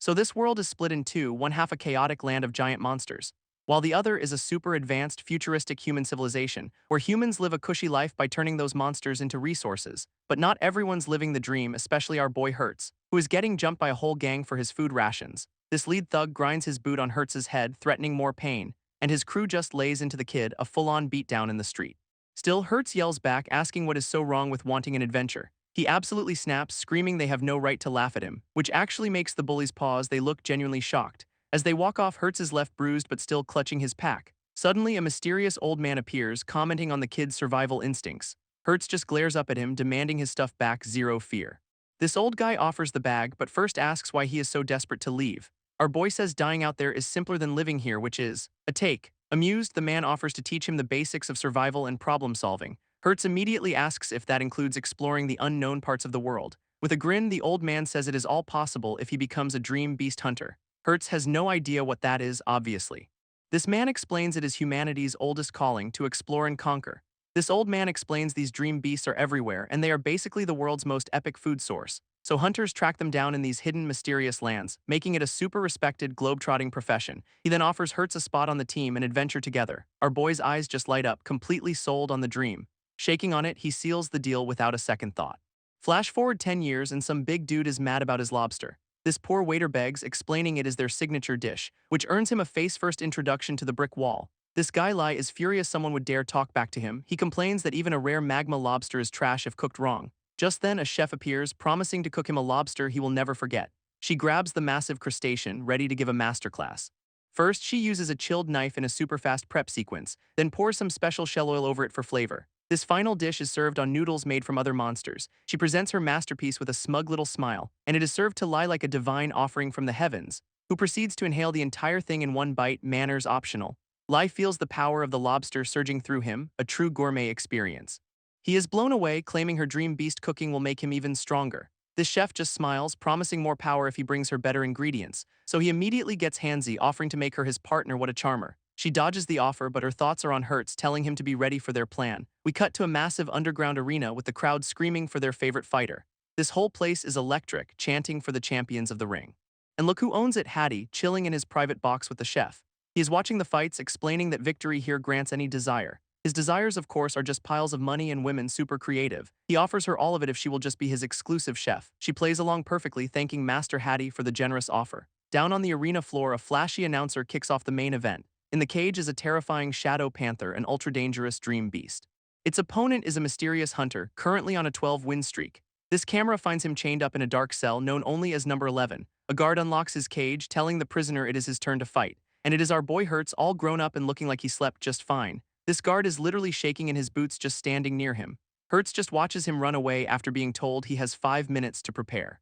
So this world is split in two, one half a chaotic land of giant monsters, while the other is a super advanced futuristic human civilization, where humans live a cushy life by turning those monsters into resources. But not everyone's living the dream, especially our boy Hertz, who is getting jumped by a whole gang for his food rations. This lead thug grinds his boot on Hertz's head, threatening more pain, and his crew just lays into the kid, a full-on beatdown in the street. Still, Hertz yells back, asking what is so wrong with wanting an adventure. He absolutely snaps, screaming they have no right to laugh at him, which actually makes the bullies pause. They look genuinely shocked. As they walk off, Hertz is left bruised but still clutching his pack. Suddenly, a mysterious old man appears, commenting on the kid's survival instincts. Hertz just glares up at him, demanding his stuff back, zero fear. This old guy offers the bag, but first asks why he is so desperate to leave. Our boy says dying out there is simpler than living here, which is a take. Amused, the man offers to teach him the basics of survival and problem solving. Hertz immediately asks if that includes exploring the unknown parts of the world. With a grin, the old man says it is all possible if he becomes a dream beast hunter. Hertz has no idea what that is, obviously. This man explains it is humanity's oldest calling, to explore and conquer. This old man explains these dream beasts are everywhere, and they are basically the world's most epic food source. So hunters track them down in these hidden, mysterious lands, making it a super respected, globe-trotting profession. He then offers Hertz a spot on the team and adventure together. Our boy's eyes just light up, completely sold on the dream. Shaking on it, he seals the deal without a second thought. Flash forward 10 years and some big dude is mad about his lobster. This poor waiter begs, explaining it is their signature dish, which earns him a face-first introduction to the brick wall. This guy Lai is furious someone would dare talk back to him. He complains that even a rare magma lobster is trash if cooked wrong. Just then, a chef appears, promising to cook him a lobster he will never forget. She grabs the massive crustacean, ready to give a masterclass. First, she uses a chilled knife in a super-fast prep sequence, then pours some special shell oil over it for flavor. This final dish is served on noodles made from other monsters. She presents her masterpiece with a smug little smile, and it is served to Lai like a divine offering from the heavens, who proceeds to inhale the entire thing in one bite, manners optional. Lai feels the power of the lobster surging through him, a true gourmet experience. He is blown away, claiming her dream beast cooking will make him even stronger. This chef just smiles, promising more power if he brings her better ingredients, so he immediately gets handsy, offering to make her his partner. What a charmer. She dodges the offer, but her thoughts are on Hertz, telling him to be ready for their plan. We cut to a massive underground arena with the crowd screaming for their favorite fighter. This whole place is electric, chanting for the champions of the ring. And look who owns it, Hattie, chilling in his private box with the chef. He is watching the fights, explaining that victory here grants any desire. His desires, of course, are just piles of money and women, super creative. He offers her all of it if she will just be his exclusive chef. She plays along perfectly, thanking Master Hattie for the generous offer. Down on the arena floor, a flashy announcer kicks off the main event. In the cage is a terrifying shadow panther, an ultra-dangerous dream beast. Its opponent is a mysterious hunter, currently on a 12-win streak. This camera finds him chained up in a dark cell known only as number 11. A guard unlocks his cage, telling the prisoner it is his turn to fight. And it is our boy Hertz, all grown up and looking like he slept just fine. This guard is literally shaking in his boots just standing near him. Hertz just watches him run away after being told he has 5 minutes to prepare.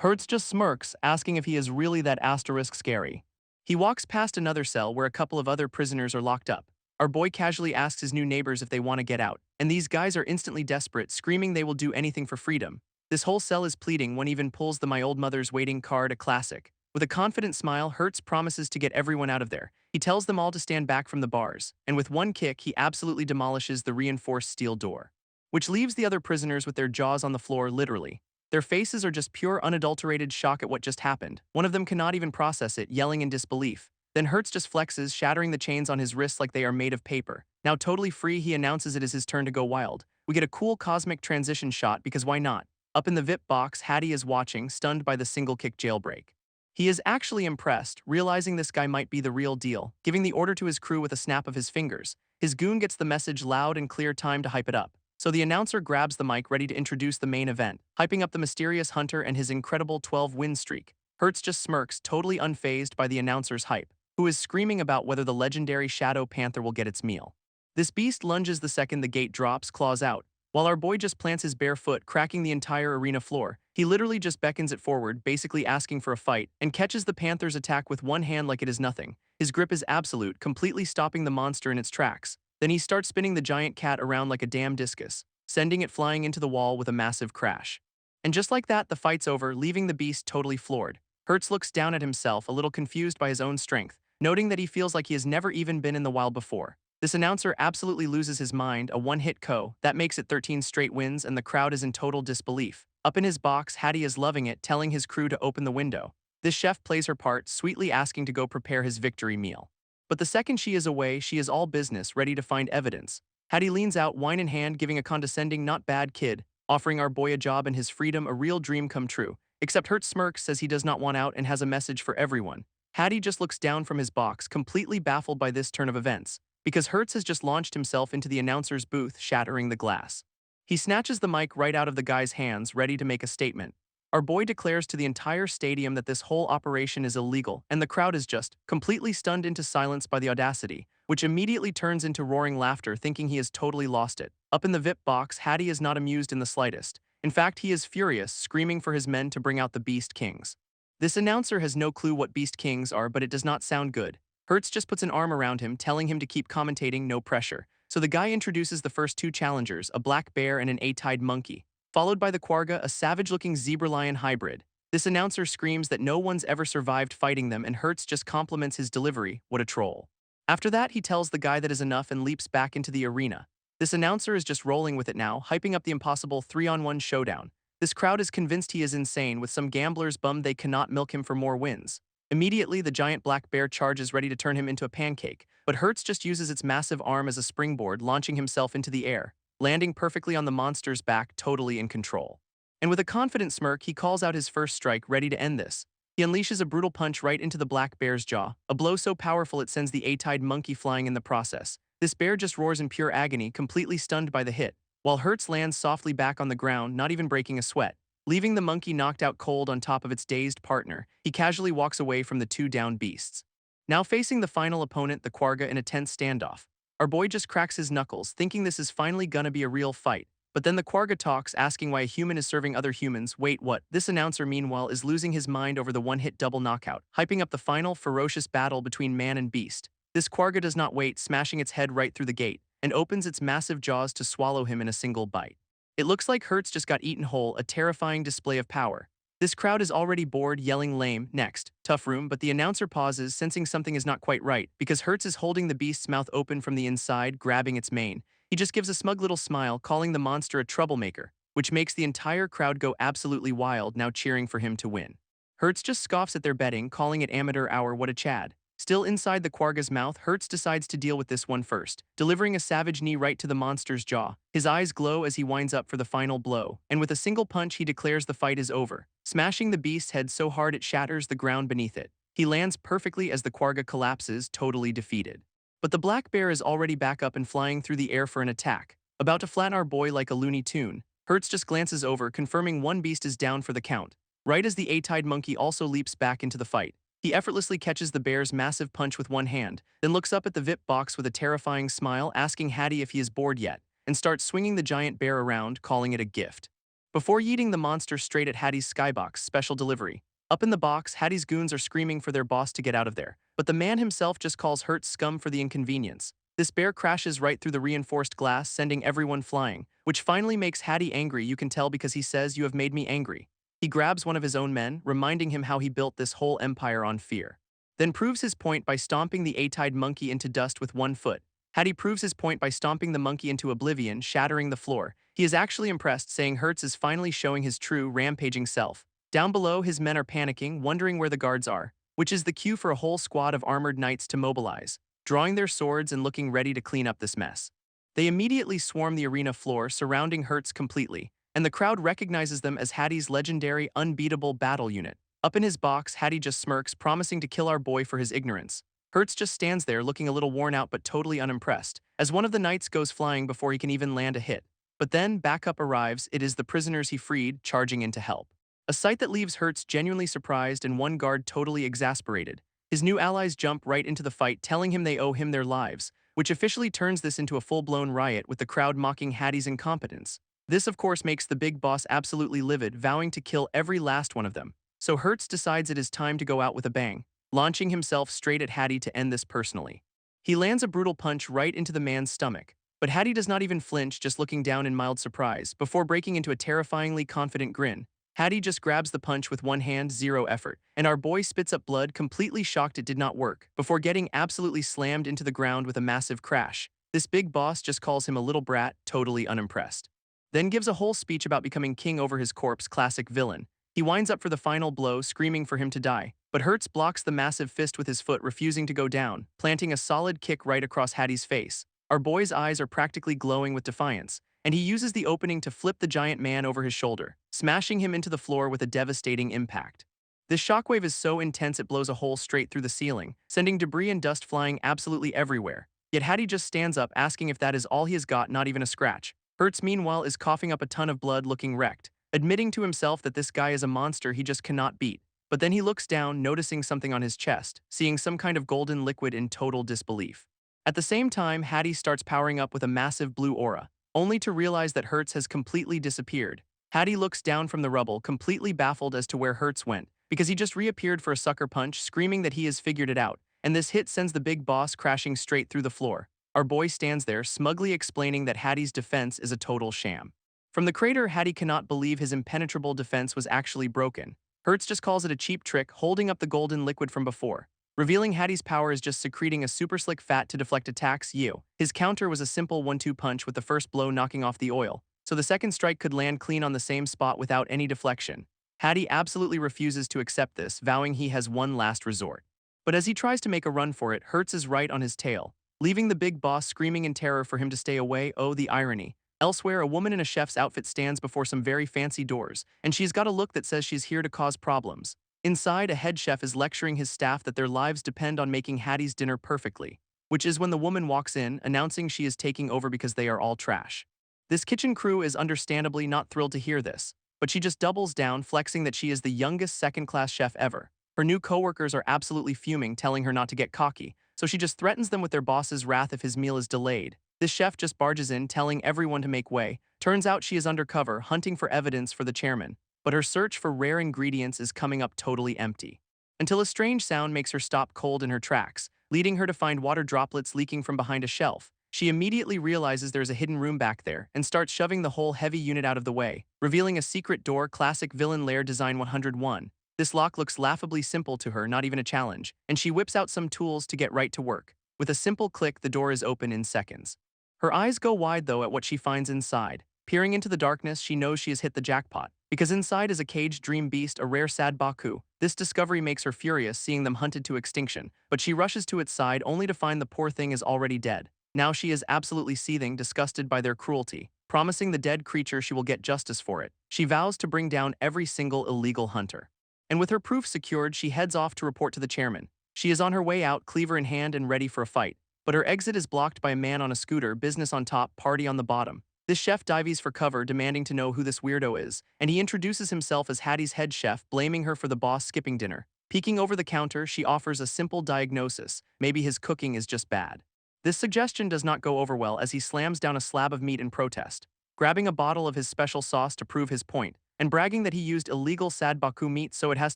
Hertz just smirks, asking if he is really that asterisk scary. He walks past another cell where a couple of other prisoners are locked up. Our boy casually asks his new neighbors if they want to get out, and these guys are instantly desperate, screaming they will do anything for freedom. This whole cell is pleading, one even pulls the "My Old Mother's Waiting" card, a classic. With a confident smile, Hertz promises to get everyone out of there. He tells them all to stand back from the bars, and with one kick, he absolutely demolishes the reinforced steel door, which leaves the other prisoners with their jaws on the floor, literally. Their faces are just pure, unadulterated shock at what just happened. One of them cannot even process it, yelling in disbelief. Then Hertz just flexes, shattering the chains on his wrists like they are made of paper. Now totally free, he announces it is his turn to go wild. We get a cool cosmic transition shot, because why not? Up in the VIP box, Hattie is watching, stunned by the single-kick jailbreak. He is actually impressed, realizing this guy might be the real deal, giving the order to his crew with a snap of his fingers. His goon gets the message loud and clear, time to hype it up. So the announcer grabs the mic, ready to introduce the main event, hyping up the mysterious hunter and his incredible 12-win streak. Hertz just smirks, totally unfazed by the announcer's hype, who is screaming about whether the legendary Shadow Panther will get its meal. This beast lunges the second the gate drops, claws out, while our boy just plants his bare foot, cracking the entire arena floor. He literally just beckons it forward, basically asking for a fight, and catches the panther's attack with one hand like it is nothing. His grip is absolute, completely stopping the monster in its tracks. Then he starts spinning the giant cat around like a damn discus, sending it flying into the wall with a massive crash. And just like that, the fight's over, leaving the beast totally floored. Hertz looks down at himself, a little confused by his own strength, noting that he feels like he has never even been in the wild before. This announcer absolutely loses his mind, a one-hit KO. That makes it 13 straight wins, and the crowd is in total disbelief. Up in his box, Hattie is loving it, telling his crew to open the window. This chef plays her part, sweetly asking to go prepare his victory meal. But the second she is away, she is all business, ready to find evidence. Hattie leans out, wine in hand, giving a condescending, not bad kid, offering our boy a job and his freedom, a real dream come true. Except Hurt smirks, says he does not want out and has a message for everyone. Hattie just looks down from his box, completely baffled by this turn of events, because Hertz has just launched himself into the announcer's booth, shattering the glass. He snatches the mic right out of the guy's hands, ready to make a statement. Our boy declares to the entire stadium that this whole operation is illegal, and the crowd is just completely stunned into silence by the audacity, which immediately turns into roaring laughter, thinking he has totally lost it. Up in the VIP box, Hattie is not amused in the slightest. In fact, he is furious, screaming for his men to bring out the Beast Kings. This announcer has no clue what Beast Kings are, but it does not sound good. Hertz just puts an arm around him, telling him to keep commentating, no pressure. So the guy introduces the first two challengers, a black bear and an eight-eyed monkey, followed by the quagga, a savage-looking zebra-lion hybrid. This announcer screams that no one's ever survived fighting them, and Hertz just compliments his delivery. What a troll. After that, he tells the guy that is enough and leaps back into the arena. This announcer is just rolling with it now, hyping up the impossible 3-on-1 showdown. This crowd is convinced he is insane, with some gamblers bummed they cannot milk him for more wins. Immediately, the giant black bear charges, ready to turn him into a pancake, but Hertz just uses its massive arm as a springboard, launching himself into the air, landing perfectly on the monster's back, totally in control. And with a confident smirk, he calls out his first strike, ready to end this. He unleashes a brutal punch right into the black bear's jaw, a blow so powerful it sends the eight-eyed monkey flying in the process. This bear just roars in pure agony, completely stunned by the hit, while Hertz lands softly back on the ground, not even breaking a sweat. Leaving the monkey knocked out cold on top of its dazed partner, he casually walks away from the two downed beasts. Now facing the final opponent, the quagga, in a tense standoff. Our boy just cracks his knuckles, thinking this is finally gonna be a real fight. But then the quagga talks, asking why a human is serving other humans. Wait, what? This announcer, meanwhile, is losing his mind over the one-hit double knockout, hyping up the final, ferocious battle between man and beast. This quagga does not wait, smashing its head right through the gate, and opens its massive jaws to swallow him in a single bite. It looks like Hertz just got eaten whole, a terrifying display of power. This crowd is already bored, yelling lame, next, tough room, but the announcer pauses, sensing something is not quite right, because Hertz is holding the beast's mouth open from the inside, grabbing its mane. He just gives a smug little smile, calling the monster a troublemaker, which makes the entire crowd go absolutely wild, now cheering for him to win. Hertz just scoffs at their betting, calling it amateur hour. What a Chad. Still inside the quagga's mouth, Hertz decides to deal with this one first, delivering a savage knee right to the monster's jaw. His eyes glow as he winds up for the final blow, and with a single punch he declares the fight is over, smashing the beast's head so hard it shatters the ground beneath it. He lands perfectly as the quagga collapses, totally defeated. But the black bear is already back up and flying through the air for an attack, about to flatten our boy like a Looney Tune. Hertz just glances over, confirming one beast is down for the count, right as the eight-eyed monkey also leaps back into the fight. He effortlessly catches the bear's massive punch with one hand, then looks up at the VIP box with a terrifying smile, asking Hattie if he is bored yet, and starts swinging the giant bear around, calling it a gift. Before yeeting the monster straight at Hattie's skybox, special delivery. Up in the box, Hattie's goons are screaming for their boss to get out of there, but the man himself just calls Hertz scum for the inconvenience. This bear crashes right through the reinforced glass, sending everyone flying, which finally makes Hattie angry. You can tell because he says, "You have made me angry." He grabs one of his own men, reminding him how he built this whole empire on fear. Then proves his point by stomping the eight-eyed monkey into dust with one foot. Hattie proves his point by stomping the monkey into oblivion, shattering the floor. He is actually impressed, saying Hertz is finally showing his true, rampaging self. Down below, his men are panicking, wondering where the guards are, which is the cue for a whole squad of armored knights to mobilize, drawing their swords and looking ready to clean up this mess. They immediately swarm the arena floor, surrounding Hertz completely, and the crowd recognizes them as Hattie's legendary, unbeatable battle unit. Up in his box, Hattie just smirks, promising to kill our boy for his ignorance. Hertz just stands there looking a little worn out but totally unimpressed, as one of the knights goes flying before he can even land a hit. But then, backup arrives. It is the prisoners he freed, charging in to help. A sight that leaves Hertz genuinely surprised and one guard totally exasperated. His new allies jump right into the fight, telling him they owe him their lives, which officially turns this into a full-blown riot, with the crowd mocking Hattie's incompetence. This, of course, makes the big boss absolutely livid, vowing to kill every last one of them. So Hertz decides it is time to go out with a bang, launching himself straight at Hattie to end this personally. He lands a brutal punch right into the man's stomach, but Hattie does not even flinch, just looking down in mild surprise, before breaking into a terrifyingly confident grin. Hattie just grabs the punch with one hand, zero effort, and our boy spits up blood, completely shocked it did not work, before getting absolutely slammed into the ground with a massive crash. This big boss just calls him a little brat, totally unimpressed. Then gives a whole speech about becoming king over his corpse, classic villain. He winds up for the final blow, screaming for him to die. But Hertz blocks the massive fist with his foot, refusing to go down, planting a solid kick right across Hattie's face. Our boy's eyes are practically glowing with defiance, and he uses the opening to flip the giant man over his shoulder, smashing him into the floor with a devastating impact. This shockwave is so intense it blows a hole straight through the ceiling, sending debris and dust flying absolutely everywhere. Yet Hattie just stands up, asking if that is all he has got, not even a scratch. Hertz, meanwhile, is coughing up a ton of blood, looking wrecked, admitting to himself that this guy is a monster he just cannot beat. But then he looks down, noticing something on his chest, seeing some kind of golden liquid in total disbelief. At the same time, Hattie starts powering up with a massive blue aura, only to realize that Hertz has completely disappeared. Hattie looks down from the rubble, completely baffled as to where Hertz went, because he just reappeared for a sucker punch, screaming that he has figured it out, and this hit sends the big boss crashing straight through the floor. Our boy stands there, smugly explaining that Hattie's defense is a total sham. From the crater, Hattie cannot believe his impenetrable defense was actually broken. Hertz just calls it a cheap trick, holding up the golden liquid from before, revealing Hattie's power is just secreting a super slick fat to deflect attacks. His counter was a simple 1-2 punch, with the first blow knocking off the oil, so the second strike could land clean on the same spot without any deflection. Hattie absolutely refuses to accept this, vowing he has one last resort. But as he tries to make a run for it, Hertz is right on his tail, leaving the big boss screaming in terror for him to stay away. Oh, the irony. Elsewhere, a woman in a chef's outfit stands before some very fancy doors, and she's got a look that says she's here to cause problems. Inside, a head chef is lecturing his staff that their lives depend on making Hattie's dinner perfectly, which is when the woman walks in, announcing she is taking over because they are all trash. This kitchen crew is understandably not thrilled to hear this, but she just doubles down, flexing that she is the youngest second-class chef ever. Her new coworkers are absolutely fuming, telling her not to get cocky, so she just threatens them with their boss's wrath if his meal is delayed. This chef just barges in, telling everyone to make way. Turns out she is undercover, hunting for evidence for the chairman, but her search for rare ingredients is coming up totally empty. Until a strange sound makes her stop cold in her tracks, leading her to find water droplets leaking from behind a shelf. She immediately realizes there's a hidden room back there and starts shoving the whole heavy unit out of the way, revealing a secret door, classic villain lair design 101. This lock looks laughably simple to her, not even a challenge, and she whips out some tools to get right to work. With a simple click, the door is open in seconds. Her eyes go wide, though, at what she finds inside. Peering into the darkness, she knows she has hit the jackpot, because inside is a caged dream beast, a rare sad Baku. This discovery makes her furious, seeing them hunted to extinction, but she rushes to its side only to find the poor thing is already dead. Now she is absolutely seething, disgusted by their cruelty. Promising the dead creature she will get justice for it, she vows to bring down every single illegal hunter. And with her proof secured, she heads off to report to the chairman. She is on her way out, cleaver in hand and ready for a fight, but her exit is blocked by a man on a scooter, business on top, party on the bottom. This chef dives for cover, demanding to know who this weirdo is, and he introduces himself as Hattie's head chef, blaming her for the boss skipping dinner. Peeking over the counter, she offers a simple diagnosis: maybe his cooking is just bad. This suggestion does not go over well, as he slams down a slab of meat in protest, grabbing a bottle of his special sauce to prove his point, and bragging that he used illegal sad Baku meat, so it has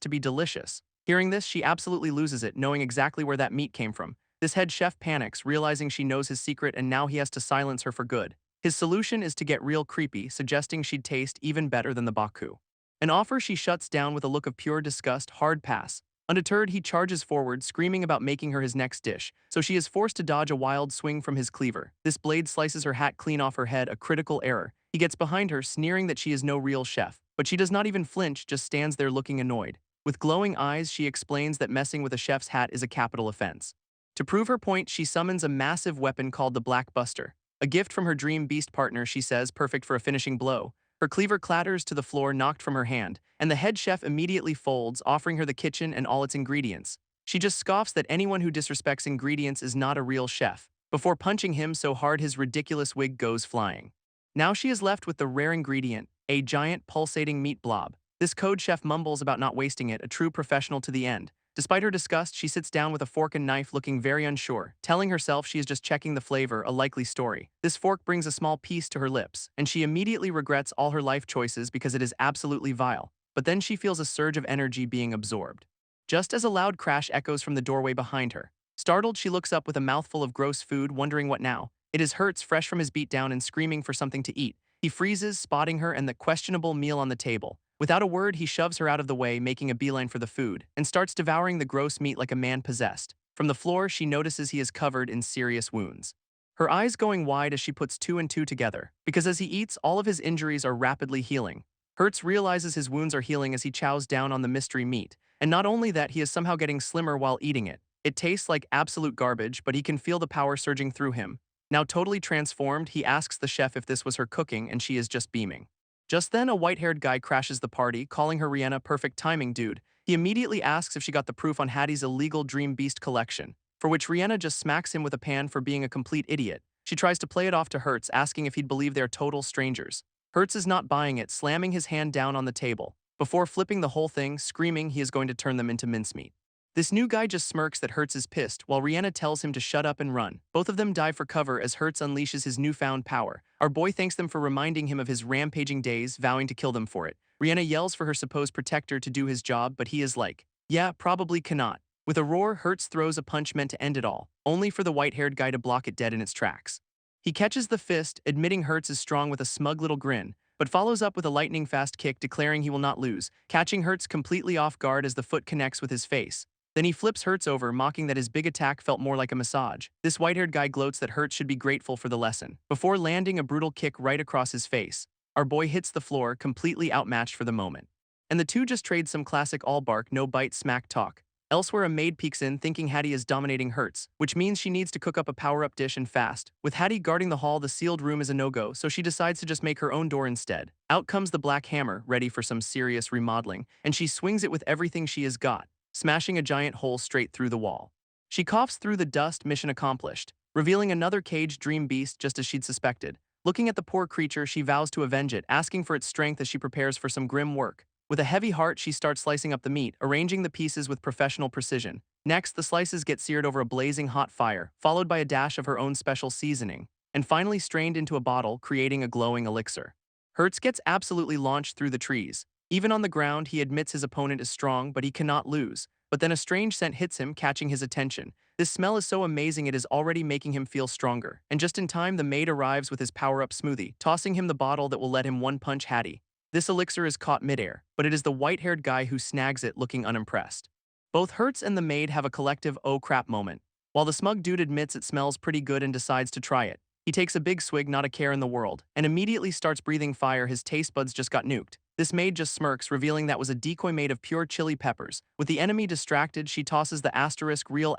to be delicious. Hearing this, she absolutely loses it, knowing exactly where that meat came from. This head chef panics, realizing she knows his secret and now he has to silence her for good. His solution is to get real creepy, suggesting she'd taste even better than the Baku. An offer she shuts down with a look of pure disgust. Hard pass. Undeterred, he charges forward, screaming about making her his next dish, so she is forced to dodge a wild swing from his cleaver. This blade slices her hat clean off her head, a critical error. He gets behind her, sneering that she is no real chef, but she does not even flinch, just stands there looking annoyed. With glowing eyes, she explains that messing with a chef's hat is a capital offense. To prove her point, she summons a massive weapon called the Black Buster, a gift from her dream beast partner, she says, perfect for a finishing blow. Her cleaver clatters to the floor, knocked from her hand, and the head chef immediately folds, offering her the kitchen and all its ingredients. She just scoffs that anyone who disrespects ingredients is not a real chef, before punching him so hard his ridiculous wig goes flying. Now she is left with the rare ingredient, a giant pulsating meat blob. This code chef mumbles about not wasting it, a true professional to the end. Despite her disgust, she sits down with a fork and knife, looking very unsure, telling herself she is just checking the flavor, a likely story. This fork brings a small piece to her lips, and she immediately regrets all her life choices because it is absolutely vile. But then she feels a surge of energy being absorbed, just as a loud crash echoes from the doorway behind her. Startled, she looks up with a mouthful of gross food, wondering what now. It is Hertz, fresh from his beatdown and screaming for something to eat. He freezes, spotting her and the questionable meal on the table. Without a word, he shoves her out of the way, making a beeline for the food, and starts devouring the gross meat like a man possessed. From the floor, she notices he is covered in serious wounds, her eyes going wide as she puts two and two together, because as he eats, all of his injuries are rapidly healing. Hertz realizes his wounds are healing as he chows down on the mystery meat, and not only that, he is somehow getting slimmer while eating it. It tastes like absolute garbage, but he can feel the power surging through him. Now totally transformed, he asks the chef if this was her cooking, and she is just beaming. Just then, a white-haired guy crashes the party, calling her Rihanna perfect timing dude. He immediately asks if she got the proof on Hattie's illegal Dream Beast collection, for which Rihanna just smacks him with a pan for being a complete idiot. She tries to play it off to Hertz, asking if he'd believe they're total strangers. Hertz is not buying it, slamming his hand down on the table, before flipping the whole thing, screaming he is going to turn them into mincemeat. This new guy just smirks that Hertz is pissed, while Rihanna tells him to shut up and run. Both of them dive for cover as Hertz unleashes his newfound power. Our boy thanks them for reminding him of his rampaging days, vowing to kill them for it. Rihanna yells for her supposed protector to do his job, but he is like, yeah, probably cannot. With a roar, Hertz throws a punch meant to end it all, only for the white-haired guy to block it dead in its tracks. He catches the fist, admitting Hertz is strong with a smug little grin, but follows up with a lightning-fast kick, declaring he will not lose, catching Hertz completely off guard as the foot connects with his face. Then he flips Hertz over, mocking that his big attack felt more like a massage. This white-haired guy gloats that Hertz should be grateful for the lesson, before landing a brutal kick right across his face. Our boy hits the floor, completely outmatched for the moment. And the two just trade some classic all-bark, no-bite smack talk. Elsewhere, a maid peeks in, thinking Hattie is dominating Hertz, which means she needs to cook up a power-up dish and fast. With Hattie guarding the hall, the sealed room is a no-go, so she decides to just make her own door instead. Out comes the black hammer, ready for some serious remodeling, and she swings it with everything she has got, smashing a giant hole straight through the wall. She coughs through the dust, mission accomplished, revealing another caged dream beast just as she'd suspected. Looking at the poor creature, she vows to avenge it, asking for its strength as she prepares for some grim work. With a heavy heart, she starts slicing up the meat, arranging the pieces with professional precision. Next, the slices get seared over a blazing hot fire, followed by a dash of her own special seasoning, and finally strained into a bottle, creating a glowing elixir. Hertz gets absolutely launched through the trees. Even on the ground, he admits his opponent is strong, but he cannot lose. But then a strange scent hits him, catching his attention. This smell is so amazing it is already making him feel stronger. And just in time, the maid arrives with his power-up smoothie, tossing him the bottle that will let him one-punch Hattie. This elixir is caught midair, but it is the white-haired guy who snags it, looking unimpressed. Both Hertz and the maid have a collective oh crap moment. While the smug dude admits it smells pretty good and decides to try it, he takes a big swig, not a care in the world, and immediately starts breathing fire. His taste buds just got nuked. This maid just smirks, revealing that was a decoy made of pure chili peppers. With the enemy distracted, she tosses the real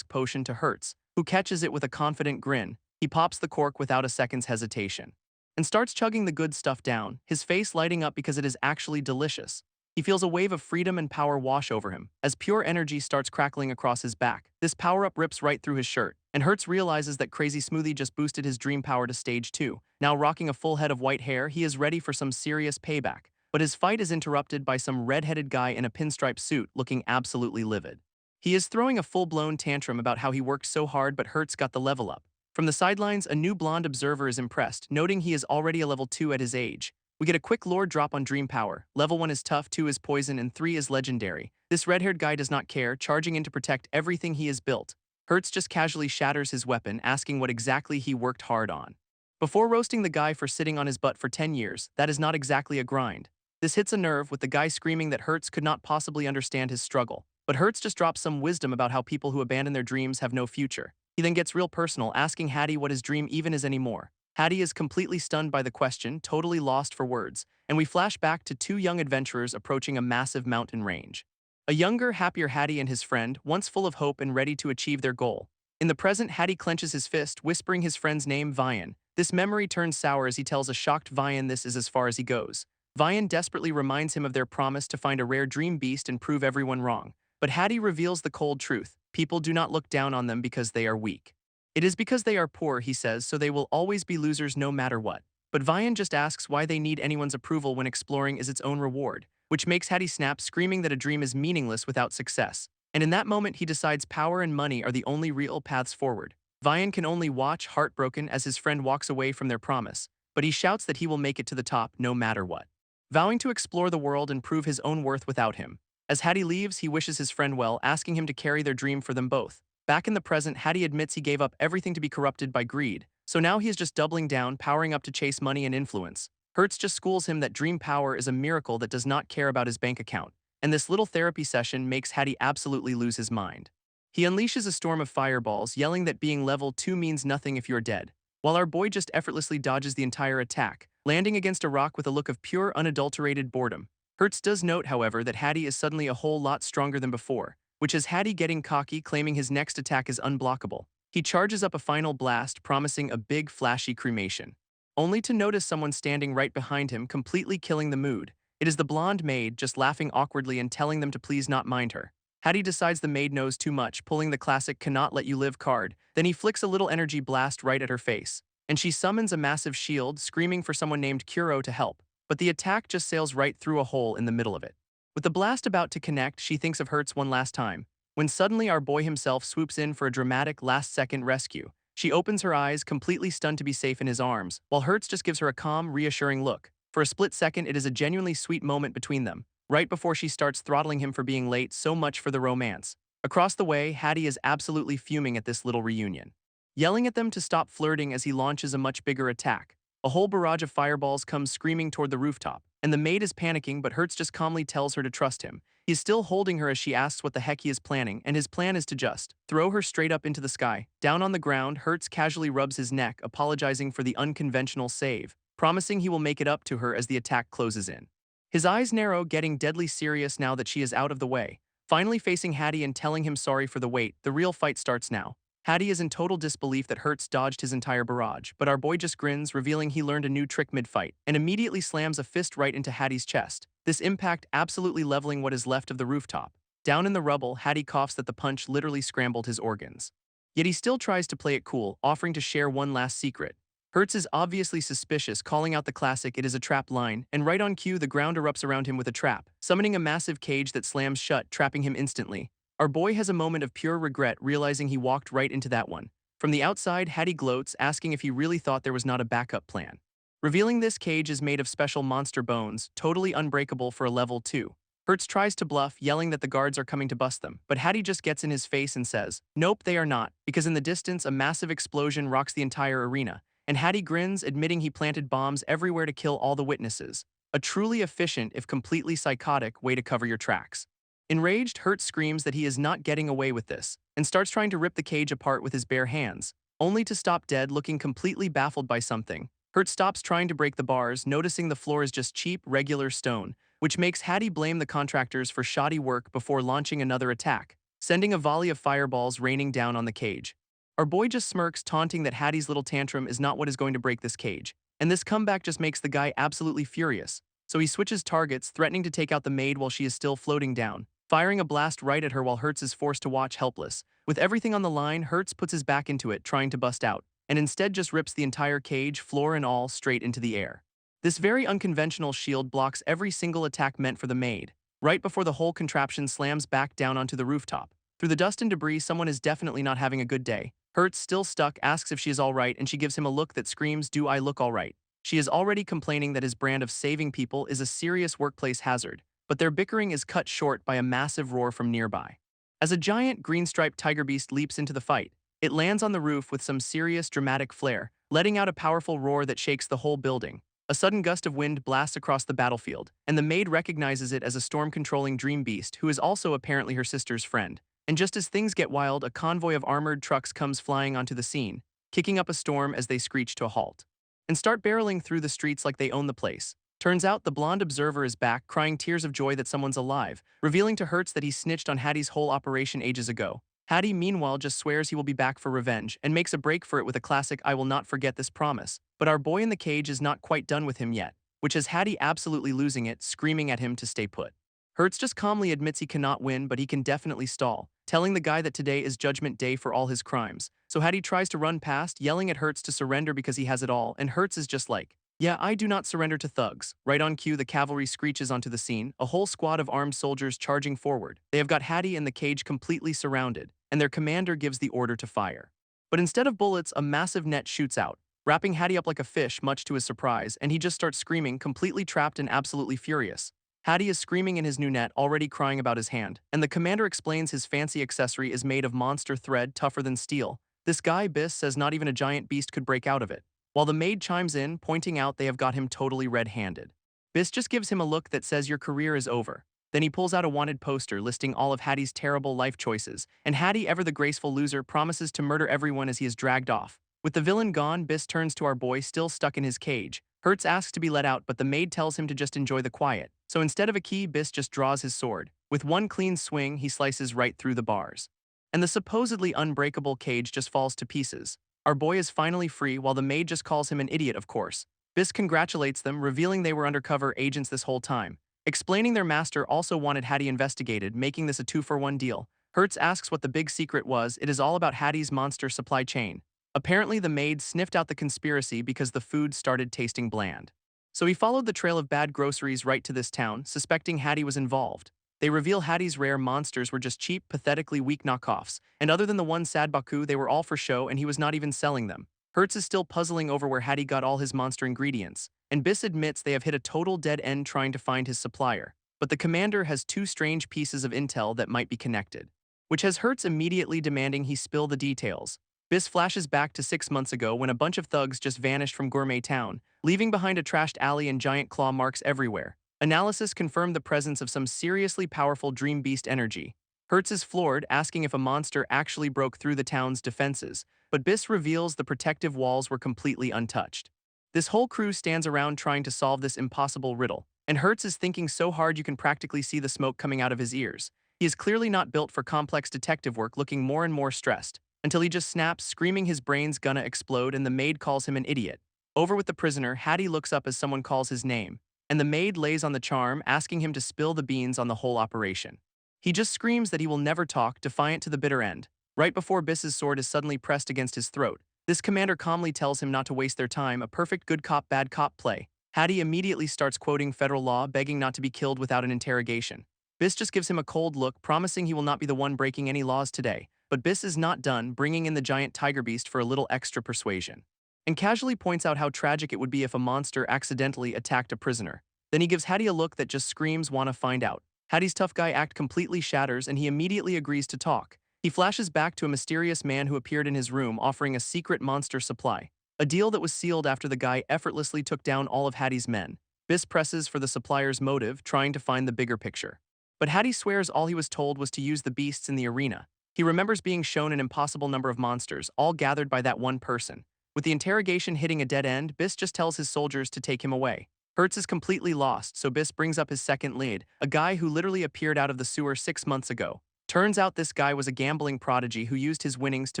potion to Hertz, who catches it with a confident grin. He pops the cork without a second's hesitation and starts chugging the good stuff down, his face lighting up because it is actually delicious. He feels a wave of freedom and power wash over him, as pure energy starts crackling across his back. This power-up rips right through his shirt, and Hertz realizes that Crazy Smoothie just boosted his dream power to stage 2. Now rocking a full head of white hair, he is ready for some serious payback. But his fight is interrupted by some red-headed guy in a pinstripe suit looking absolutely livid. He is throwing a full-blown tantrum about how he worked so hard but Hertz got the level up. From the sidelines, a new blonde observer is impressed, noting he is already a level 2 at his age. We get a quick lore drop on Dream Power. Level 1 is tough, 2 is poison, and 3 is legendary. This red-haired guy does not care, charging in to protect everything he has built. Hertz just casually shatters his weapon, asking what exactly he worked hard on. Before roasting the guy for sitting on his butt for 10 years, that is not exactly a grind. This hits a nerve, with the guy screaming that Hertz could not possibly understand his struggle. But Hertz just drops some wisdom about how people who abandon their dreams have no future. He then gets real personal, asking Hattie what his dream even is anymore. Hattie is completely stunned by the question, totally lost for words, and we flash back to two young adventurers approaching a massive mountain range. A younger, happier Hattie and his friend, once full of hope and ready to achieve their goal. In the present, Hattie clenches his fist, whispering his friend's name, Vian. This memory turns sour as he tells a shocked Vian this is as far as he goes. Vian desperately reminds him of their promise to find a rare dream beast and prove everyone wrong. But Hattie reveals the cold truth. People do not look down on them because they are weak. It is because they are poor, he says, so they will always be losers no matter what. But Vian just asks why they need anyone's approval when exploring is its own reward, which makes Hattie snap, screaming that a dream is meaningless without success. And in that moment, he decides power and money are the only real paths forward. Vian can only watch, heartbroken, as his friend walks away from their promise, but he shouts that he will make it to the top no matter what, vowing to explore the world and prove his own worth without him. As Hattie leaves, he wishes his friend well, asking him to carry their dream for them both. Back in the present, Hattie admits he gave up everything to be corrupted by greed, so now he is just doubling down, powering up to chase money and influence. Hertz just schools him that dream power is a miracle that does not care about his bank account, and this little therapy session makes Hattie absolutely lose his mind. He unleashes a storm of fireballs, yelling that being level 2 means nothing if you're dead, while our boy just effortlessly dodges the entire attack. landing against a rock with a look of pure, unadulterated boredom. Hertz does note, however, that Hattie is suddenly a whole lot stronger than before, which has Hattie getting cocky, claiming his next attack is unblockable. He charges up a final blast, promising a big, flashy cremation, only to notice someone standing right behind him, completely killing the mood. It is the blonde maid, just laughing awkwardly and telling them to please not mind her. Hattie decides the maid knows too much, pulling the classic "cannot let you live" card. Then he flicks a little energy blast right at her face, and she summons a massive shield, screaming for someone named Kuro to help. But the attack just sails right through a hole in the middle of it. With the blast about to connect, she thinks of Hertz one last time, when suddenly our boy himself swoops in for a dramatic last-second rescue. She opens her eyes, completely stunned to be safe in his arms, while Hertz just gives her a calm, reassuring look. For a split second, it is a genuinely sweet moment between them, right before she starts throttling him for being late. So much for the romance. Across the way, Hattie is absolutely fuming at this little reunion, yelling at them to stop flirting as he launches a much bigger attack. A whole barrage of fireballs comes screaming toward the rooftop, and the maid is panicking, but Hertz just calmly tells her to trust him. He is still holding her as she asks what the heck he is planning, and his plan is to just throw her straight up into the sky. Down on the ground, Hertz casually rubs his neck, apologizing for the unconventional save, promising he will make it up to her as the attack closes in. His eyes narrow, getting deadly serious now that she is out of the way. Finally facing Hattie and telling him sorry for the wait, the real fight starts now. Hattie is in total disbelief that Hertz dodged his entire barrage, but our boy just grins, revealing he learned a new trick mid-fight, and immediately slams a fist right into Hattie's chest, this impact absolutely leveling what is left of the rooftop. Down in the rubble, Hattie coughs that the punch literally scrambled his organs. Yet he still tries to play it cool, offering to share one last secret. Hertz is obviously suspicious, calling out the classic "it is a trap" line, and right on cue the ground erupts around him with a trap, summoning a massive cage that slams shut, trapping him instantly. Our boy has a moment of pure regret, realizing he walked right into that one. From the outside, Hattie gloats, asking if he really thought there was not a backup plan, revealing this cage is made of special monster bones, totally unbreakable for a level 2. Hertz tries to bluff, yelling that the guards are coming to bust them, but Hattie just gets in his face and says, "Nope, they are not," because in the distance a massive explosion rocks the entire arena, and Hattie grins, admitting he planted bombs everywhere to kill all the witnesses. A truly efficient, if completely psychotic, way to cover your tracks. Enraged, Hertz screams that he is not getting away with this, and starts trying to rip the cage apart with his bare hands, only to stop dead, looking completely baffled by something. Hertz stops trying to break the bars, noticing the floor is just cheap, regular stone, which makes Hattie blame the contractors for shoddy work before launching another attack, sending a volley of fireballs raining down on the cage. Our boy just smirks, taunting that Hattie's little tantrum is not what is going to break this cage, and this comeback just makes the guy absolutely furious, so he switches targets, threatening to take out the maid while she is still floating down, firing a blast right at her while Hertz is forced to watch helpless. With everything on the line, Hertz puts his back into it, trying to bust out, and instead just rips the entire cage, floor and all, straight into the air. This very unconventional shield blocks every single attack meant for the maid, right before the whole contraption slams back down onto the rooftop. Through the dust and debris, someone is definitely not having a good day. Hertz, still stuck, asks if she is alright, and she gives him a look that screams, "Do I look alright?" She is already complaining that his brand of saving people is a serious workplace hazard, but their bickering is cut short by a massive roar from nearby. As a giant green-striped tiger beast leaps into the fight, it lands on the roof with some serious dramatic flair, letting out a powerful roar that shakes the whole building. A sudden gust of wind blasts across the battlefield, and the maid recognizes it as a storm-controlling dream beast who is also apparently her sister's friend. And just as things get wild, a convoy of armored trucks comes flying onto the scene, kicking up a storm as they screech to a halt, and start barreling through the streets like they own the place. Turns out the blonde observer is back, crying tears of joy that someone's alive, revealing to Hertz that he snitched on Hattie's whole operation ages ago. Hattie, meanwhile, just swears he will be back for revenge and makes a break for it with a classic "I will not forget this promise." But our boy in the cage is not quite done with him yet, which has Hattie absolutely losing it, screaming at him to stay put. Hertz just calmly admits he cannot win, but he can definitely stall, telling the guy that today is judgment day for all his crimes. So Hattie tries to run past, yelling at Hertz to surrender because he has it all, and Hertz is just like, "Yeah, I do not surrender to thugs." Right on cue, the cavalry screeches onto the scene, a whole squad of armed soldiers charging forward. They have got Hattie and the cage completely surrounded, and their commander gives the order to fire. But instead of bullets, a massive net shoots out, wrapping Hattie up like a fish, much to his surprise, and he just starts screaming, completely trapped and absolutely furious. Hattie is screaming in his new net, already crying about his hand, and the commander explains his fancy accessory is made of monster thread tougher than steel. This guy, Biss, says not even a giant beast could break out of it, while the maid chimes in, pointing out they have got him totally red-handed. Biss just gives him a look that says your career is over. Then he pulls out a wanted poster listing all of Hattie's terrible life choices, and Hattie, ever the graceful loser, promises to murder everyone as he is dragged off. With the villain gone, Biss turns to our boy still stuck in his cage. Hertz asks to be let out, but the maid tells him to just enjoy the quiet. So instead of a key, Bis just draws his sword. With one clean swing, he slices right through the bars. And the supposedly unbreakable cage just falls to pieces. Our boy is finally free, while the maid just calls him an idiot, of course. Bis congratulates them, revealing they were undercover agents this whole time. Explaining their master also wanted Hattie investigated, making this a 2-for-1 deal. Hertz asks what the big secret was. It is all about Hattie's monster supply chain. Apparently, the maid sniffed out the conspiracy because the food started tasting bland. So he followed the trail of bad groceries right to this town, suspecting Hattie was involved. They reveal Hattie's rare monsters were just cheap, pathetically weak knockoffs, and other than the one sad Baku, they were all for show and he was not even selling them. Hertz is still puzzling over where Hattie got all his monster ingredients, and Bis admits they have hit a total dead end trying to find his supplier. But the commander has two strange pieces of intel that might be connected, which has Hertz immediately demanding he spill the details. Bis flashes back to 6 months ago when a bunch of thugs just vanished from Gourmet Town, leaving behind a trashed alley and giant claw marks everywhere. Analysis confirmed the presence of some seriously powerful dream beast energy. Hertz is floored, asking if a monster actually broke through the town's defenses, but Bis reveals the protective walls were completely untouched. This whole crew stands around trying to solve this impossible riddle, and Hertz is thinking so hard you can practically see the smoke coming out of his ears. He is clearly not built for complex detective work, looking more and more stressed, until he just snaps, screaming his brain's gonna explode, and the maid calls him an idiot. Over with the prisoner, Hattie looks up as someone calls his name, and the maid lays on the charm, asking him to spill the beans on the whole operation. He just screams that he will never talk, defiant to the bitter end. Right before Biss's sword is suddenly pressed against his throat, this commander calmly tells him not to waste their time, a perfect good cop, bad cop play. Hattie immediately starts quoting federal law, begging not to be killed without an interrogation. Bis just gives him a cold look, promising he will not be the one breaking any laws today. But Bis is not done, bringing in the giant tiger beast for a little extra persuasion, and casually points out how tragic it would be if a monster accidentally attacked a prisoner. Then he gives Hattie a look that just screams, wanna find out. Hattie's tough guy act completely shatters and he immediately agrees to talk. He flashes back to a mysterious man who appeared in his room offering a secret monster supply, a deal that was sealed after the guy effortlessly took down all of Hattie's men. Bis presses for the supplier's motive, trying to find the bigger picture. But Hattie swears all he was told was to use the beasts in the arena. He remembers being shown an impossible number of monsters, all gathered by that one person. With the interrogation hitting a dead end, Bis just tells his soldiers to take him away. Hertz is completely lost, so Bis brings up his second lead, a guy who literally appeared out of the sewer 6 months ago. Turns out this guy was a gambling prodigy who used his winnings to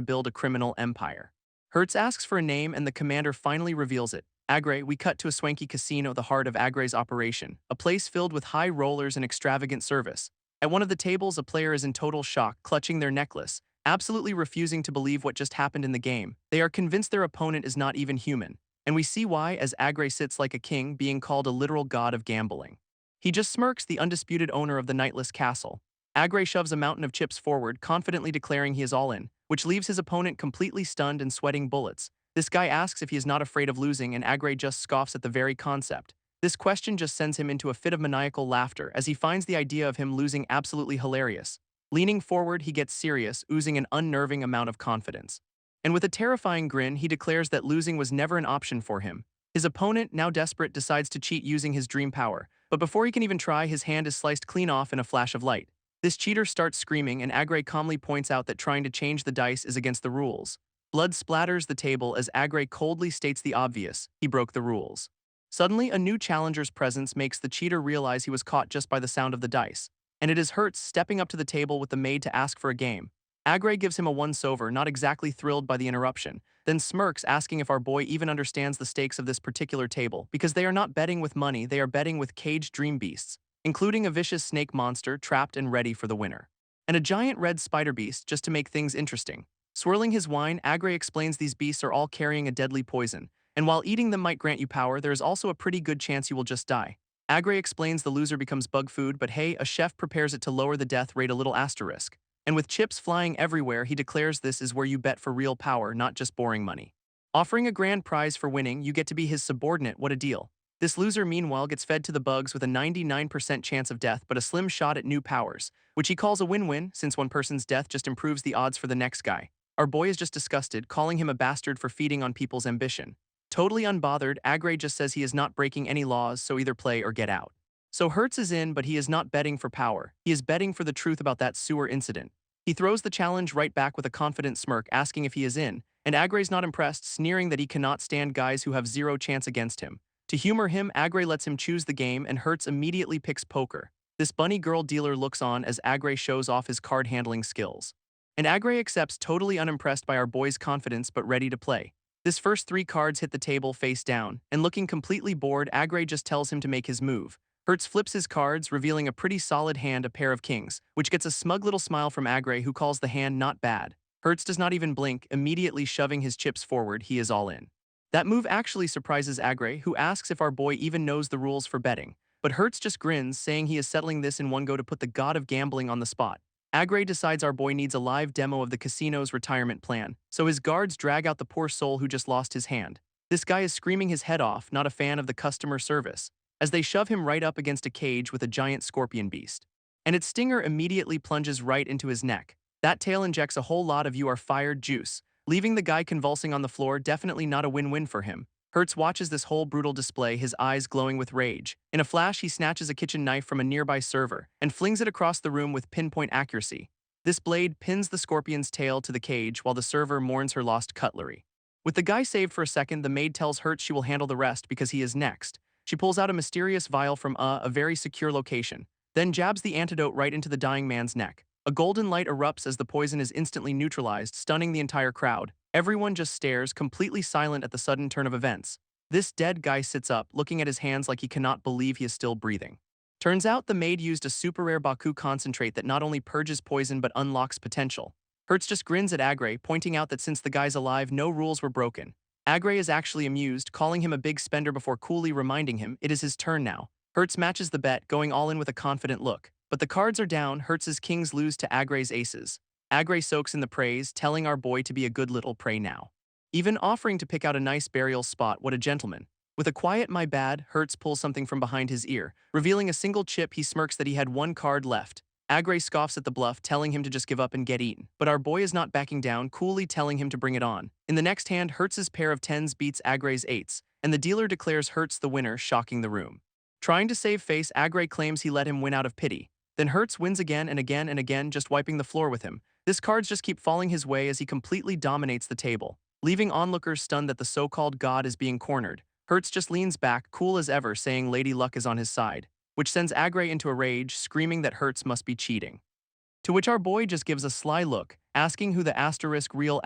build a criminal empire. Hertz asks for a name and the commander finally reveals it. Agre. We cut to a swanky casino, the heart of Agre's operation, a place filled with high rollers and extravagant service. At one of the tables, a player is in total shock, clutching their necklace, absolutely refusing to believe what just happened in the game. They are convinced their opponent is not even human. And we see why, as Agre sits like a king, being called a literal god of gambling. He just smirks, the undisputed owner of the nightless castle. Agre shoves a mountain of chips forward, confidently declaring he is all in, which leaves his opponent completely stunned and sweating bullets. This guy asks if he is not afraid of losing, and Agre just scoffs at the very concept. This question just sends him into a fit of maniacal laughter as he finds the idea of him losing absolutely hilarious. Leaning forward, he gets serious, oozing an unnerving amount of confidence. And with a terrifying grin, he declares that losing was never an option for him. His opponent, now desperate, decides to cheat using his dream power, but before he can even try, his hand is sliced clean off in a flash of light. This cheater starts screaming, and Agre calmly points out that trying to change the dice is against the rules. Blood splatters the table as Agre coldly states the obvious: he broke the rules. Suddenly, a new challenger's presence makes the cheater realize he was caught just by the sound of the dice, and it is Hertz stepping up to the table with the maid to ask for a game. Agre gives him a once-over, not exactly thrilled by the interruption, then smirks, asking if our boy even understands the stakes of this particular table, because they are not betting with money, they are betting with caged dream beasts, including a vicious snake monster trapped and ready for the winner, and a giant red spider beast just to make things interesting. Swirling his wine, Agre explains these beasts are all carrying a deadly poison, and while eating them might grant you power, there is also a pretty good chance you will just die. Agre explains the loser becomes bug food, but hey, a chef prepares it to lower the death rate a little asterisk. And with chips flying everywhere, he declares this is where you bet for real power, not just boring money. Offering a grand prize for winning, you get to be his subordinate, what a deal. This loser meanwhile gets fed to the bugs with a 99% chance of death but a slim shot at new powers, which he calls a win-win since one person's death just improves the odds for the next guy. Our boy is just disgusted, calling him a bastard for feeding on people's ambition. Totally unbothered, Agre just says he is not breaking any laws, so either play or get out. So Hertz is in, but he is not betting for power. He is betting for the truth about that sewer incident. He throws the challenge right back with a confident smirk, asking if he is in, and Agre's not impressed, sneering that he cannot stand guys who have zero chance against him. To humor him, Agre lets him choose the game and Hertz immediately picks poker. This bunny girl dealer looks on as Agre shows off his card handling skills. And Agre accepts, totally unimpressed by our boy's confidence but ready to play. This first 3 cards hit the table face down, and looking completely bored, Agre just tells him to make his move. Hertz flips his cards, revealing a pretty solid hand, a pair of kings, which gets a smug little smile from Agre, who calls the hand not bad. Hertz does not even blink, immediately shoving his chips forward. He is all in. That move actually surprises Agre, who asks if our boy even knows the rules for betting. But Hertz just grins, saying he is settling this in one go to put the god of gambling on the spot. Agre decides our boy needs a live demo of the casino's retirement plan, so his guards drag out the poor soul who just lost his hand. This guy is screaming his head off, not a fan of the customer service, as they shove him right up against a cage with a giant scorpion beast. And its stinger immediately plunges right into his neck. That tail injects a whole lot of "you are fired" juice, leaving the guy convulsing on the floor. Definitely not a win-win for him. Hertz watches this whole brutal display, his eyes glowing with rage. In a flash, he snatches a kitchen knife from a nearby server and flings it across the room with pinpoint accuracy. This blade pins the scorpion's tail to the cage while the server mourns her lost cutlery. With the guy saved for a second, the maid tells Hertz she will handle the rest because he is next. She pulls out a mysterious vial from a very secure location, then jabs the antidote right into the dying man's neck. A golden light erupts as the poison is instantly neutralized, stunning the entire crowd. Everyone just stares, completely silent at the sudden turn of events. This dead guy sits up, looking at his hands like he cannot believe he is still breathing. Turns out the maid used a super rare Baku concentrate that not only purges poison but unlocks potential. Hertz just grins at Agre, pointing out that since the guy's alive, no rules were broken. Agre is actually amused, calling him a big spender before coolly reminding him it is his turn now. Hertz matches the bet, going all in with a confident look. But the cards are down. Hertz's kings lose to Agre's aces. Agre soaks in the praise, telling our boy to be a good little prey now, even offering to pick out a nice burial spot. What a gentleman. With a quiet "my bad," Hertz pulls something from behind his ear, revealing a single chip. He smirks that he had 1 card left. Agre scoffs at the bluff, telling him to just give up and get eaten. But our boy is not backing down, coolly telling him to bring it on. In the next hand, Hertz's pair of 10s beats Agre's 8s, and the dealer declares Hertz the winner, shocking the room. Trying to save face, Agre claims he let him win out of pity. Then Hertz wins again and again and again, just wiping the floor with him. His cards just keep falling his way as he completely dominates the table, leaving onlookers stunned that the so-called god is being cornered. Hertz just leans back, cool as ever, saying Lady Luck is on his side, which sends Agre into a rage, screaming that Hertz must be cheating. To which our boy just gives a sly look, asking who the real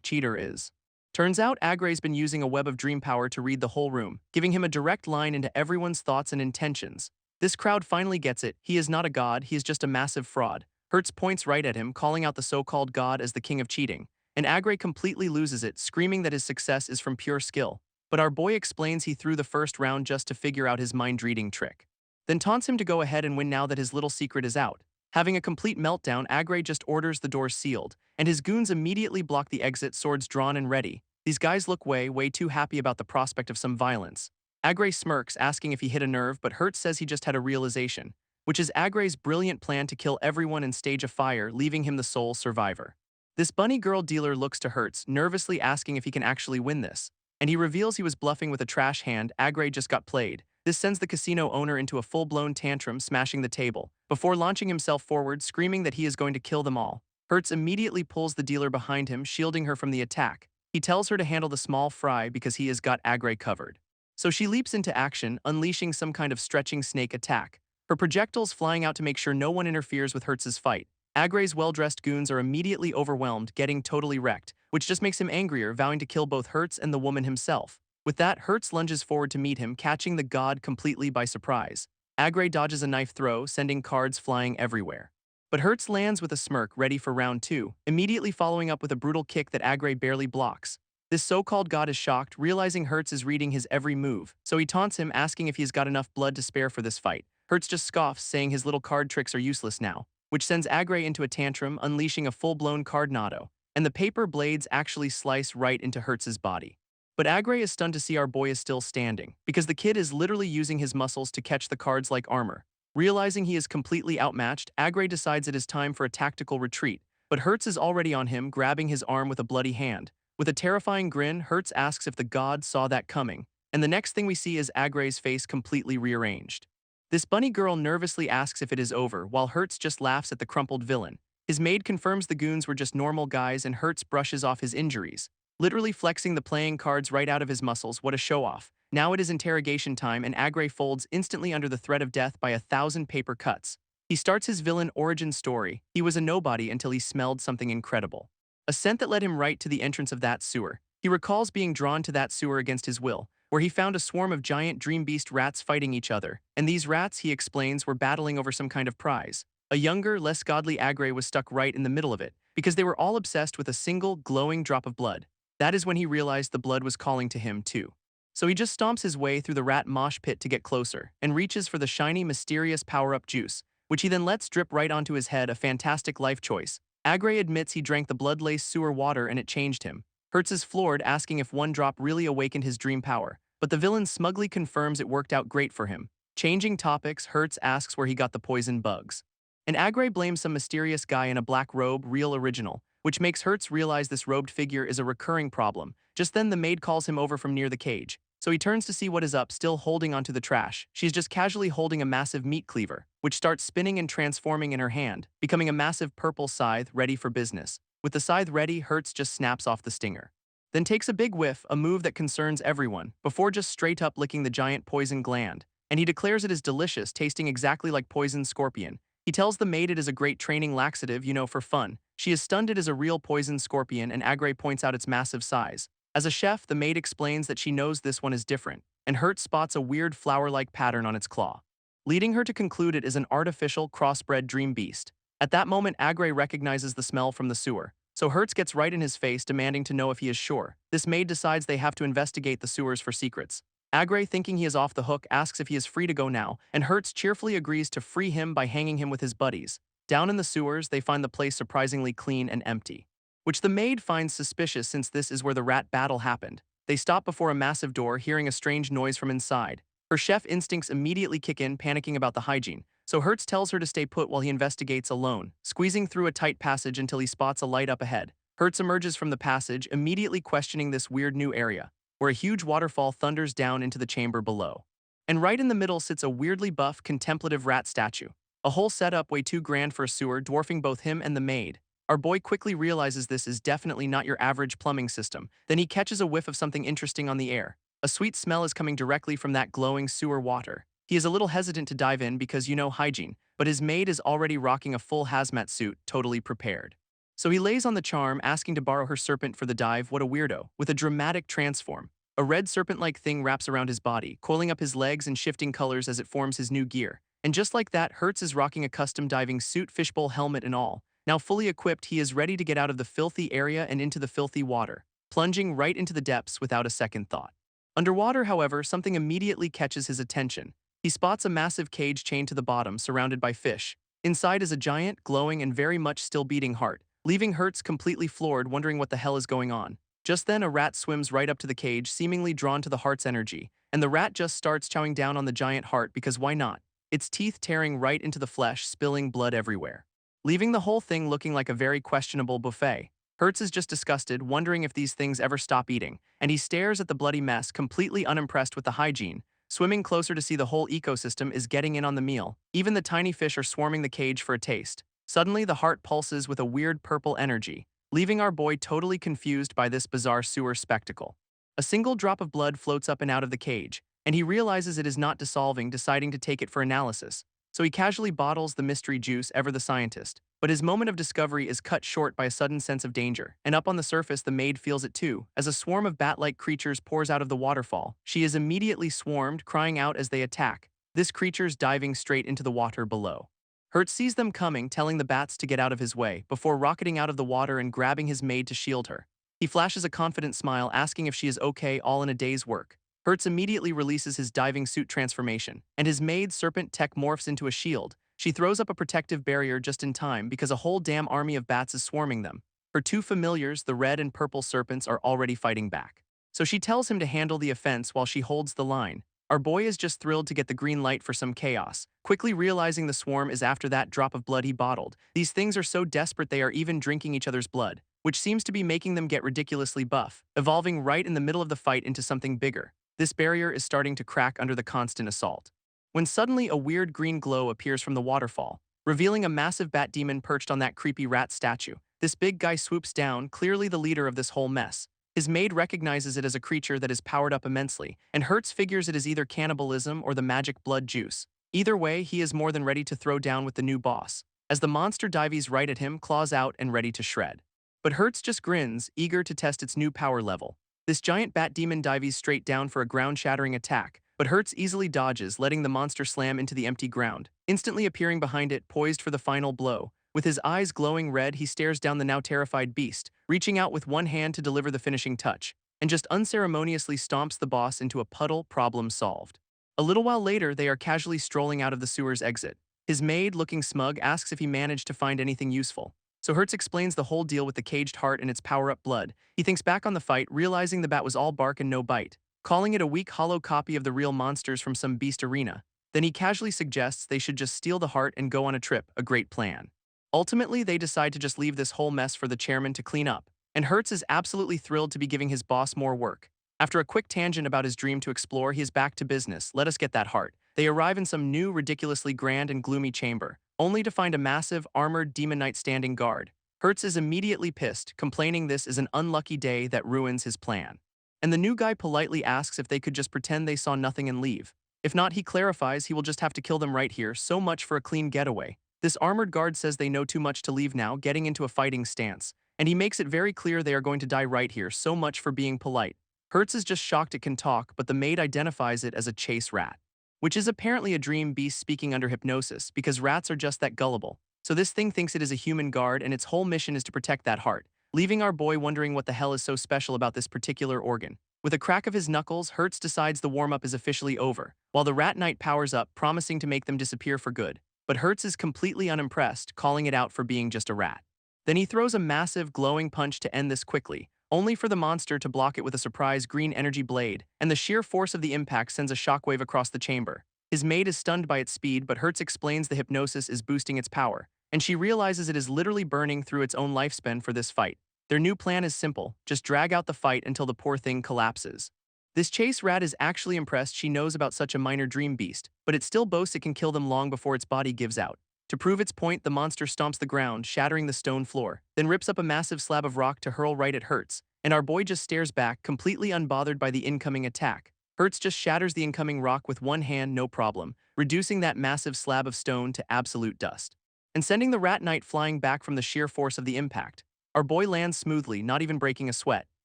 cheater is. Turns out Agre's been using a web of dream power to read the whole room, giving him a direct line into everyone's thoughts and intentions. This crowd finally gets it. He is not a god, he is just a massive fraud. Hertz points right at him, calling out the so-called god as the king of cheating, and Agre completely loses it, screaming that his success is from pure skill. But our boy explains he threw the first round just to figure out his mind-reading trick, then taunts him to go ahead and win now that his little secret is out. Having a complete meltdown, Agre just orders the doors sealed, and his goons immediately block the exit, swords drawn and ready. These guys look way too happy about the prospect of some violence. Agre smirks, asking if he hit a nerve, but Hertz says he just had a realization, which is Agre's brilliant plan to kill everyone and stage a fire, leaving him the sole survivor. This bunny girl dealer looks to Hertz, nervously asking if he can actually win this, and he reveals he was bluffing with a trash hand. Agre just got played. This sends the casino owner into a full-blown tantrum, smashing the table, before launching himself forward, screaming that he is going to kill them all. Hertz immediately pulls the dealer behind him, shielding her from the attack. He tells her to handle the small fry because he has got Agre covered. So she leaps into action, unleashing some kind of stretching snake attack, her projectiles flying out to make sure no one interferes with Hertz's fight. Agre's well-dressed goons are immediately overwhelmed, getting totally wrecked, which just makes him angrier, vowing to kill both Hertz and the woman himself. With that, Hertz lunges forward to meet him, catching the god completely by surprise. Agre dodges a knife throw, sending cards flying everywhere. But Hertz lands with a smirk, ready for round 2, immediately following up with a brutal kick that Agre barely blocks. This so-called god is shocked, realizing Hertz is reading his every move, so he taunts him, asking if he has got enough blood to spare for this fight. Hertz just scoffs, saying his little card tricks are useless now, which sends Agre into a tantrum, unleashing a full-blown cardnado, and the paper blades actually slice right into Hertz's body. But Agre is stunned to see our boy is still standing, because the kid is literally using his muscles to catch the cards like armor. Realizing he is completely outmatched, Agre decides it is time for a tactical retreat, but Hertz is already on him, grabbing his arm with a bloody hand. With a terrifying grin, Hertz asks if the god saw that coming, and the next thing we see is Agre's face completely rearranged. This bunny girl nervously asks if it is over, while Hertz just laughs at the crumpled villain. His maid confirms the goons were just normal guys, and Hertz brushes off his injuries, literally flexing the playing cards right out of his muscles. What a show-off. Now it is interrogation time and Agre folds instantly under the threat of death by 1,000 paper cuts. He starts his villain origin story. He was a nobody until he smelled something incredible. A scent that led him right to the entrance of that sewer. He recalls being drawn to that sewer against his will, where he found a swarm of giant dream beast rats fighting each other, and these rats, he explains, were battling over some kind of prize. A younger, less godly Agre was stuck right in the middle of it, because they were all obsessed with a single, glowing drop of blood. That is when he realized the blood was calling to him, too. So he just stomps his way through the rat mosh pit to get closer, and reaches for the shiny, mysterious power-up juice, which he then lets drip right onto his head, a fantastic life choice. Agre admits he drank the blood-laced sewer water and it changed him. Hertz is floored, asking if one drop really awakened his dream power, but the villain smugly confirms it worked out great for him. Changing topics, Hertz asks where he got the poison bugs. And Agre blames some mysterious guy in a black robe, real original, which makes Hertz realize this robed figure is a recurring problem. Just then the maid calls him over from near the cage, so he turns to see what is up, still holding onto the trash. She's just casually holding a massive meat cleaver, which starts spinning and transforming in her hand, becoming a massive purple scythe ready for business. With the scythe ready, Hertz just snaps off the stinger. Then takes a big whiff, a move that concerns everyone, before just straight up licking the giant poison gland. And he declares it is delicious, tasting exactly like poisoned scorpion. He tells the maid it is a great training laxative, for fun. She is stunned it is a real poison scorpion, and Agre points out its massive size. As a chef, the maid explains that she knows this one is different, and Hertz spots a weird flower-like pattern on its claw, leading her to conclude it is an artificial, crossbred dream beast. At that moment, Agre recognizes the smell from the sewer, so Hertz gets right in his face, demanding to know if he is sure. This maid decides they have to investigate the sewers for secrets. Agre, thinking he is off the hook, asks if he is free to go now, and Hertz cheerfully agrees to free him by hanging him with his buddies. Down in the sewers, they find the place surprisingly clean and empty, which the maid finds suspicious since this is where the rat battle happened. They stop before a massive door, hearing a strange noise from inside. Her chef instincts immediately kick in, panicking about the hygiene, so Hertz tells her to stay put while he investigates alone, squeezing through a tight passage until he spots a light up ahead. Hertz emerges from the passage, immediately questioning this weird new area, where a huge waterfall thunders down into the chamber below. And right in the middle sits a weirdly buff, contemplative rat statue. A whole setup way too grand for a sewer, dwarfing both him and the maid. Our boy quickly realizes this is definitely not your average plumbing system. Then he catches a whiff of something interesting on the air. A sweet smell is coming directly from that glowing sewer water. He is a little hesitant to dive in because hygiene, but his maid is already rocking a full hazmat suit, totally prepared. So he lays on the charm, asking to borrow her serpent for the dive. What a weirdo, with a dramatic transform. A red serpent-like thing wraps around his body, coiling up his legs and shifting colors as it forms his new gear. And just like that, Hertz is rocking a custom diving suit, fishbowl helmet and all. Now fully equipped, he is ready to get out of the filthy area and into the filthy water, plunging right into the depths without a second thought. Underwater, however, something immediately catches his attention. He spots a massive cage chained to the bottom, surrounded by fish. Inside is a giant, glowing, and very much still beating heart, leaving Hertz completely floored, wondering what the hell is going on. Just then, a rat swims right up to the cage, seemingly drawn to the heart's energy, and the rat just starts chowing down on the giant heart because why not? Its teeth tearing right into the flesh, spilling blood everywhere, leaving the whole thing looking like a very questionable buffet. Hertz is just disgusted, wondering if these things ever stop eating, and he stares at the bloody mess, completely unimpressed with the hygiene. Swimming closer to see the whole ecosystem is getting in on the meal. Even the tiny fish are swarming the cage for a taste. Suddenly, the heart pulses with a weird purple energy, leaving our boy totally confused by this bizarre sewer spectacle. A single drop of blood floats up and out of the cage, and he realizes it is not dissolving, deciding to take it for analysis. So he casually bottles the mystery juice, ever the scientist. But his moment of discovery is cut short by a sudden sense of danger, and up on the surface the maid feels it too. As a swarm of bat-like creatures pours out of the waterfall, she is immediately swarmed, crying out as they attack. This creature's diving straight into the water below. Hertz sees them coming, telling the bats to get out of his way, before rocketing out of the water and grabbing his maid to shield her. He flashes a confident smile, asking if she is okay, all in a day's work. Hertz immediately releases his diving suit transformation, and his maid serpent tech morphs into a shield. She throws up a protective barrier just in time because a whole damn army of bats is swarming them. Her two familiars, the red and purple serpents, are already fighting back. So she tells him to handle the offense while she holds the line. Our boy is just thrilled to get the green light for some chaos, quickly realizing the swarm is after that drop of blood he bottled. These things are so desperate they are even drinking each other's blood, which seems to be making them get ridiculously buff, evolving right in the middle of the fight into something bigger. This barrier is starting to crack under the constant assault, when suddenly a weird green glow appears from the waterfall, revealing a massive bat demon perched on that creepy rat statue. This big guy swoops down, clearly the leader of this whole mess. His maid recognizes it as a creature that is powered up immensely, and Hertz figures it is either cannibalism or the magic blood juice. Either way, he is more than ready to throw down with the new boss, as the monster dives right at him, claws out, and ready to shred. But Hertz just grins, eager to test its new power level. This giant bat demon dives straight down for a ground-shattering attack, but Hertz easily dodges, letting the monster slam into the empty ground, instantly appearing behind it, poised for the final blow. With his eyes glowing red, he stares down the now terrified beast, reaching out with one hand to deliver the finishing touch, and just unceremoniously stomps the boss into a puddle. Problem solved. A little while later, they are casually strolling out of the sewer's exit. His maid, looking smug, asks if he managed to find anything useful. So Hertz explains the whole deal with the caged heart and its power-up blood. He thinks back on the fight, realizing the bat was all bark and no bite, calling it a weak, hollow copy of the real monsters from some beast arena. Then he casually suggests they should just steal the heart and go on a trip, a great plan. Ultimately, they decide to just leave this whole mess for the chairman to clean up, and Hertz is absolutely thrilled to be giving his boss more work. After a quick tangent about his dream to explore, he is back to business. Let us get that heart. They arrive in some new, ridiculously grand and gloomy chamber, only to find a massive, armored demon knight standing guard. Hertz is immediately pissed, complaining this is an unlucky day that ruins his plan. And the new guy politely asks if they could just pretend they saw nothing and leave. If not, he clarifies he will just have to kill them right here, so much for a clean getaway. This armored guard says they know too much to leave now, getting into a fighting stance, and he makes it very clear they are going to die right here, so much for being polite. Hertz is just shocked it can talk, but the maid identifies it as a chase rat, which is apparently a dream beast speaking under hypnosis, because rats are just that gullible. So this thing thinks it is a human guard, and its whole mission is to protect that heart, leaving our boy wondering what the hell is so special about this particular organ. With a crack of his knuckles, Hertz decides the warm-up is officially over, while the rat knight powers up, promising to make them disappear for good. But Hertz is completely unimpressed, calling it out for being just a rat. Then he throws a massive, glowing punch to end this quickly, only for the monster to block it with a surprise green energy blade, and the sheer force of the impact sends a shockwave across the chamber. His maid is stunned by its speed, but Hertz explains the hypnosis is boosting its power, and she realizes it is literally burning through its own lifespan for this fight. Their new plan is simple, just drag out the fight until the poor thing collapses. This chase rat is actually impressed she knows about such a minor dream beast, but it still boasts it can kill them long before its body gives out. To prove its point, the monster stomps the ground, shattering the stone floor, then rips up a massive slab of rock to hurl right at Hertz, and our boy just stares back, completely unbothered by the incoming attack. Hertz just shatters the incoming rock with one hand, no problem, reducing that massive slab of stone to absolute dust, and sending the rat knight flying back from the sheer force of the impact. Our boy lands smoothly, not even breaking a sweat.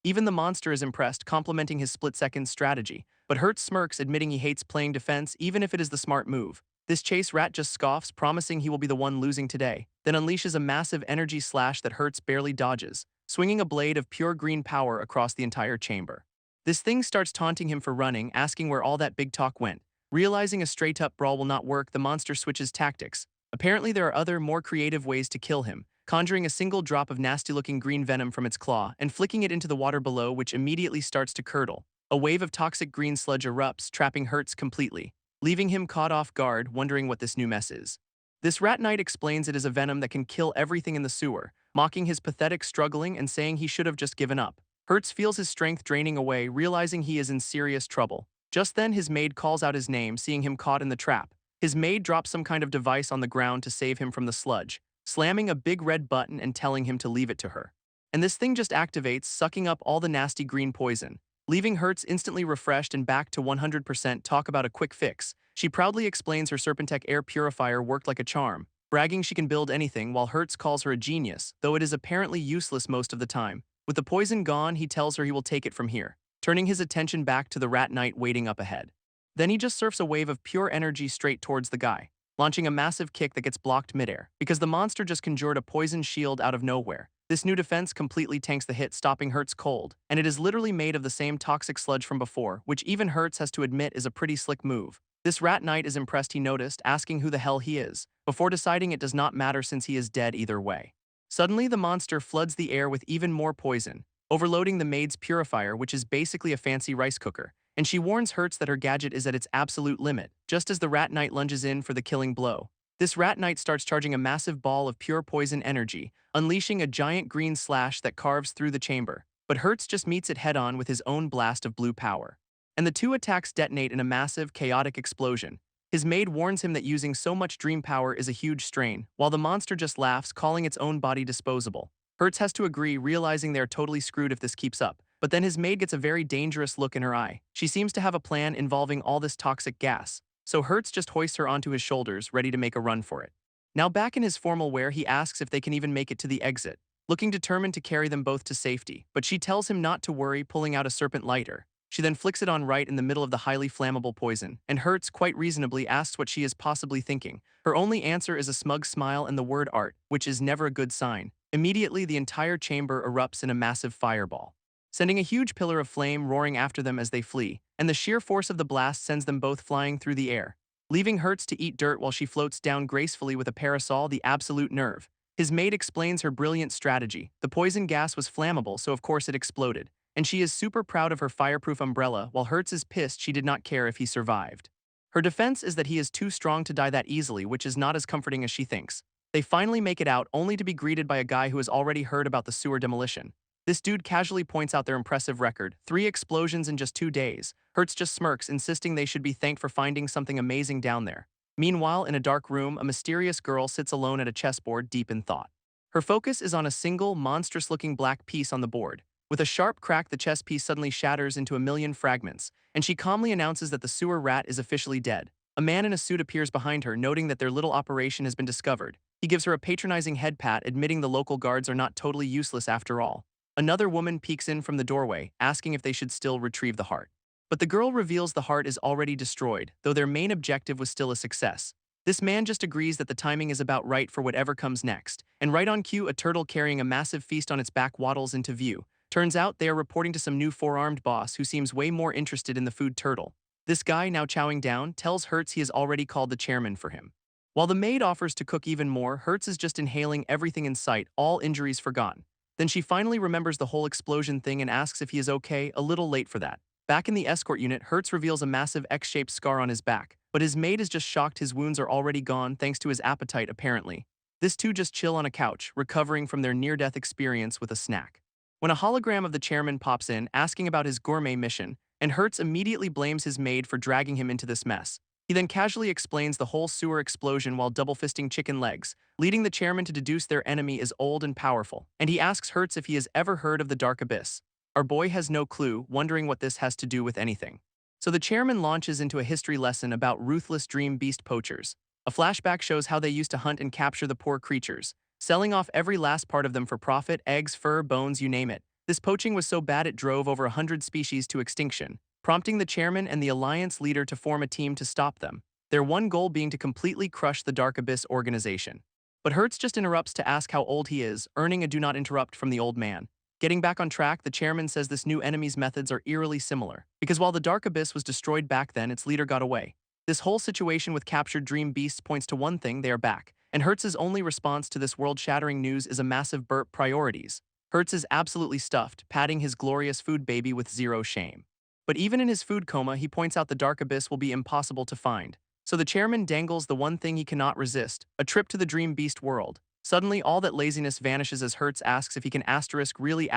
Even the monster is impressed, complimenting his split-second strategy, but Hertz smirks, admitting he hates playing defense even if it is the smart move. This chase rat just scoffs, promising he will be the one losing today, then unleashes a massive energy slash that Hertz barely dodges, swinging a blade of pure green power across the entire chamber. This thing starts taunting him for running, asking where all that big talk went. Realizing a straight-up brawl will not work, the monster switches tactics. Apparently there are other, more creative ways to kill him, conjuring a single drop of nasty-looking green venom from its claw and flicking it into the water below, which immediately starts to curdle. A wave of toxic green sludge erupts, trapping Hertz completely, leaving him caught off guard, wondering what this new mess is. This rat knight explains it is a venom that can kill everything in the sewer, mocking his pathetic struggling and saying he should have just given up. Hertz feels his strength draining away, realizing he is in serious trouble. Just then his maid calls out his name, seeing him caught in the trap. His maid drops some kind of device on the ground to save him from the sludge, slamming a big red button and telling him to leave it to her. And this thing just activates, sucking up all the nasty green poison, leaving Hertz instantly refreshed and back to 100%. Talk about a quick fix. She proudly explains her Serpentech air purifier worked like a charm, bragging she can build anything, while Hertz calls her a genius, though it is apparently useless most of the time. With the poison gone, he tells her he will take it from here, turning his attention back to the rat knight waiting up ahead. Then he just surfs a wave of pure energy straight towards the guy, launching a massive kick that gets blocked midair, because the monster just conjured a poison shield out of nowhere. This new defense completely tanks the hit, stopping Hertz cold, and it is literally made of the same toxic sludge from before, which even Hertz has to admit is a pretty slick move. This rat knight is impressed, he noticed, asking who the hell he is, before deciding it does not matter since he is dead either way. Suddenly, the monster floods the air with even more poison, overloading the maid's purifier, which is basically a fancy rice cooker, and she warns Hertz that her gadget is at its absolute limit, just as the rat knight lunges in for the killing blow. This rat knight starts charging a massive ball of pure poison energy, unleashing a giant green slash that carves through the chamber, but Hertz just meets it head-on with his own blast of blue power. And the two attacks detonate in a massive, chaotic explosion. His maid warns him that using so much dream power is a huge strain, while the monster just laughs, calling its own body disposable. Hertz has to agree, realizing they are totally screwed if this keeps up, But then his maid gets a very dangerous look in her eye. She seems to have a plan involving all this toxic gas, so Hertz just hoists her onto his shoulders, ready to make a run for it. Now back in his formal wear, he asks if they can even make it to the exit, looking determined to carry them both to safety, but she tells him not to worry, pulling out a serpent lighter. She then flicks it on right in the middle of the highly flammable poison, and Hertz quite reasonably asks what she is possibly thinking. Her only answer is a smug smile and the word art, which is never a good sign. Immediately, the entire chamber erupts in a massive fireball, sending a huge pillar of flame roaring after them as they flee, and the sheer force of the blast sends them both flying through the air, leaving Hertz to eat dirt while she floats down gracefully with a parasol, the absolute nerve. His maid explains her brilliant strategy. The poison gas was flammable, so of course it exploded, and she is super proud of her fireproof umbrella, while Hertz is pissed she did not care if he survived. Her defense is that he is too strong to die that easily, which is not as comforting as she thinks. They finally make it out, only to be greeted by a guy who has already heard about the sewer demolition. This dude casually points out their impressive record, 3 explosions in just 2 days. Hertz just smirks, insisting they should be thanked for finding something amazing down there. Meanwhile, in a dark room, a mysterious girl sits alone at a chessboard, deep in thought. Her focus is on a single, monstrous-looking black piece on the board. With a sharp crack, the chess piece suddenly shatters into a million fragments, and she calmly announces that the sewer rat is officially dead. A man in a suit appears behind her, noting that their little operation has been discovered. He gives her a patronizing head pat, admitting the local guards are not totally useless after all. Another woman peeks in from the doorway, asking if they should still retrieve the heart. But the girl reveals the heart is already destroyed, though their main objective was still a success. This man just agrees that the timing is about right for whatever comes next, and right on cue, a turtle carrying a massive feast on its back waddles into view. Turns out they are reporting to some new four-armed boss who seems way more interested in the food turtle. This guy, now chowing down, tells Hertz he has already called the chairman for him. While the maid offers to cook even more, Hertz is just inhaling everything in sight, all injuries forgotten. Then she finally remembers the whole explosion thing and asks if he is okay, a little late for that. Back in the escort unit, Hertz reveals a massive X-shaped scar on his back, but his maid is just shocked his wounds are already gone thanks to his appetite apparently. This two just chill on a couch, recovering from their near-death experience with a snack, when a hologram of the chairman pops in, asking about his gourmet mission, and Hertz immediately blames his maid for dragging him into this mess. He then casually explains the whole sewer explosion while double-fisting chicken legs, leading the chairman to deduce their enemy is old and powerful, and he asks Hertz if he has ever heard of the Dark Abyss. Our boy has no clue, wondering what this has to do with anything. So the chairman launches into a history lesson about ruthless dream beast poachers. A flashback shows how they used to hunt and capture the poor creatures, selling off every last part of them for profit, eggs, fur, bones, you name it. This poaching was so bad it drove over 100 species to extinction, prompting the chairman and the alliance leader to form a team to stop them, their one goal being to completely crush the Dark Abyss organization. But Hertz just interrupts to ask how old he is, earning a do not interrupt from the old man. Getting back on track, the chairman says this new enemy's methods are eerily similar, because while the Dark Abyss was destroyed back then, its leader got away. This whole situation with captured dream beasts points to one thing: they are back. And Hertz's only response to this world-shattering news is a massive burp: priorities. Hertz is absolutely stuffed, patting his glorious food baby with zero shame. But even in his food coma, he points out the Dark Abyss will be impossible to find. So the chairman dangles the one thing he cannot resist: a trip to the dream beast world. Suddenly, all that laziness vanishes as Hertz asks if he can really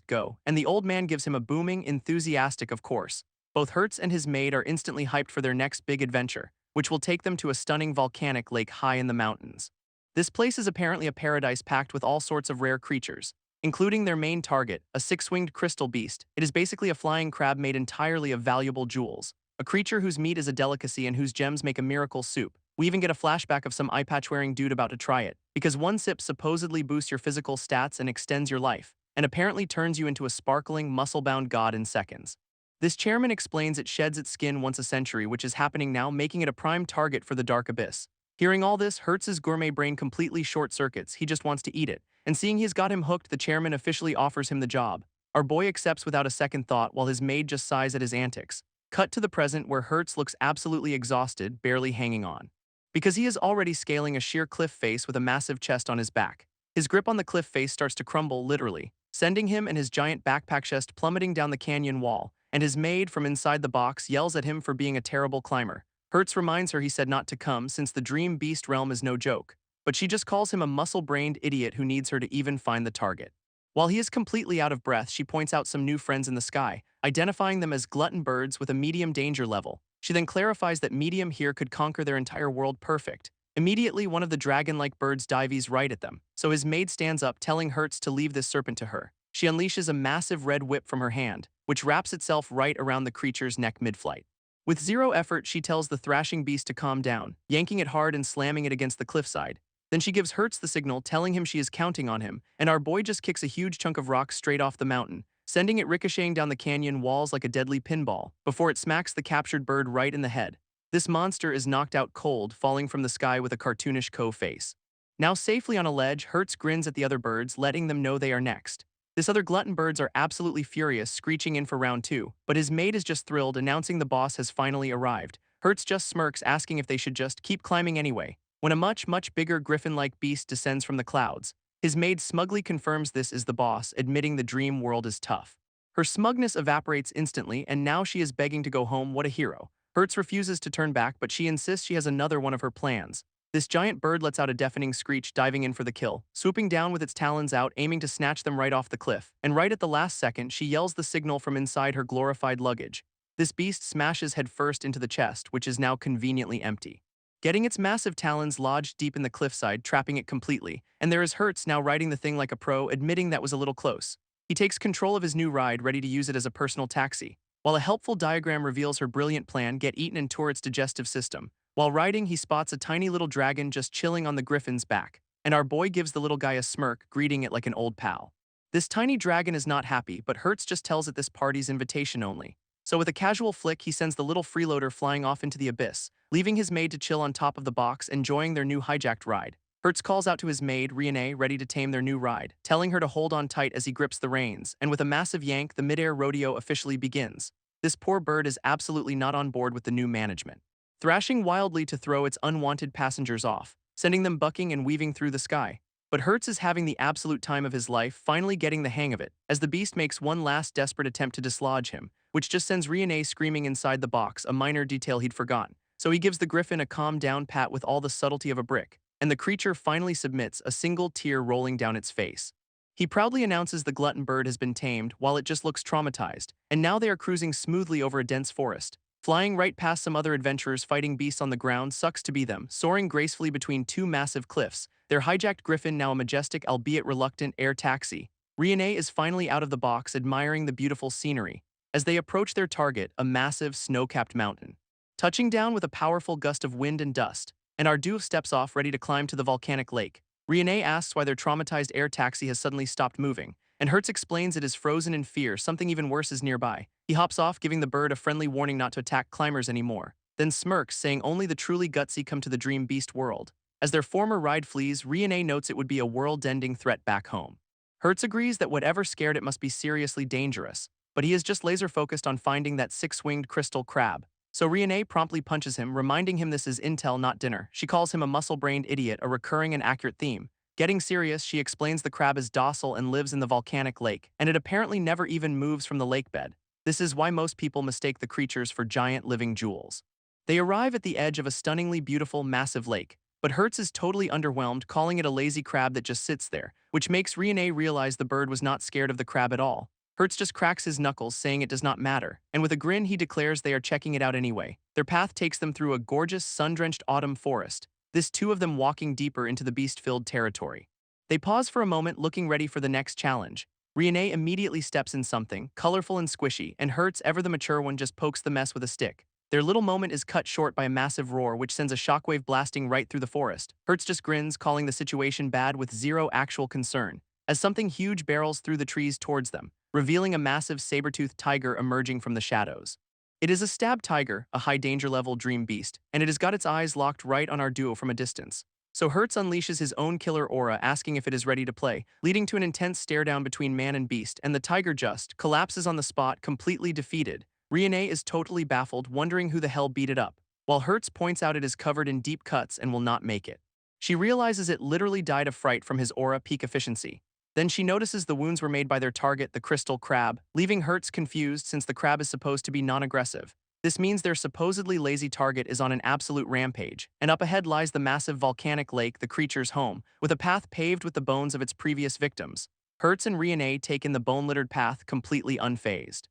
go, and the old man gives him a booming, enthusiastic of course. Both Hertz and his maid are instantly hyped for their next big adventure, which will take them to a stunning volcanic lake high in the mountains. This place is apparently a paradise packed with all sorts of rare creatures, including their main target, a 6-winged crystal beast. It is basically a flying crab made entirely of valuable jewels, a creature whose meat is a delicacy and whose gems make a miracle soup. We even get a flashback of some eye patch-wearing dude about to try it, because one sip supposedly boosts your physical stats and extends your life, and apparently turns you into a sparkling, muscle-bound god in seconds. This chairman explains it sheds its skin once a century, which is happening now, making it a prime target for the Dark Abyss. Hearing all this, Hertz's gourmet brain completely short-circuits. He just wants to eat it, and seeing he's got him hooked, the chairman officially offers him the job. Our boy accepts without a second thought, while his maid just sighs at his antics. Cut to the present, where Hertz looks absolutely exhausted, barely hanging on, because he is already scaling a sheer cliff face with a massive chest on his back. His grip on the cliff face starts to crumble, literally, sending him and his giant backpack chest plummeting down the canyon wall, and his maid, from inside the box, yells at him for being a terrible climber. Hertz reminds her he said not to come, since the dream beast realm is no joke, but she just calls him a muscle-brained idiot who needs her to even find the target. While he is completely out of breath, she points out some new friends in the sky, identifying them as glutton birds with a medium danger level. She then clarifies that medium here could conquer their entire world. Perfect. Immediately, one of the dragon-like birds dives right at them, so his maid stands up, telling Hertz to leave this serpent to her. She unleashes a massive red whip from her hand, which wraps itself right around the creature's neck mid-flight. With zero effort, she tells the thrashing beast to calm down, yanking it hard and slamming it against the cliffside. Then she gives Hertz the signal, telling him she is counting on him, and our boy just kicks a huge chunk of rock straight off the mountain, sending it ricocheting down the canyon walls like a deadly pinball, before it smacks the captured bird right in the head. This monster is knocked out cold, falling from the sky with a cartoonish face. Now safely on a ledge, Hertz grins at the other birds, letting them know they are next. This other glutton birds are absolutely furious, screeching in for round 2, but his mate is just thrilled, announcing the boss has finally arrived. Hertz just smirks, asking if they should just keep climbing anyway. When a much bigger griffin-like beast descends from the clouds, his maid smugly confirms this is the boss, admitting the dream world is tough. Her smugness evaporates instantly, and now she is begging to go home. What a hero. Hertz refuses to turn back, but she insists she has another one of her plans. This giant bird lets out a deafening screech, diving in for the kill, swooping down with its talons out, aiming to snatch them right off the cliff. And right at the last second, she yells the signal from inside her glorified luggage. This beast smashes headfirst into the chest, which is now conveniently empty, getting its massive talons lodged deep in the cliffside, trapping it completely. And there is Hertz now riding the thing like a pro, admitting that was a little close. He takes control of his new ride, ready to use it as a personal taxi. While a helpful diagram reveals her brilliant plan, get eaten and tour its digestive system. While riding, he spots a tiny little dragon just chilling on the griffin's back, and our boy gives the little guy a smirk, greeting it like an old pal. This tiny dragon is not happy, but Hertz just tells it this party's invitation only. So with a casual flick, he sends the little freeloader flying off into the abyss, leaving his maid to chill on top of the box, enjoying their new hijacked ride. Hertz calls out to his maid, Reincarnation, ready to tame their new ride, telling her to hold on tight as he grips the reins, and with a massive yank, the midair rodeo officially begins. This poor bird is absolutely not on board with the new management, thrashing wildly to throw its unwanted passengers off, sending them bucking and weaving through the sky. But Hertz is having the absolute time of his life, finally getting the hang of it, as the beast makes one last desperate attempt to dislodge him, which just sends Reincarnation screaming inside the box, a minor detail he'd forgotten. So he gives the griffin a calm-down pat with all the subtlety of a brick, and the creature finally submits, a single tear rolling down its face. He proudly announces the glutton bird has been tamed, while it just looks traumatized, and now they are cruising smoothly over a dense forest, flying right past some other adventurers fighting beasts on the ground. Sucks to be them, soaring gracefully between two massive cliffs, their hijacked griffin now a majestic albeit reluctant air taxi. Reincarnation is finally out of the box, admiring the beautiful scenery, as they approach their target, a massive snow-capped mountain, touching down with a powerful gust of wind and dust, and our duo steps off ready to climb to the volcanic lake. Reincarnation asks why their traumatized air taxi has suddenly stopped moving, and Hertz explains it is frozen in fear, something even worse is nearby. He hops off, giving the bird a friendly warning not to attack climbers anymore, then smirks, saying only the truly gutsy come to the dream beast world. As their former ride flees, Reincarnation notes it would be a world-ending threat back home. Hertz agrees that whatever scared it must be seriously dangerous, but he is just laser-focused on finding that six-winged crystal crab. So Reincarnation promptly punches him, reminding him this is intel, not dinner. She calls him a muscle-brained idiot, a recurring and accurate theme. Getting serious, she explains the crab is docile and lives in the volcanic lake, and it apparently never even moves from the lake bed. This is why most people mistake the creatures for giant living jewels. They arrive at the edge of a stunningly beautiful, massive lake, but Hertz is totally underwhelmed, calling it a lazy crab that just sits there, which makes Reincarnation realize the bird was not scared of the crab at all. Hertz just cracks his knuckles, saying it does not matter, and with a grin he declares they are checking it out anyway. Their path takes them through a gorgeous, sun-drenched autumn forest, this two of them walking deeper into the beast-filled territory. They pause for a moment, looking ready for the next challenge. Reincarnation immediately steps in something colorful and squishy, and Hertz, ever the mature one, just pokes the mess with a stick. Their little moment is cut short by a massive roar which sends a shockwave blasting right through the forest. Hertz just grins, calling the situation bad with zero actual concern, as something huge barrels through the trees towards them, revealing a massive saber-toothed tiger emerging from the shadows. It is a stab tiger, a high-danger level dream beast, and it has got its eyes locked right on our duo from a distance. So Hertz unleashes his own killer aura, asking if it is ready to play, leading to an intense stare-down between man and beast, and the tiger just collapses on the spot, completely defeated. Reincarnation is totally baffled, wondering who the hell beat it up, while Hertz points out it is covered in deep cuts and will not make it. She realizes it literally died of fright from his aura peak efficiency. Then she notices the wounds were made by their target, the crystal crab, leaving Hertz confused since the crab is supposed to be non-aggressive. This means their supposedly lazy target is on an absolute rampage, and up ahead lies the massive volcanic lake, the creature's home, with a path paved with the bones of its previous victims. Hertz and Reincarnation take in the bone-littered path completely unfazed.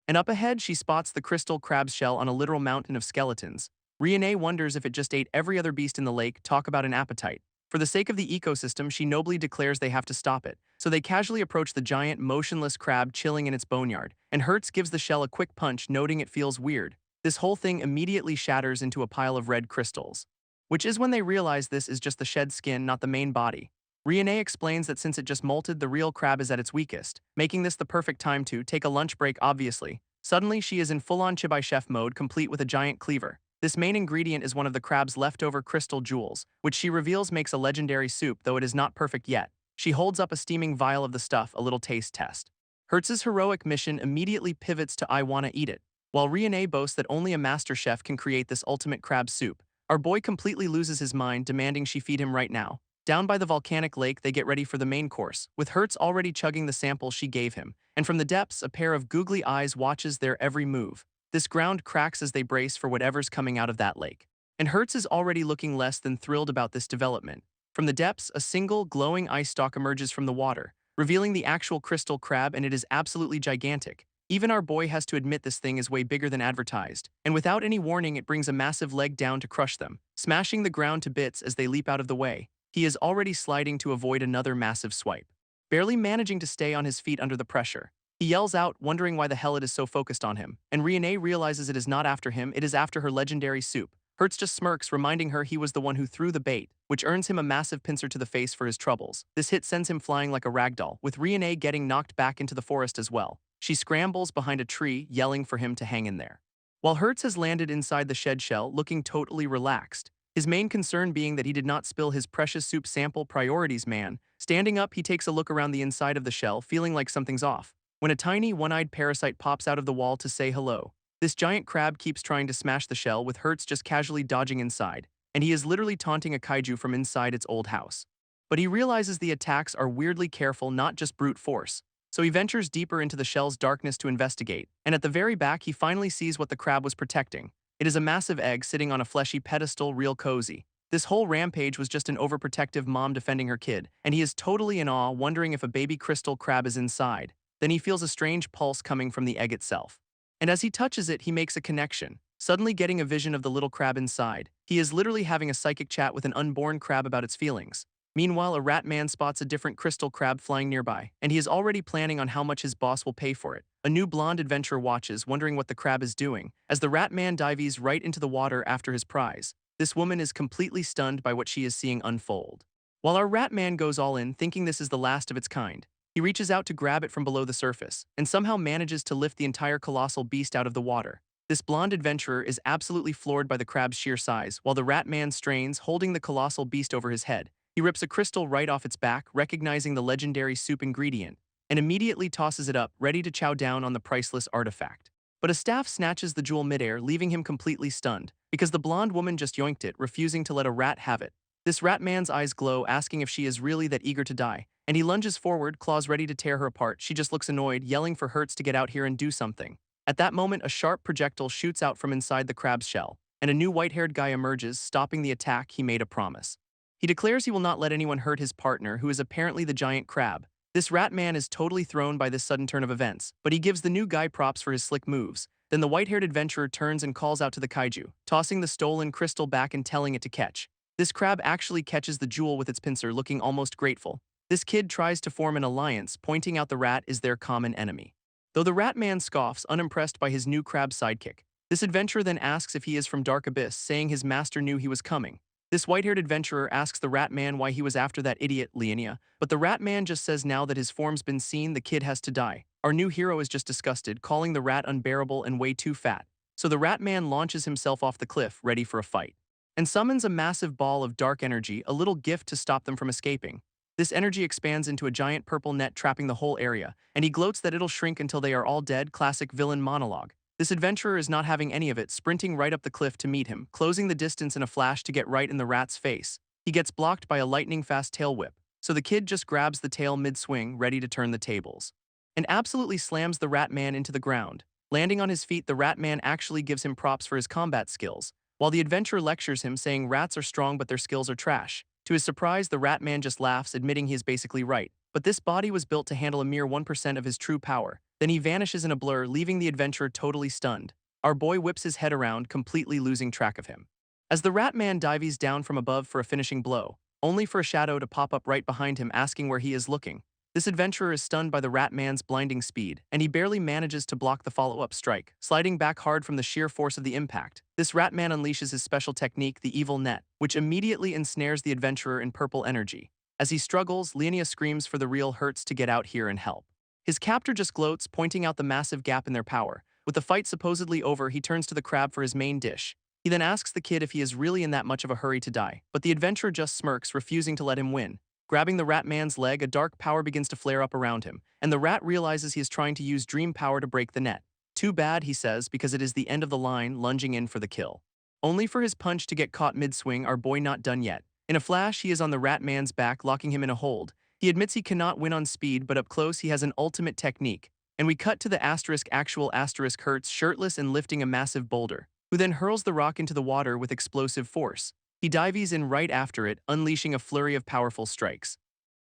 And up ahead she spots the crystal crab's shell on a literal mountain of skeletons. Reincarnation wonders if it just ate every other beast in the lake. Talk about an appetite. For the sake of the ecosystem, she nobly declares they have to stop it, so they casually approach the giant, motionless crab chilling in its boneyard, and Hertz gives the shell a quick punch, noting it feels weird. This whole thing immediately shatters into a pile of red crystals. Which is when they realize this is just the shed skin, not the main body. Riene explains that since it just molted, the real crab is at its weakest, making this the perfect time to take a lunch break, obviously. Suddenly, she is in full-on Chibai chef mode, complete with a giant cleaver. This main ingredient is one of the crab's leftover crystal jewels, which she reveals makes a legendary soup, though it is not perfect yet. She holds up a steaming vial of the stuff, a little taste test. Hertz's heroic mission immediately pivots to "I wanna eat it." While Riene boasts that only a master chef can create this ultimate crab soup, our boy completely loses his mind, demanding she feed him right now. Down by the volcanic lake, they get ready for the main course, with Hertz already chugging the sample she gave him, and from the depths, a pair of googly eyes watches their every move. This ground cracks as they brace for whatever's coming out of that lake. And Hertz is already looking less than thrilled about this development. From the depths, a single, glowing ice stalk emerges from the water, revealing the actual crystal crab, and it is absolutely gigantic. Even our boy has to admit this thing is way bigger than advertised, and without any warning it brings a massive leg down to crush them, smashing the ground to bits as they leap out of the way. He is already sliding to avoid another massive swipe, barely managing to stay on his feet under the pressure. He yells out, wondering why the hell it is so focused on him, and Riene realizes it is not after him, it is after her legendary soup. Hertz just smirks, reminding her he was the one who threw the bait, which earns him a massive pincer to the face for his troubles. This hit sends him flying like a ragdoll, with Riene getting knocked back into the forest as well. She scrambles behind a tree, yelling for him to hang in there. While Hertz has landed inside the shed shell, looking totally relaxed, his main concern being that he did not spill his precious soup sample. Priorities, man. Standing up, he takes a look around the inside of the shell, feeling like something's off, when a tiny, one-eyed parasite pops out of the wall to say hello. This giant crab keeps trying to smash the shell, with Hertz just casually dodging inside, and he is literally taunting a kaiju from inside its old house. But he realizes the attacks are weirdly careful, not just brute force. So he ventures deeper into the shell's darkness to investigate, and at the very back he finally sees what the crab was protecting. It is a massive egg sitting on a fleshy pedestal, real cozy. This whole rampage was just an overprotective mom defending her kid, and he is totally in awe, wondering if a baby crystal crab is inside. Then he feels a strange pulse coming from the egg itself. And as he touches it, he makes a connection, suddenly getting a vision of the little crab inside. He is literally having a psychic chat with an unborn crab about its feelings. Meanwhile, a rat man spots a different crystal crab flying nearby, and he is already planning on how much his boss will pay for it. A new blonde adventurer watches, wondering what the crab is doing, as the rat man dives right into the water after his prize. This woman is completely stunned by what she is seeing unfold. While our rat man goes all in, thinking this is the last of its kind, he reaches out to grab it from below the surface, and somehow manages to lift the entire colossal beast out of the water. This blonde adventurer is absolutely floored by the crab's sheer size, while the rat man strains, holding the colossal beast over his head. He rips a crystal right off its back, recognizing the legendary soup ingredient, and immediately tosses it up, ready to chow down on the priceless artifact. But a staff snatches the jewel midair, leaving him completely stunned, because the blonde woman just yoinked it, refusing to let a rat have it. This rat man's eyes glow, asking if she is really that eager to die, and he lunges forward, claws ready to tear her apart. She just looks annoyed, yelling for Hertz to get out here and do something. At that moment, a sharp projectile shoots out from inside the crab's shell, and a new white-haired guy emerges, stopping the attack. He made a promise. He declares he will not let anyone hurt his partner, who is apparently the giant crab. This rat man is totally thrown by this sudden turn of events, but he gives the new guy props for his slick moves. Then the white-haired adventurer turns and calls out to the kaiju, tossing the stolen crystal back and telling it to catch. This crab actually catches the jewel with its pincer, looking almost grateful. This kid tries to form an alliance, pointing out the rat is their common enemy. Though the rat man scoffs, unimpressed by his new crab sidekick. This adventurer then asks if he is from Dark Abyss, saying his master knew he was coming. This white-haired adventurer asks the rat man why he was after that idiot, Leonia, but the rat man just says now that his form's been seen, the kid has to die. Our new hero is just disgusted, calling the rat unbearable and way too fat. So the rat man launches himself off the cliff, ready for a fight, and summons a massive ball of dark energy, a little gift to stop them from escaping. This energy expands into a giant purple net, trapping the whole area, and he gloats that it'll shrink until they are all dead. Classic villain monologue. This adventurer is not having any of it, sprinting right up the cliff to meet him, closing the distance in a flash to get right in the rat's face. He gets blocked by a lightning-fast tail whip, so the kid just grabs the tail mid-swing, ready to turn the tables, and absolutely slams the rat man into the ground. Landing on his feet, the rat man actually gives him props for his combat skills, while the adventurer lectures him, saying rats are strong but their skills are trash. To his surprise, the rat man just laughs, admitting he is basically right, but this body was built to handle a mere 1% of his true power. Then he vanishes in a blur, leaving the adventurer totally stunned. Our boy whips his head around, completely losing track of him. As the rat man dives down from above for a finishing blow, only for a shadow to pop up right behind him asking where he is looking. This adventurer is stunned by the Ratman's blinding speed, and he barely manages to block the follow-up strike, sliding back hard from the sheer force of the impact. This Ratman unleashes his special technique, the Evil Net, which immediately ensnares the adventurer in purple energy. As he struggles, Leonia screams for the real Hertz to get out here and help. His captor just gloats, pointing out the massive gap in their power. With the fight supposedly over, he turns to the crab for his main dish. He then asks the kid if he is really in that much of a hurry to die, but the adventurer just smirks, refusing to let him win. Grabbing the rat man's leg, a dark power begins to flare up around him, and the rat realizes he is trying to use dream power to break the net. Too bad, he says, because it is the end of the line, lunging in for the kill. Only for his punch to get caught mid-swing, our boy not done yet. In a flash, he is on the rat man's back, locking him in a hold. He admits he cannot win on speed, but up close he has an ultimate technique. And we cut to the actual Hertz shirtless and lifting a massive boulder, who then hurls the rock into the water with explosive force. He dives in right after it, unleashing a flurry of powerful strikes.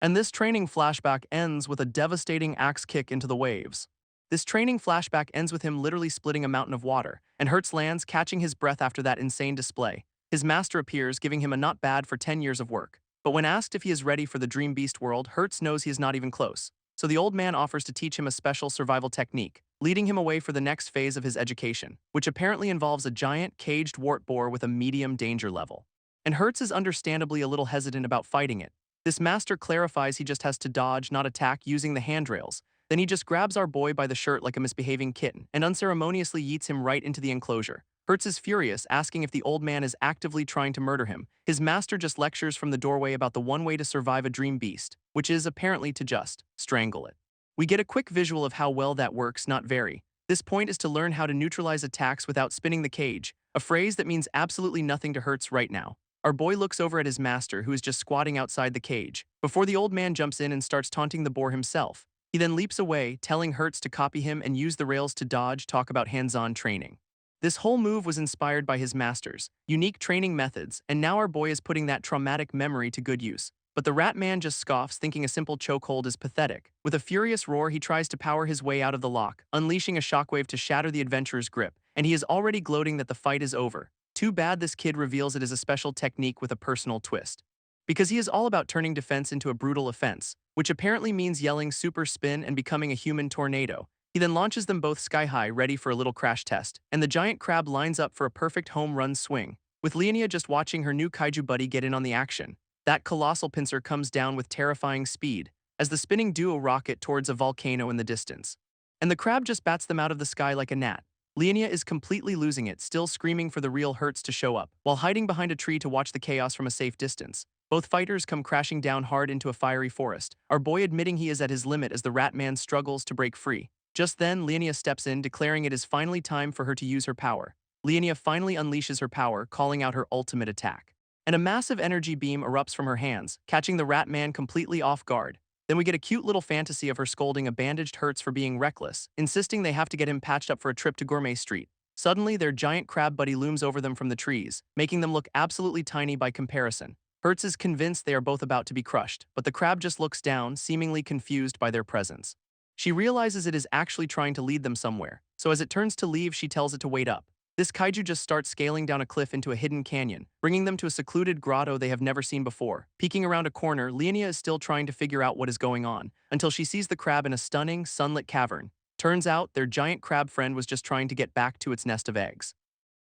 And this training flashback ends with a devastating axe kick into the waves. This training flashback ends with him literally splitting a mountain of water, and Hertz lands, catching his breath after that insane display. His master appears, giving him a not bad for 10 years of work. But when asked if he is ready for the Dream Beast world, Hertz knows he is not even close. So the old man offers to teach him a special survival technique, leading him away for the next phase of his education, which apparently involves a giant, caged wart boar with a medium danger level. And Hertz is understandably a little hesitant about fighting it. This master clarifies he just has to dodge, not attack, using the handrails. Then he just grabs our boy by the shirt like a misbehaving kitten and unceremoniously yeets him right into the enclosure. Hertz is furious, asking if the old man is actively trying to murder him. His master just lectures from the doorway about the one way to survive a dream beast, which is apparently to just strangle it. We get a quick visual of how well that works, not very. This point is to learn how to neutralize attacks without spinning the cage, a phrase that means absolutely nothing to Hertz right now. Our boy looks over at his master, who is just squatting outside the cage, before the old man jumps in and starts taunting the boar himself. He then leaps away, telling Hertz to copy him and use the rails to dodge, talk about hands-on training. This whole move was inspired by his master's unique training methods, and now our boy is putting that traumatic memory to good use. But the rat man just scoffs, thinking a simple chokehold is pathetic. With a furious roar, he tries to power his way out of the lock, unleashing a shockwave to shatter the adventurer's grip, and he is already gloating that the fight is over. Too bad this kid reveals it is a special technique with a personal twist. Because he is all about turning defense into a brutal offense, which apparently means yelling super spin and becoming a human tornado. He then launches them both sky-high, ready for a little crash test, and the giant crab lines up for a perfect home run swing, with Leonia just watching her new kaiju buddy get in on the action. That colossal pincer comes down with terrifying speed, as the spinning duo rocket towards a volcano in the distance. And the crab just bats them out of the sky like a gnat. Leonia is completely losing it, still screaming for the real Hertz to show up, while hiding behind a tree to watch the chaos from a safe distance. Both fighters come crashing down hard into a fiery forest, our boy admitting he is at his limit as the rat man struggles to break free. Just then, Leonia steps in, declaring it is finally time for her to use her power. Leonia finally unleashes her power, calling out her ultimate attack. And a massive energy beam erupts from her hands, catching the rat man completely off guard. Then we get a cute little fantasy of her scolding a bandaged Hertz for being reckless, insisting they have to get him patched up for a trip to Gourmet Street. Suddenly, their giant crab buddy looms over them from the trees, making them look absolutely tiny by comparison. Hertz is convinced they are both about to be crushed, but the crab just looks down, seemingly confused by their presence. She realizes it is actually trying to lead them somewhere, so as it turns to leave, she tells it to wait up. This kaiju just starts scaling down a cliff into a hidden canyon, bringing them to a secluded grotto they have never seen before. Peeking around a corner, Leonia is still trying to figure out what is going on, until she sees the crab in a stunning, sunlit cavern. Turns out, their giant crab friend was just trying to get back to its nest of eggs.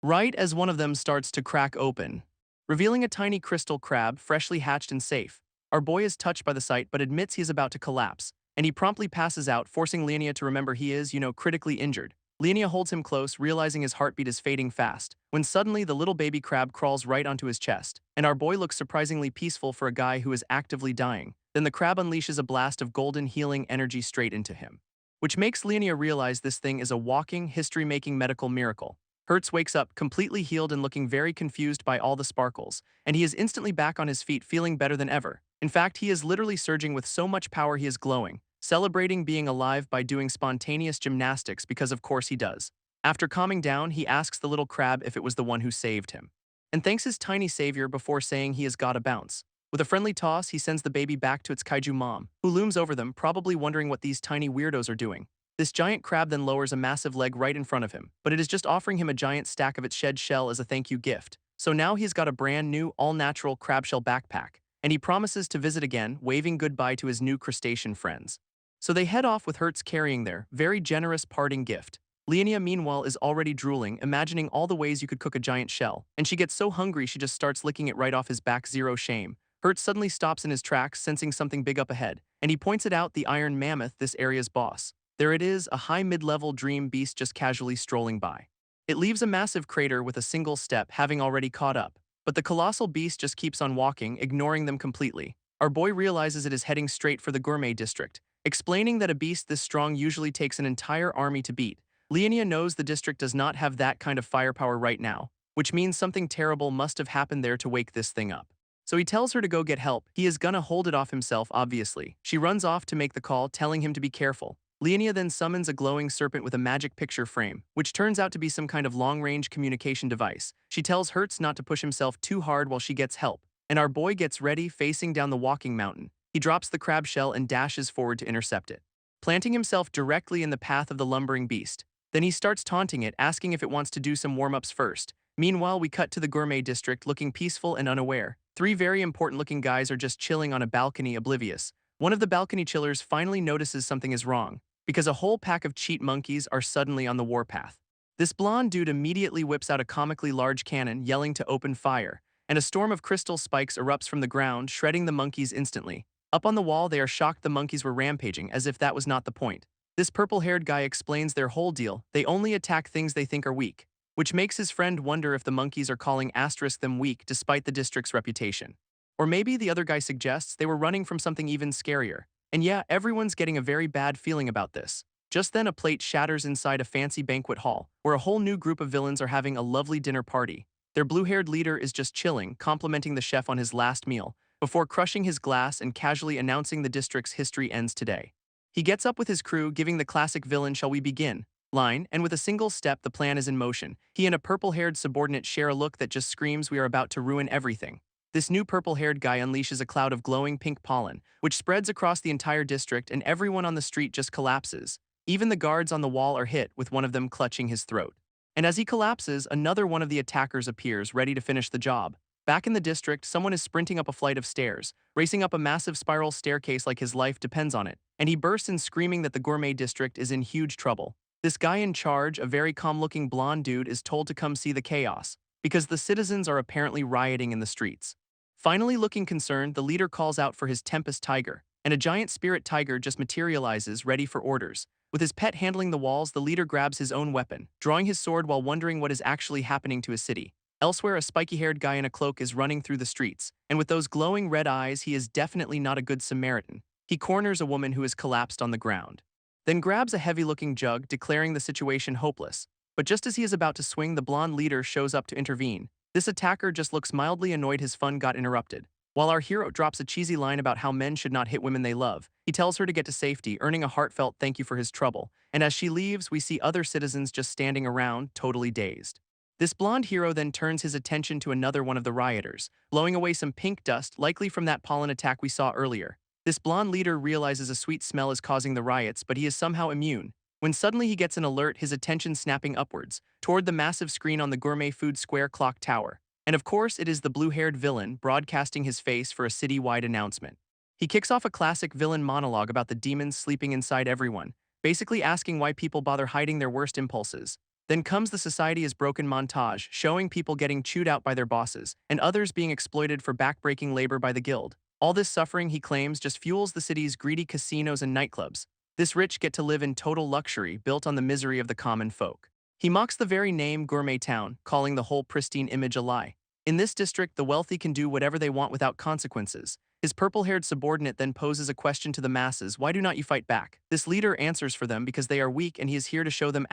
Right as one of them starts to crack open, revealing a tiny crystal crab, freshly hatched and safe. Our boy is touched by the sight but admits he is about to collapse, and he promptly passes out, forcing Leonia to remember he is, critically injured. Leonia holds him close, realizing his heartbeat is fading fast, when suddenly the little baby crab crawls right onto his chest, and our boy looks surprisingly peaceful for a guy who is actively dying. Then the crab unleashes a blast of golden healing energy straight into him, which makes Leonia realize this thing is a walking, history-making medical miracle. Hertz wakes up, completely healed and looking very confused by all the sparkles, and he is instantly back on his feet, feeling better than ever. In fact, he is literally surging with so much power he is glowing, celebrating being alive by doing spontaneous gymnastics because of course he does. After calming down, he asks the little crab if it was the one who saved him, and thanks his tiny savior before saying he has gotta bounce. With a friendly toss, he sends the baby back to its kaiju mom, who looms over them, probably wondering what these tiny weirdos are doing. This giant crab then lowers a massive leg right in front of him, but it is just offering him a giant stack of its shed shell as a thank you gift. So now he's got a brand new, all-natural crab shell backpack. and he promises to visit again, waving goodbye to his new crustacean friends. So they head off with Hertz carrying their very generous parting gift. Leonia, meanwhile, is already drooling, imagining all the ways you could cook a giant shell, and she gets so hungry she just starts licking it right off his back, zero shame. Hertz suddenly stops in his tracks, sensing something big up ahead, and he points it out, the iron mammoth, this area's boss. There it is, a high mid-level dream beast just casually strolling by. It leaves a massive crater with a single step, having already caught up. But the colossal beast just keeps on walking, ignoring them completely. Our boy realizes it is heading straight for the Gourmet district, explaining that a beast this strong usually takes an entire army to beat. Leonia knows the district does not have that kind of firepower right now, which means something terrible must have happened there to wake this thing up. So he tells her to go get help. He is gonna hold it off himself, obviously. She runs off to make the call, telling him to be careful. Leonia then summons a glowing serpent with a magic picture frame, which turns out to be some kind of long-range communication device. She tells Hertz not to push himself too hard while she gets help, and our boy gets ready, facing down the walking mountain. He drops the crab shell and dashes forward to intercept it, planting himself directly in the path of the lumbering beast. Then he starts taunting it, asking if it wants to do some warm-ups first. Meanwhile, we cut to the Gourmet district, looking peaceful and unaware. Three very important-looking guys are just chilling on a balcony, oblivious. One of the balcony chillers finally notices something is wrong, because a whole pack of cheat monkeys are suddenly on the warpath. This blonde dude immediately whips out a comically large cannon, yelling to open fire, and a storm of crystal spikes erupts from the ground, shredding the monkeys instantly. Up on the wall, they are shocked the monkeys were rampaging, as if that was not the point. This purple-haired guy explains their whole deal. They only attack things they think are weak, which makes his friend wonder if the monkeys are calling them weak despite the district's reputation. Or maybe the other guy suggests they were running from something even scarier. And yeah, everyone's getting a very bad feeling about this. Just then a plate shatters inside a fancy banquet hall, where a whole new group of villains are having a lovely dinner party. Their blue-haired leader is just chilling, complimenting the chef on his last meal, before crushing his glass and casually announcing the district's history ends today. He gets up with his crew, giving the classic villain "shall we begin" line, and with a single step the plan is in motion. He and a purple-haired subordinate share a look that just screams we are about to ruin everything. This new purple-haired guy unleashes a cloud of glowing pink pollen, which spreads across the entire district, and everyone on the street just collapses. Even the guards on the wall are hit, with one of them clutching his throat. And as he collapses, another one of the attackers appears, ready to finish the job. Back in the district, someone is sprinting up a flight of stairs, racing up a massive spiral staircase like his life depends on it, and he bursts in screaming that the Gourmet district is in huge trouble. This guy in charge, a very calm-looking blonde dude, is told to come see the chaos, because the citizens are apparently rioting in the streets. Finally looking concerned, the leader calls out for his Tempest Tiger, and a giant spirit tiger just materializes, ready for orders. With his pet handling the walls, the leader grabs his own weapon, drawing his sword while wondering what is actually happening to his city. Elsewhere, a spiky-haired guy in a cloak is running through the streets, and with those glowing red eyes, he is definitely not a good Samaritan. He corners a woman who is collapsed on the ground, then grabs a heavy-looking jug, declaring the situation hopeless. But just as he is about to swing, the blonde leader shows up to intervene. This attacker just looks mildly annoyed his fun got interrupted. While our hero drops a cheesy line about how men should not hit women they love, he tells her to get to safety, earning a heartfelt thank you for his trouble. And as she leaves, we see other citizens just standing around, totally dazed. This blonde hero then turns his attention to another one of the rioters, blowing away some pink dust, likely from that pollen attack we saw earlier. This blonde leader realizes a sweet smell is causing the riots, but he is somehow immune. When suddenly he gets an alert, his attention snapping upwards, toward the massive screen on the Gourmet food square clock tower. And of course, it is the blue-haired villain, broadcasting his face for a city-wide announcement. He kicks off a classic villain monologue about the demons sleeping inside everyone, basically asking why people bother hiding their worst impulses. Then comes the society is broken montage, showing people getting chewed out by their bosses, and others being exploited for backbreaking labor by the guild. All this suffering, he claims, just fuels the city's greedy casinos and nightclubs. This rich get to live in total luxury, built on the misery of the common folk. He mocks the very name Gourmet Town, calling the whole pristine image a lie. In this district, the wealthy can do whatever they want without consequences. His purple-haired subordinate then poses a question to the masses: why do not you fight back? This leader answers for them because they are weak, and he is here to show them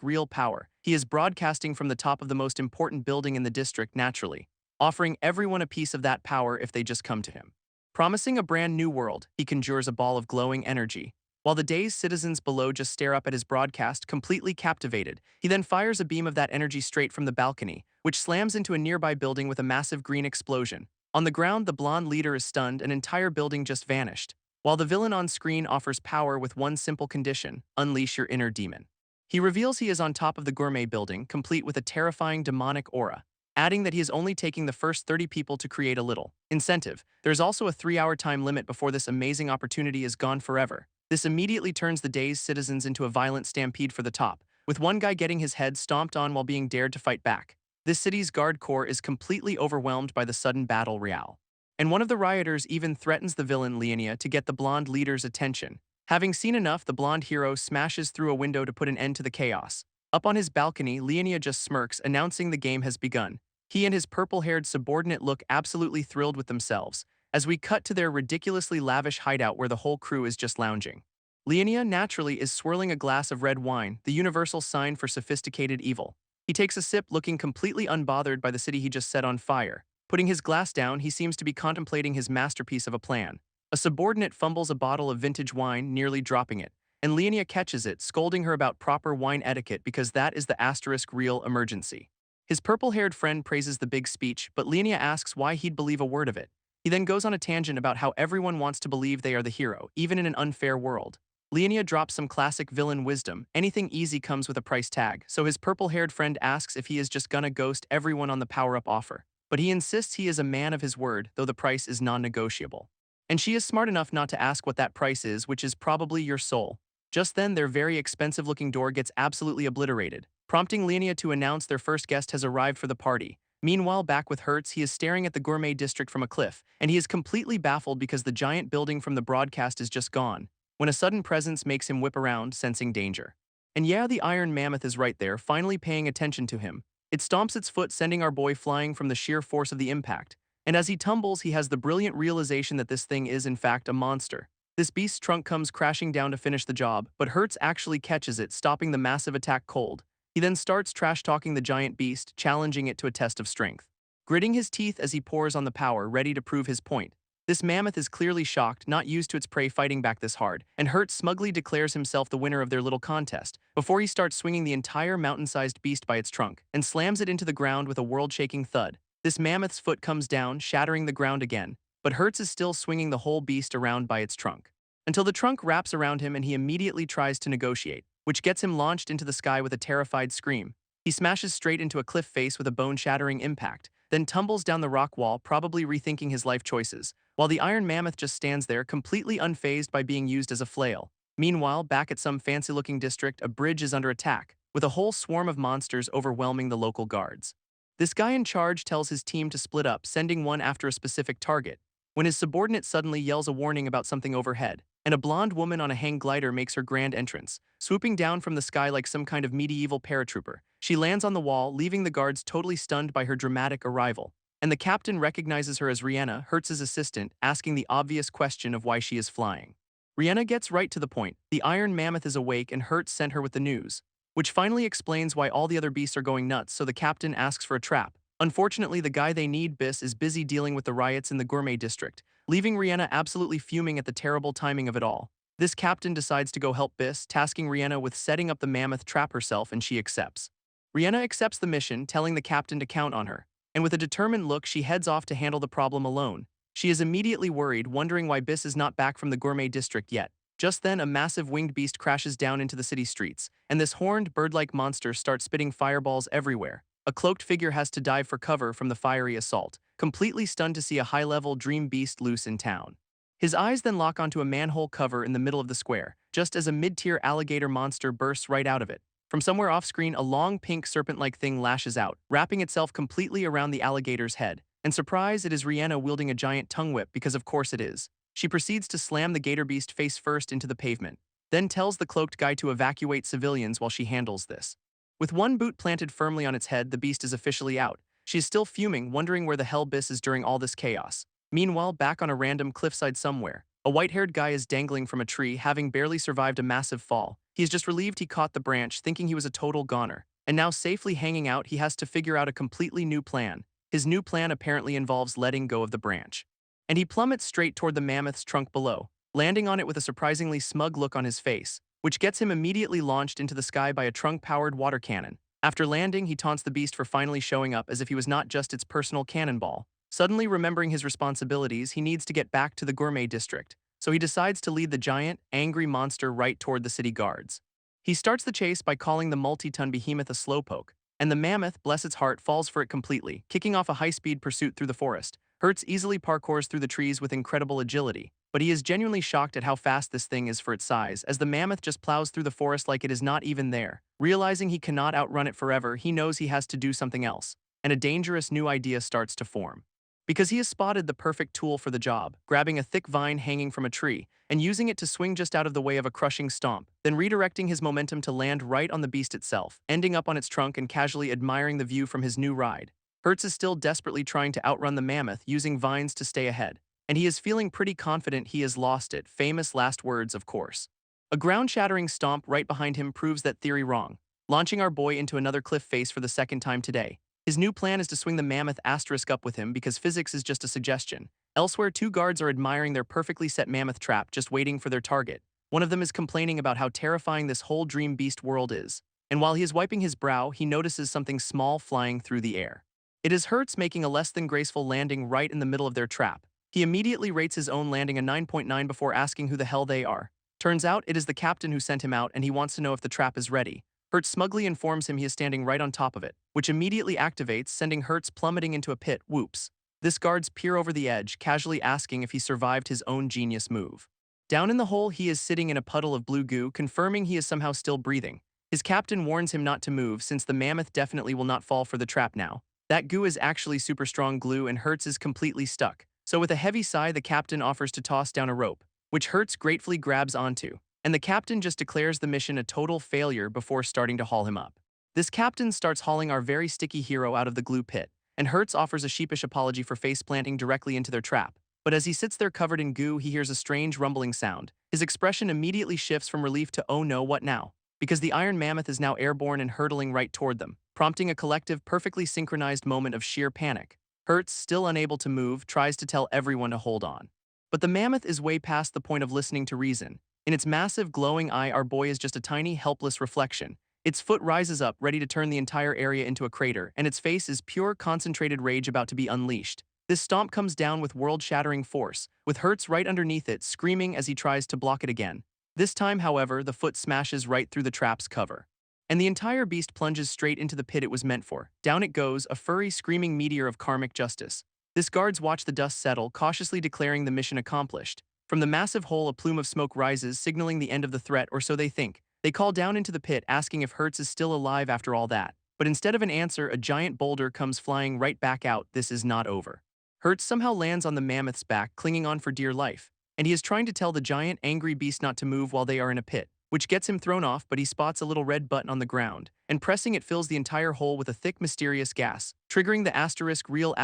real power. He is broadcasting from the top of the most important building in the district, naturally, offering everyone a piece of that power if they just come to him. Promising a brand new world, he conjures a ball of glowing energy. While the dazed citizens below just stare up at his broadcast, completely captivated, he then fires a beam of that energy straight from the balcony, which slams into a nearby building with a massive green explosion. On the ground, the blonde leader is stunned, an entire building just vanished. While the villain on screen offers power with one simple condition: unleash your inner demon. He reveals he is on top of the Gourmet building, complete with a terrifying demonic aura. adding that he is only taking the first 30 people to create a little incentive. There's also a 3-hour time limit before this amazing opportunity is gone forever. This immediately turns the day's citizens into a violent stampede for the top, with one guy getting his head stomped on while being dared to fight back. This city's guard corps is completely overwhelmed by the sudden battle royale. And one of the rioters even threatens the villain Leonia to get the blonde leader's attention. Having seen enough, the blonde hero smashes through a window to put an end to the chaos. Up on his balcony, Leonia just smirks, announcing the game has begun. He and his purple-haired subordinate look absolutely thrilled with themselves, as we cut to their ridiculously lavish hideout where the whole crew is just lounging. Leonia, naturally, is swirling a glass of red wine, the universal sign for sophisticated evil. He takes a sip, looking completely unbothered by the city he just set on fire. Putting his glass down, he seems to be contemplating his masterpiece of a plan. A subordinate fumbles a bottle of vintage wine, nearly dropping it, and Leonia catches it, scolding her about proper wine etiquette because that is the asterisk real emergency. His purple-haired friend praises the big speech, but Leonia asks why he'd believe a word of it. He then goes on a tangent about how everyone wants to believe they are the hero, even in an unfair world. Leonia drops some classic villain wisdom: anything easy comes with a price tag, so his purple-haired friend asks if he is just gonna ghost everyone on the power-up offer. But he insists he is a man of his word, though the price is non-negotiable. And she is smart enough not to ask what that price is, which is probably your soul. Just then, their very expensive-looking door gets absolutely obliterated, prompting Leonia to announce their first guest has arrived for the party. Meanwhile, back with Hertz, he is staring at the Gourmet district from a cliff, and he is completely baffled because the giant building from the broadcast is just gone, when a sudden presence makes him whip around, sensing danger. And yeah, the iron mammoth is right there, finally paying attention to him. It stomps its foot, sending our boy flying from the sheer force of the impact. And as he tumbles, he has the brilliant realization that this thing is, in fact, a monster. This beast's trunk comes crashing down to finish the job, but Hertz actually catches it, stopping the massive attack cold. He then starts trash-talking the giant beast, challenging it to a test of strength. Gritting his teeth as he pours on the power, ready to prove his point. This mammoth is clearly shocked, not used to its prey fighting back this hard, and Hertz smugly declares himself the winner of their little contest, before he starts swinging the entire mountain-sized beast by its trunk, and slams it into the ground with a world-shaking thud. This mammoth's foot comes down, shattering the ground again, but Hertz is still swinging the whole beast around by its trunk, until the trunk wraps around him and he immediately tries to negotiate, which gets him launched into the sky with a terrified scream. He smashes straight into a cliff face with a bone-shattering impact, then tumbles down the rock wall, probably rethinking his life choices, while the iron mammoth just stands there, completely unfazed by being used as a flail. Meanwhile, back at some fancy-looking district, a bridge is under attack, with a whole swarm of monsters overwhelming the local guards. This guy in charge tells his team to split up, sending one after a specific target, when his subordinate suddenly yells a warning about something overhead, and a blonde woman on a hang glider makes her grand entrance, swooping down from the sky like some kind of medieval paratrooper. She lands on the wall, leaving the guards totally stunned by her dramatic arrival. And the captain recognizes her as Rihanna, Hertz's assistant, asking the obvious question of why she is flying. Rihanna gets right to the point. The iron mammoth is awake and Hertz sent her with the news, which finally explains why all the other beasts are going nuts, so the captain asks for a trap. Unfortunately, the guy they need, Biss, is busy dealing with the riots in the Gourmet district, leaving Rihanna absolutely fuming at the terrible timing of it all. This captain decides to go help Biss, tasking Rihanna with setting up the mammoth trap herself, and she accepts. Rihanna accepts the mission, telling the captain to count on her, and with a determined look, she heads off to handle the problem alone. She is immediately worried, wondering why Biss is not back from the Gourmet district yet. Just then, a massive winged beast crashes down into the city streets, and this horned, bird-like monster starts spitting fireballs everywhere. A cloaked figure has to dive for cover from the fiery assault, completely stunned to see a high-level dream beast loose in town. His eyes then lock onto a manhole cover in the middle of the square, just as a mid-tier alligator monster bursts right out of it. From somewhere off-screen, a long pink serpent-like thing lashes out, wrapping itself completely around the alligator's head. And surprise, it is Rihanna wielding a giant tongue whip, because of course it is. She proceeds to slam the gator beast face first into the pavement, then tells the cloaked guy to evacuate civilians while she handles this. With one boot planted firmly on its head, the beast is officially out. She is still fuming, wondering where the hell Biss is during all this chaos. Meanwhile, back on a random cliffside somewhere, a white-haired guy is dangling from a tree, having barely survived a massive fall. He is just relieved he caught the branch, thinking he was a total goner. And now safely hanging out, he has to figure out a completely new plan. His new plan apparently involves letting go of the branch. And he plummets straight toward the mammoth's trunk below, landing on it with a surprisingly smug look on his face, which gets him immediately launched into the sky by a trunk-powered water cannon. After landing, he taunts the beast for finally showing up, as if he was not just its personal cannonball. Suddenly remembering his responsibilities, he needs to get back to the Gourmet district, so he decides to lead the giant, angry monster right toward the city guards. He starts the chase by calling the multi-ton behemoth a slowpoke, and the mammoth, bless its heart, falls for it completely, kicking off a high-speed pursuit through the forest. Hertz easily parkours through the trees with incredible agility, but he is genuinely shocked at how fast this thing is for its size, as the mammoth just plows through the forest like it is not even there. Realizing he cannot outrun it forever, he knows he has to do something else, and a dangerous new idea starts to form. Because he has spotted the perfect tool for the job, grabbing a thick vine hanging from a tree, and using it to swing just out of the way of a crushing stomp, then redirecting his momentum to land right on the beast itself, ending up on its trunk and casually admiring the view from his new ride. Hertz is still desperately trying to outrun the mammoth, using vines to stay ahead, and he is feeling pretty confident he has lost it, famous last words, of course. A ground-shattering stomp right behind him proves that theory wrong, launching our boy into another cliff face for the second time today. His new plan is to swing the mammoth asterisk up with him because physics is just a suggestion. Elsewhere, two guards are admiring their perfectly set mammoth trap, just waiting for their target. One of them is complaining about how terrifying this whole dream beast world is, and while he is wiping his brow, he notices something small flying through the air. It is Hertz making a less than graceful landing right in the middle of their trap. He immediately rates his own landing a 9.9 before asking who the hell they are. Turns out it is the captain who sent him out, and he wants to know if the trap is ready. Hertz smugly informs him he is standing right on top of it, which immediately activates, sending Hertz plummeting into a pit. Whoops. This guards peer over the edge, casually asking if he survived his own genius move. Down in the hole, he is sitting in a puddle of blue goo, confirming he is somehow still breathing. His captain warns him not to move since the mammoth definitely will not fall for the trap now. That goo is actually super strong glue and Hertz is completely stuck. So with a heavy sigh, the captain offers to toss down a rope, which Hertz gratefully grabs onto, and the captain just declares the mission a total failure before starting to haul him up. This captain starts hauling our very sticky hero out of the glue pit, and Hertz offers a sheepish apology for face-planting directly into their trap. But as he sits there covered in goo, he hears a strange rumbling sound. His expression immediately shifts from relief to "oh no, what now?" because the iron mammoth is now airborne and hurtling right toward them, prompting a collective, perfectly synchronized moment of sheer panic. Hertz, still unable to move, tries to tell everyone to hold on. But the mammoth is way past the point of listening to reason. In its massive, glowing eye, our boy is just a tiny, helpless reflection. Its foot rises up, ready to turn the entire area into a crater, and its face is pure, concentrated rage about to be unleashed. This stomp comes down with world-shattering force, with Hertz right underneath it, screaming as he tries to block it again. This time, however, the foot smashes right through the trap's cover, and the entire beast plunges straight into the pit it was meant for. Down it goes, a furry, screaming meteor of karmic justice. This guards watch the dust settle, cautiously declaring the mission accomplished. From the massive hole, a plume of smoke rises, signaling the end of the threat, or so they think. They call down into the pit, asking if Hertz is still alive after all that. But instead of an answer, a giant boulder comes flying right back out. This is not over. Hertz somehow lands on the mammoth's back, clinging on for dear life, and he is trying to tell the giant, angry beast not to move while they are in a pit, which gets him thrown off, but he spots a little red button on the ground, and pressing it fills the entire hole with a thick, mysterious gas, triggering the real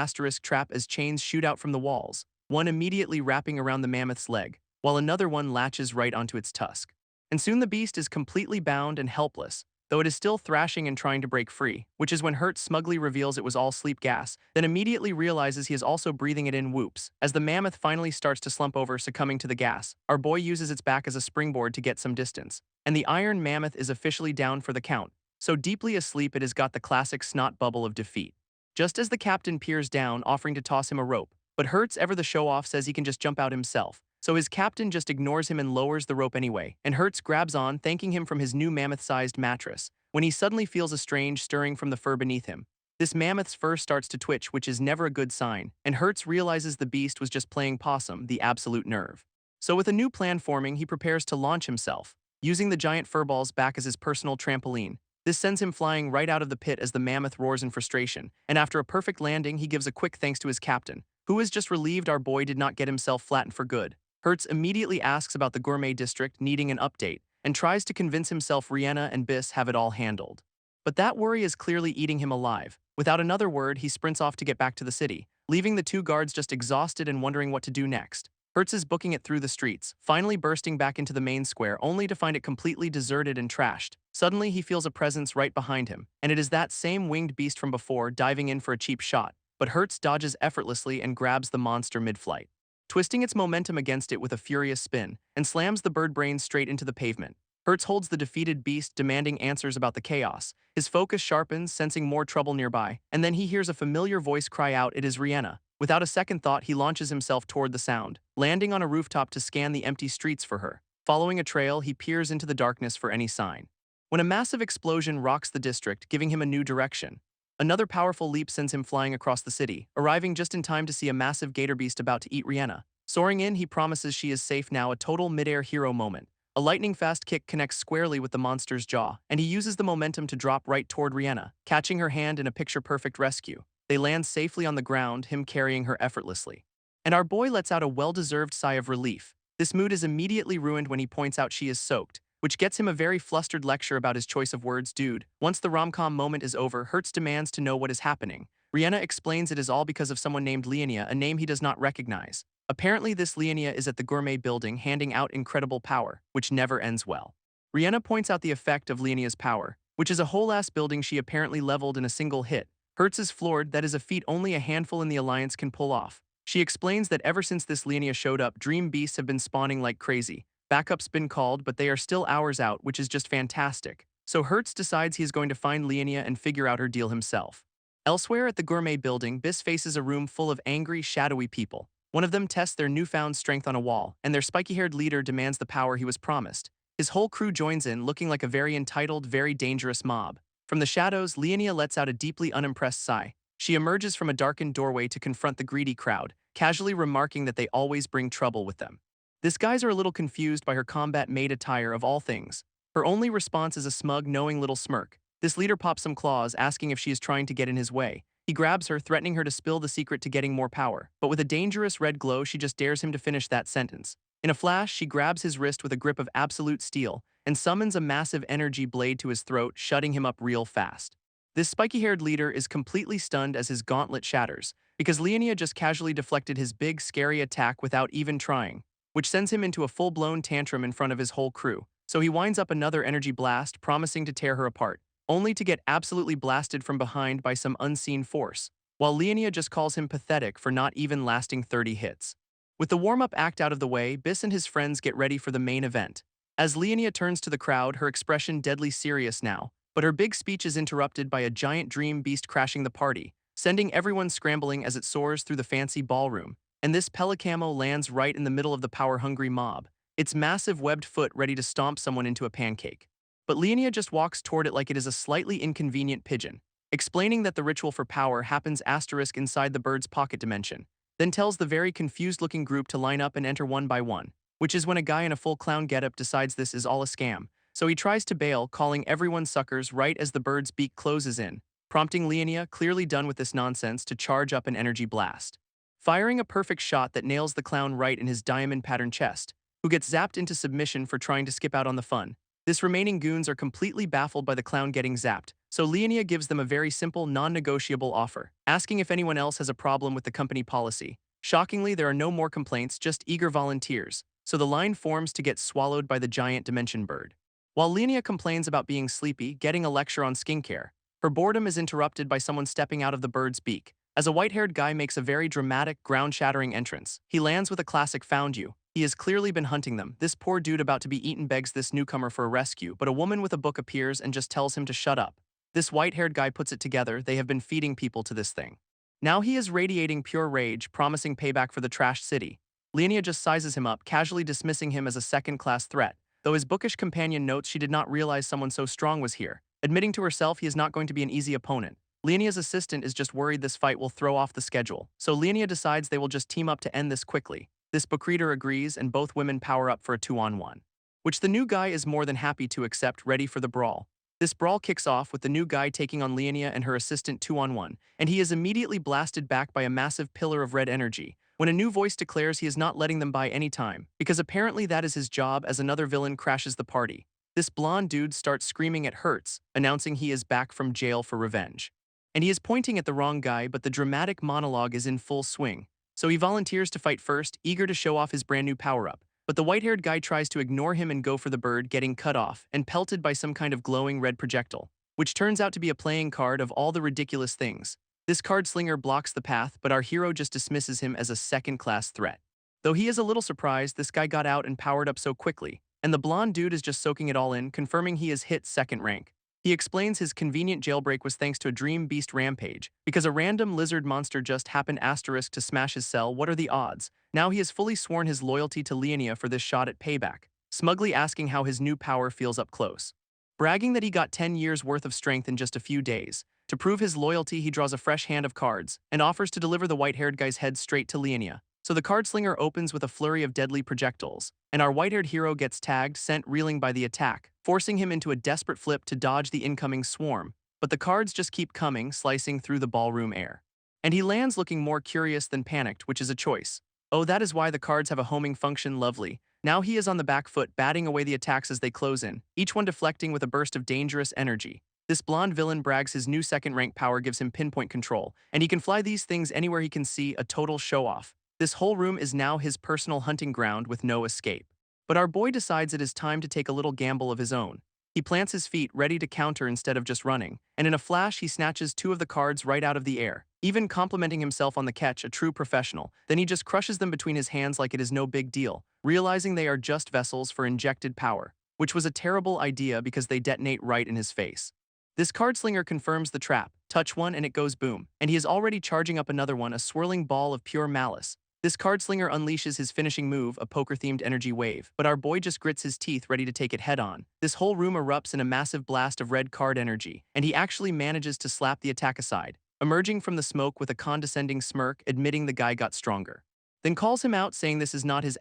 trap as chains shoot out from the walls, one immediately wrapping around the mammoth's leg, while another one latches right onto its tusk. And soon the beast is completely bound and helpless, though it is still thrashing and trying to break free, which is when Hertz smugly reveals it was all sleep gas, then immediately realizes he is also breathing it in. Whoops. As the mammoth finally starts to slump over, succumbing to the gas, our boy uses its back as a springboard to get some distance, and the iron mammoth is officially down for the count, so deeply asleep it has got the classic snot bubble of defeat. Just as the captain peers down, offering to toss him a rope, but Hertz, ever the show-off, says he can just jump out himself, so his captain just ignores him and lowers the rope anyway, and Hertz grabs on, thanking him from his new mammoth-sized mattress, when he suddenly feels a strange stirring from the fur beneath him. This mammoth's fur starts to twitch, which is never a good sign, and Hertz realizes the beast was just playing possum, the absolute nerve. So with a new plan forming, he prepares to launch himself, using the giant furballs back as his personal trampoline. This sends him flying right out of the pit as the mammoth roars in frustration, and after a perfect landing, he gives a quick thanks to his captain, who is just relieved our boy did not get himself flattened for good. Hertz immediately asks about the Gourmet district needing an update, and tries to convince himself Rihanna and Biss have it all handled. But that worry is clearly eating him alive. Without another word, he sprints off to get back to the city, leaving the two guards just exhausted and wondering what to do next. Hertz is booking it through the streets, finally bursting back into the main square only to find it completely deserted and trashed. Suddenly, he feels a presence right behind him, and it is that same winged beast from before diving in for a cheap shot, but Hertz dodges effortlessly and grabs the monster mid-flight, twisting its momentum against it with a furious spin, and slams the bird brain straight into the pavement. Hertz holds the defeated beast, demanding answers about the chaos. His focus sharpens, sensing more trouble nearby, and then he hears a familiar voice cry out, "It is Rihanna." Without a second thought, he launches himself toward the sound, landing on a rooftop to scan the empty streets for her. Following a trail, he peers into the darkness for any sign. when a massive explosion rocks the district, giving him a new direction. Another powerful leap sends him flying across the city, arriving just in time to see a massive gator beast about to eat Rihanna. Soaring in, he promises she is safe now, a total mid-air hero moment. A lightning-fast kick connects squarely with the monster's jaw, and he uses the momentum to drop right toward Rihanna, catching her hand in a picture-perfect rescue. They land safely on the ground, him carrying her effortlessly. And our boy lets out a well-deserved sigh of relief. This mood is immediately ruined when he points out she is soaked, which gets him a very flustered lecture about his choice of words. Dude, once the rom-com moment is over, Hertz demands to know what is happening. Rihanna explains it is all because of someone named Leonia, a name he does not recognize. Apparently this Leonia is at the Gourmet building handing out incredible power, which never ends well. Rihanna points out the effect of Leonia's power, which is a whole-ass building she apparently leveled in a single hit. Hertz is floored. That is a feat only a handful in the Alliance can pull off. She explains that ever since this Leonia showed up, dream beasts have been spawning like crazy. Backup's been called, but they are still hours out, which is just fantastic. So Hertz decides he is going to find Leonia and figure out her deal himself. Elsewhere at the Gourmet building, Biss faces a room full of angry, shadowy people. One of them tests their newfound strength on a wall, and their spiky-haired leader demands the power he was promised. His whole crew joins in, looking like a very entitled, very dangerous mob. From the shadows, Leonia lets out a deeply unimpressed sigh. She emerges from a darkened doorway to confront the greedy crowd, casually remarking that they always bring trouble with them. These guys are a little confused by her combat maid attire of all things. Her only response is a smug, knowing little smirk. This leader pops some claws, asking if she is trying to get in his way. He grabs her, threatening her to spill the secret to getting more power. But with a dangerous red glow, she just dares him to finish that sentence. In a flash, she grabs his wrist with a grip of absolute steel and summons a massive energy blade to his throat, shutting him up real fast. This spiky-haired leader is completely stunned as his gauntlet shatters, because Leonia just casually deflected his big, scary attack without even trying, which sends him into a full-blown tantrum in front of his whole crew. So he winds up another energy blast, promising to tear her apart, only to get absolutely blasted from behind by some unseen force, while Leonia just calls him pathetic for not even lasting 30 hits. With the warm-up act out of the way, Biss and his friends get ready for the main event. As Leonia turns to the crowd, her expression deadly serious now, but her big speech is interrupted by a giant dream beast crashing the party, sending everyone scrambling as it soars through the fancy ballroom. And this Pelicamo lands right in the middle of the power-hungry mob, its massive webbed foot ready to stomp someone into a pancake. But Leonia just walks toward it like it is a slightly inconvenient pigeon, explaining that the ritual for power happens inside the bird's pocket dimension, then tells the very confused-looking group to line up and enter one by one, which is when a guy in a full clown getup decides this is all a scam, so he tries to bail, calling everyone suckers right as the bird's beak closes in, prompting Leonia, clearly done with this nonsense, to charge up an energy blast, firing a perfect shot that nails the clown right in his diamond-patterned chest, who gets zapped into submission for trying to skip out on the fun. This remaining goons are completely baffled by the clown getting zapped, so Leonia gives them a very simple, non-negotiable offer, asking if anyone else has a problem with the company policy. Shockingly, there are no more complaints, just eager volunteers, so the line forms to get swallowed by the giant dimension bird. While Leonia complains about being sleepy, getting a lecture on skincare, her boredom is interrupted by someone stepping out of the bird's beak, as a white-haired guy makes a very dramatic, ground-shattering entrance. He lands with a classic "found you." He has clearly been hunting them. This poor dude about to be eaten begs this newcomer for a rescue, but a woman with a book appears and just tells him to shut up. This white-haired guy puts it together. They have been feeding people to this thing. Now he is radiating pure rage, promising payback for the trashed city. Leonia just sizes him up, casually dismissing him as a second-class threat, though his bookish companion notes she did not realize someone so strong was here, admitting to herself he is not going to be an easy opponent. Leonia's assistant is just worried this fight will throw off the schedule, so Leonia decides they will just team up to end this quickly. This book reader agrees, and both women power up for a 2-on-1, which the new guy is more than happy to accept, ready for the brawl. This brawl kicks off with the new guy taking on Leonia and her assistant 2-on-1, and he is immediately blasted back by a massive pillar of red energy, when a new voice declares he is not letting them by any time, because apparently that is his job, as another villain crashes the party. This blonde dude starts screaming at Hertz, announcing he is back from jail for revenge. And he is pointing at the wrong guy, but the dramatic monologue is in full swing. So he volunteers to fight first, eager to show off his brand new power-up. But the white-haired guy tries to ignore him and go for the bird, getting cut off and pelted by some kind of glowing red projectile, which turns out to be a playing card of all the ridiculous things. This card slinger blocks the path, but our hero just dismisses him as a second-class threat. Though he is a little surprised this guy got out and powered up so quickly, and the blonde dude is just soaking it all in, confirming he has hit second rank. He explains his convenient jailbreak was thanks to a dream beast rampage, because a random lizard monster just happened to smash his cell. What are the odds? Now he has fully sworn his loyalty to Leonia for this shot at payback, smugly asking how his new power feels up close. bragging that he got 10 years worth of strength in just a few days. To prove his loyalty, he draws a fresh hand of cards and offers to deliver the white-haired guy's head straight to Leonia. So the card slinger opens with a flurry of deadly projectiles, and our white-haired hero gets tagged, sent reeling by the attack, forcing him into a desperate flip to dodge the incoming swarm. But the cards just keep coming, slicing through the ballroom air. And he lands looking more curious than panicked, which is a choice. Oh, that is why the cards have a homing function. Lovely. Now he is on the back foot, batting away the attacks as they close in, each one deflecting with a burst of dangerous energy. This blonde villain brags his new second-rank power gives him pinpoint control, and he can fly these things anywhere he can see, a total show-off. This whole room is now his personal hunting ground with no escape. But our boy decides it is time to take a little gamble of his own. He plants his feet, ready to counter instead of just running, and in a flash he snatches two of the cards right out of the air, even complimenting himself on the catch, a true professional. Then he just crushes them between his hands like it is no big deal, realizing they are just vessels for injected power, which was a terrible idea because they detonate right in his face. This card slinger confirms the trap, touch one and it goes boom, and he is already charging up another one, a swirling ball of pure malice. This card slinger unleashes his finishing move, a poker-themed energy wave, but our boy just grits his teeth ready to take it head-on. This whole room erupts in a massive blast of red card energy, and he actually manages to slap the attack aside, emerging from the smoke with a condescending smirk, admitting the guy got stronger. Then calls him out, saying this is not his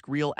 real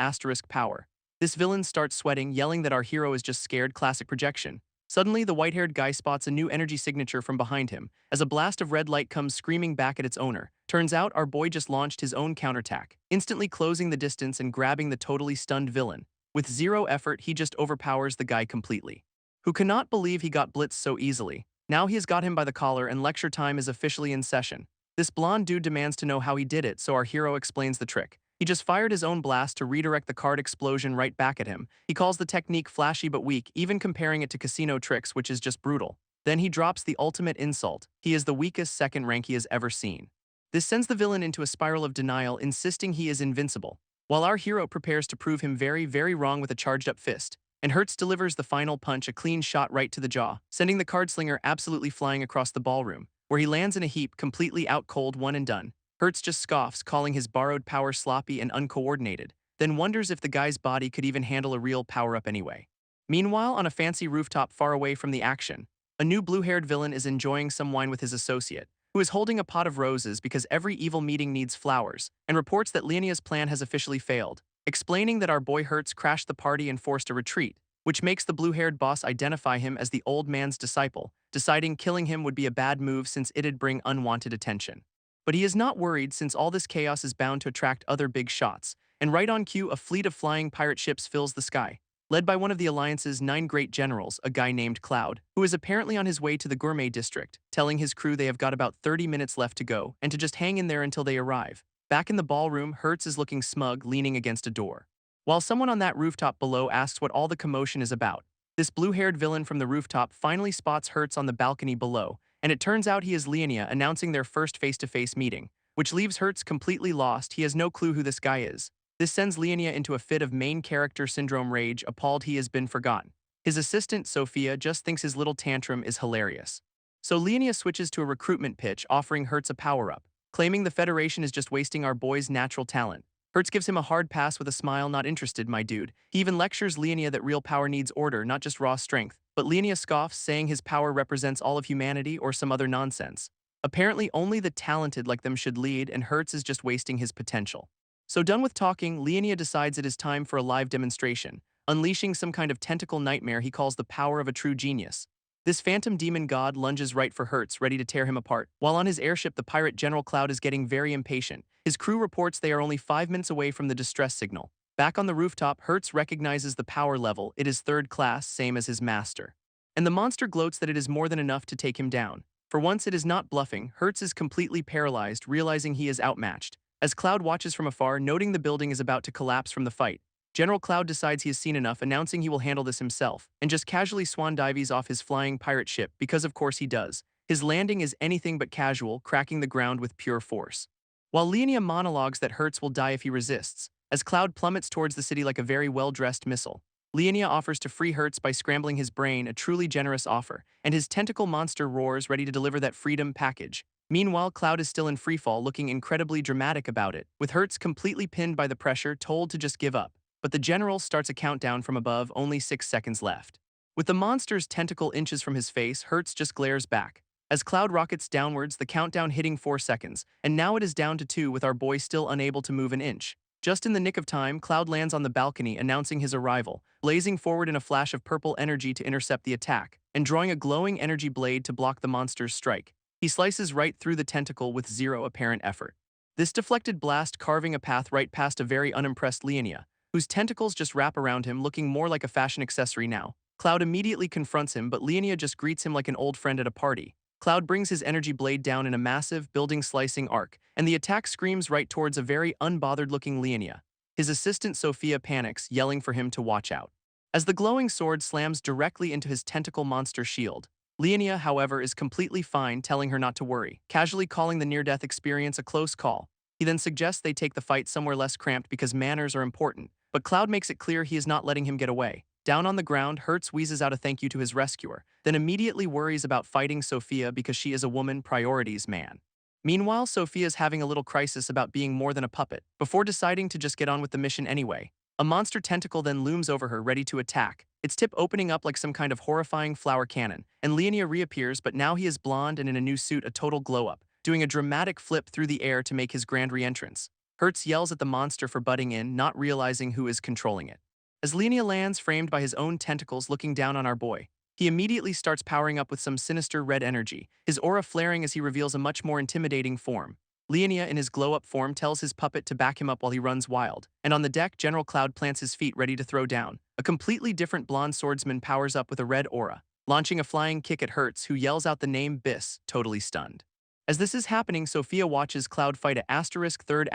power. This villain starts sweating, yelling that our hero is just scared, classic projection. Suddenly, the white-haired guy spots a new energy signature from behind him, as a blast of red light comes screaming back at its owner. Turns out our boy just launched his own counterattack, instantly closing the distance and grabbing the totally stunned villain. With zero effort, he just overpowers the guy completely, who cannot believe he got blitzed so easily. Now he has got him by the collar and lecture time is officially in session. This blonde dude demands to know how he did it, so our hero explains the trick. He just fired his own blast to redirect the card explosion right back at him. He calls the technique flashy but weak, even comparing it to casino tricks, which is just brutal. Then he drops the ultimate insult. He is the weakest second rank he has ever seen. This sends the villain into a spiral of denial, insisting he is invincible, while our hero prepares to prove him very wrong with a charged-up fist. And Hertz delivers the final punch, a clean shot right to the jaw, sending the card slinger absolutely flying across the ballroom, where he lands in a heap, completely out cold, one and done. Hertz just scoffs, calling his borrowed power sloppy and uncoordinated, then wonders if the guy's body could even handle a real power-up anyway. Meanwhile, on a fancy rooftop far away from the action, a new blue-haired villain is enjoying some wine with his associate, who is holding a pot of roses because every evil meeting needs flowers, and reports that Leonia's plan has officially failed, explaining that our boy Hertz crashed the party and forced a retreat, which makes the blue-haired boss identify him as the old man's disciple, deciding killing him would be a bad move since it'd bring unwanted attention. But he is not worried since all this chaos is bound to attract other big shots, and right on cue a fleet of flying pirate ships fills the sky, led by one of the Alliance's 9 great generals, a guy named Cloud, who is apparently on his way to the Gourmet district, telling his crew they have got about 30 minutes left to go and to just hang in there until they arrive. Back in the ballroom, Hertz is looking smug, leaning against a door, while someone on that rooftop below asks what all the commotion is about. This blue-haired villain from the rooftop finally spots Hertz on the balcony below, and it turns out he is Leonia, announcing their first face-to-face meeting, which leaves Hertz completely lost. He has no clue who this guy is. This sends Leonia into a fit of main character syndrome rage, appalled he has been forgotten. His assistant, Sophia, just thinks his little tantrum is hilarious. So Leonia switches to a recruitment pitch, offering Hertz a power-up, claiming the Federation is just wasting our boy's natural talent. Hertz gives him a hard pass with a smile, not interested, my dude. He even lectures Leonia that real power needs order, not just raw strength. But Leonia scoffs, saying his power represents all of humanity or some other nonsense. Apparently only the talented like them should lead, and Hertz is just wasting his potential. So done with talking, Leonia decides it is time for a live demonstration, unleashing some kind of tentacle nightmare he calls the power of a true genius. This phantom demon god lunges right for Hertz, ready to tear him apart. While on his airship, the pirate General Cloud is getting very impatient. His crew reports they are only 5 minutes away from the distress signal. Back on the rooftop, Hertz recognizes the power level. It is 3rd class, same as his master. And the monster gloats that it is more than enough to take him down. For once, it is not bluffing. Hertz is completely paralyzed, realizing he is outmatched. As Cloud watches from afar, noting the building is about to collapse from the fight, General Cloud decides he has seen enough, announcing he will handle this himself, and just casually swan dives off his flying pirate ship, because of course he does. His landing is anything but casual, cracking the ground with pure force. While Leonia monologues that Hertz will die if he resists, as Cloud plummets towards the city like a very well-dressed missile, Leonia offers to free Hertz by scrambling his brain, a truly generous offer, and his tentacle monster roars, ready to deliver that freedom package. Meanwhile, Cloud is still in freefall, looking incredibly dramatic about it, with Hertz completely pinned by the pressure, told to just give up. But the general starts a countdown from above, only 6 seconds left. With the monster's tentacle inches from his face, Hertz just glares back. As Cloud rockets downwards, the countdown hitting 4 seconds, and now it is down to 2 with our boy still unable to move an inch. Just in the nick of time, Cloud lands on the balcony announcing his arrival, blazing forward in a flash of purple energy to intercept the attack, and drawing a glowing energy blade to block the monster's strike. He slices right through the tentacle with zero apparent effort. This deflected blast carving a path right past a very unimpressed Leonia, whose tentacles just wrap around him looking more like a fashion accessory now. Cloud immediately confronts him, but Leonia just greets him like an old friend at a party. Cloud brings his energy blade down in a massive, building-slicing arc, and the attack screams right towards a very unbothered-looking Leonia. His assistant Sophia panics, yelling for him to watch out. As the glowing sword slams directly into his tentacle monster shield, Leonia, however, is completely fine, telling her not to worry, casually calling the near-death experience a close call. He then suggests they take the fight somewhere less cramped because manners are important, but Cloud makes it clear he is not letting him get away. Down on the ground, Hertz wheezes out a thank you to his rescuer, then immediately worries about fighting Sophia because she is a woman priorities man. Meanwhile, Sophia's having a little crisis about being more than a puppet, before deciding to just get on with the mission anyway. A monster tentacle then looms over her, ready to attack, its tip opening up like some kind of horrifying flower cannon, and Leonia reappears, but now he is blonde and in a new suit, a total glow-up, doing a dramatic flip through the air to make his grand re-entrance. Hertz yells at the monster for butting in, not realizing who is controlling it. As Leonia lands, framed by his own tentacles looking down on our boy, he immediately starts powering up with some sinister red energy, his aura flaring as he reveals a much more intimidating form. Leonia, in his glow-up form, tells his puppet to back him up while he runs wild, and on the deck, General Cloud plants his feet ready to throw down. A completely different blonde swordsman powers up with a red aura, launching a flying kick at Hertz, who yells out the name Biss, totally stunned. As this is happening, Sophia watches Cloud fight a third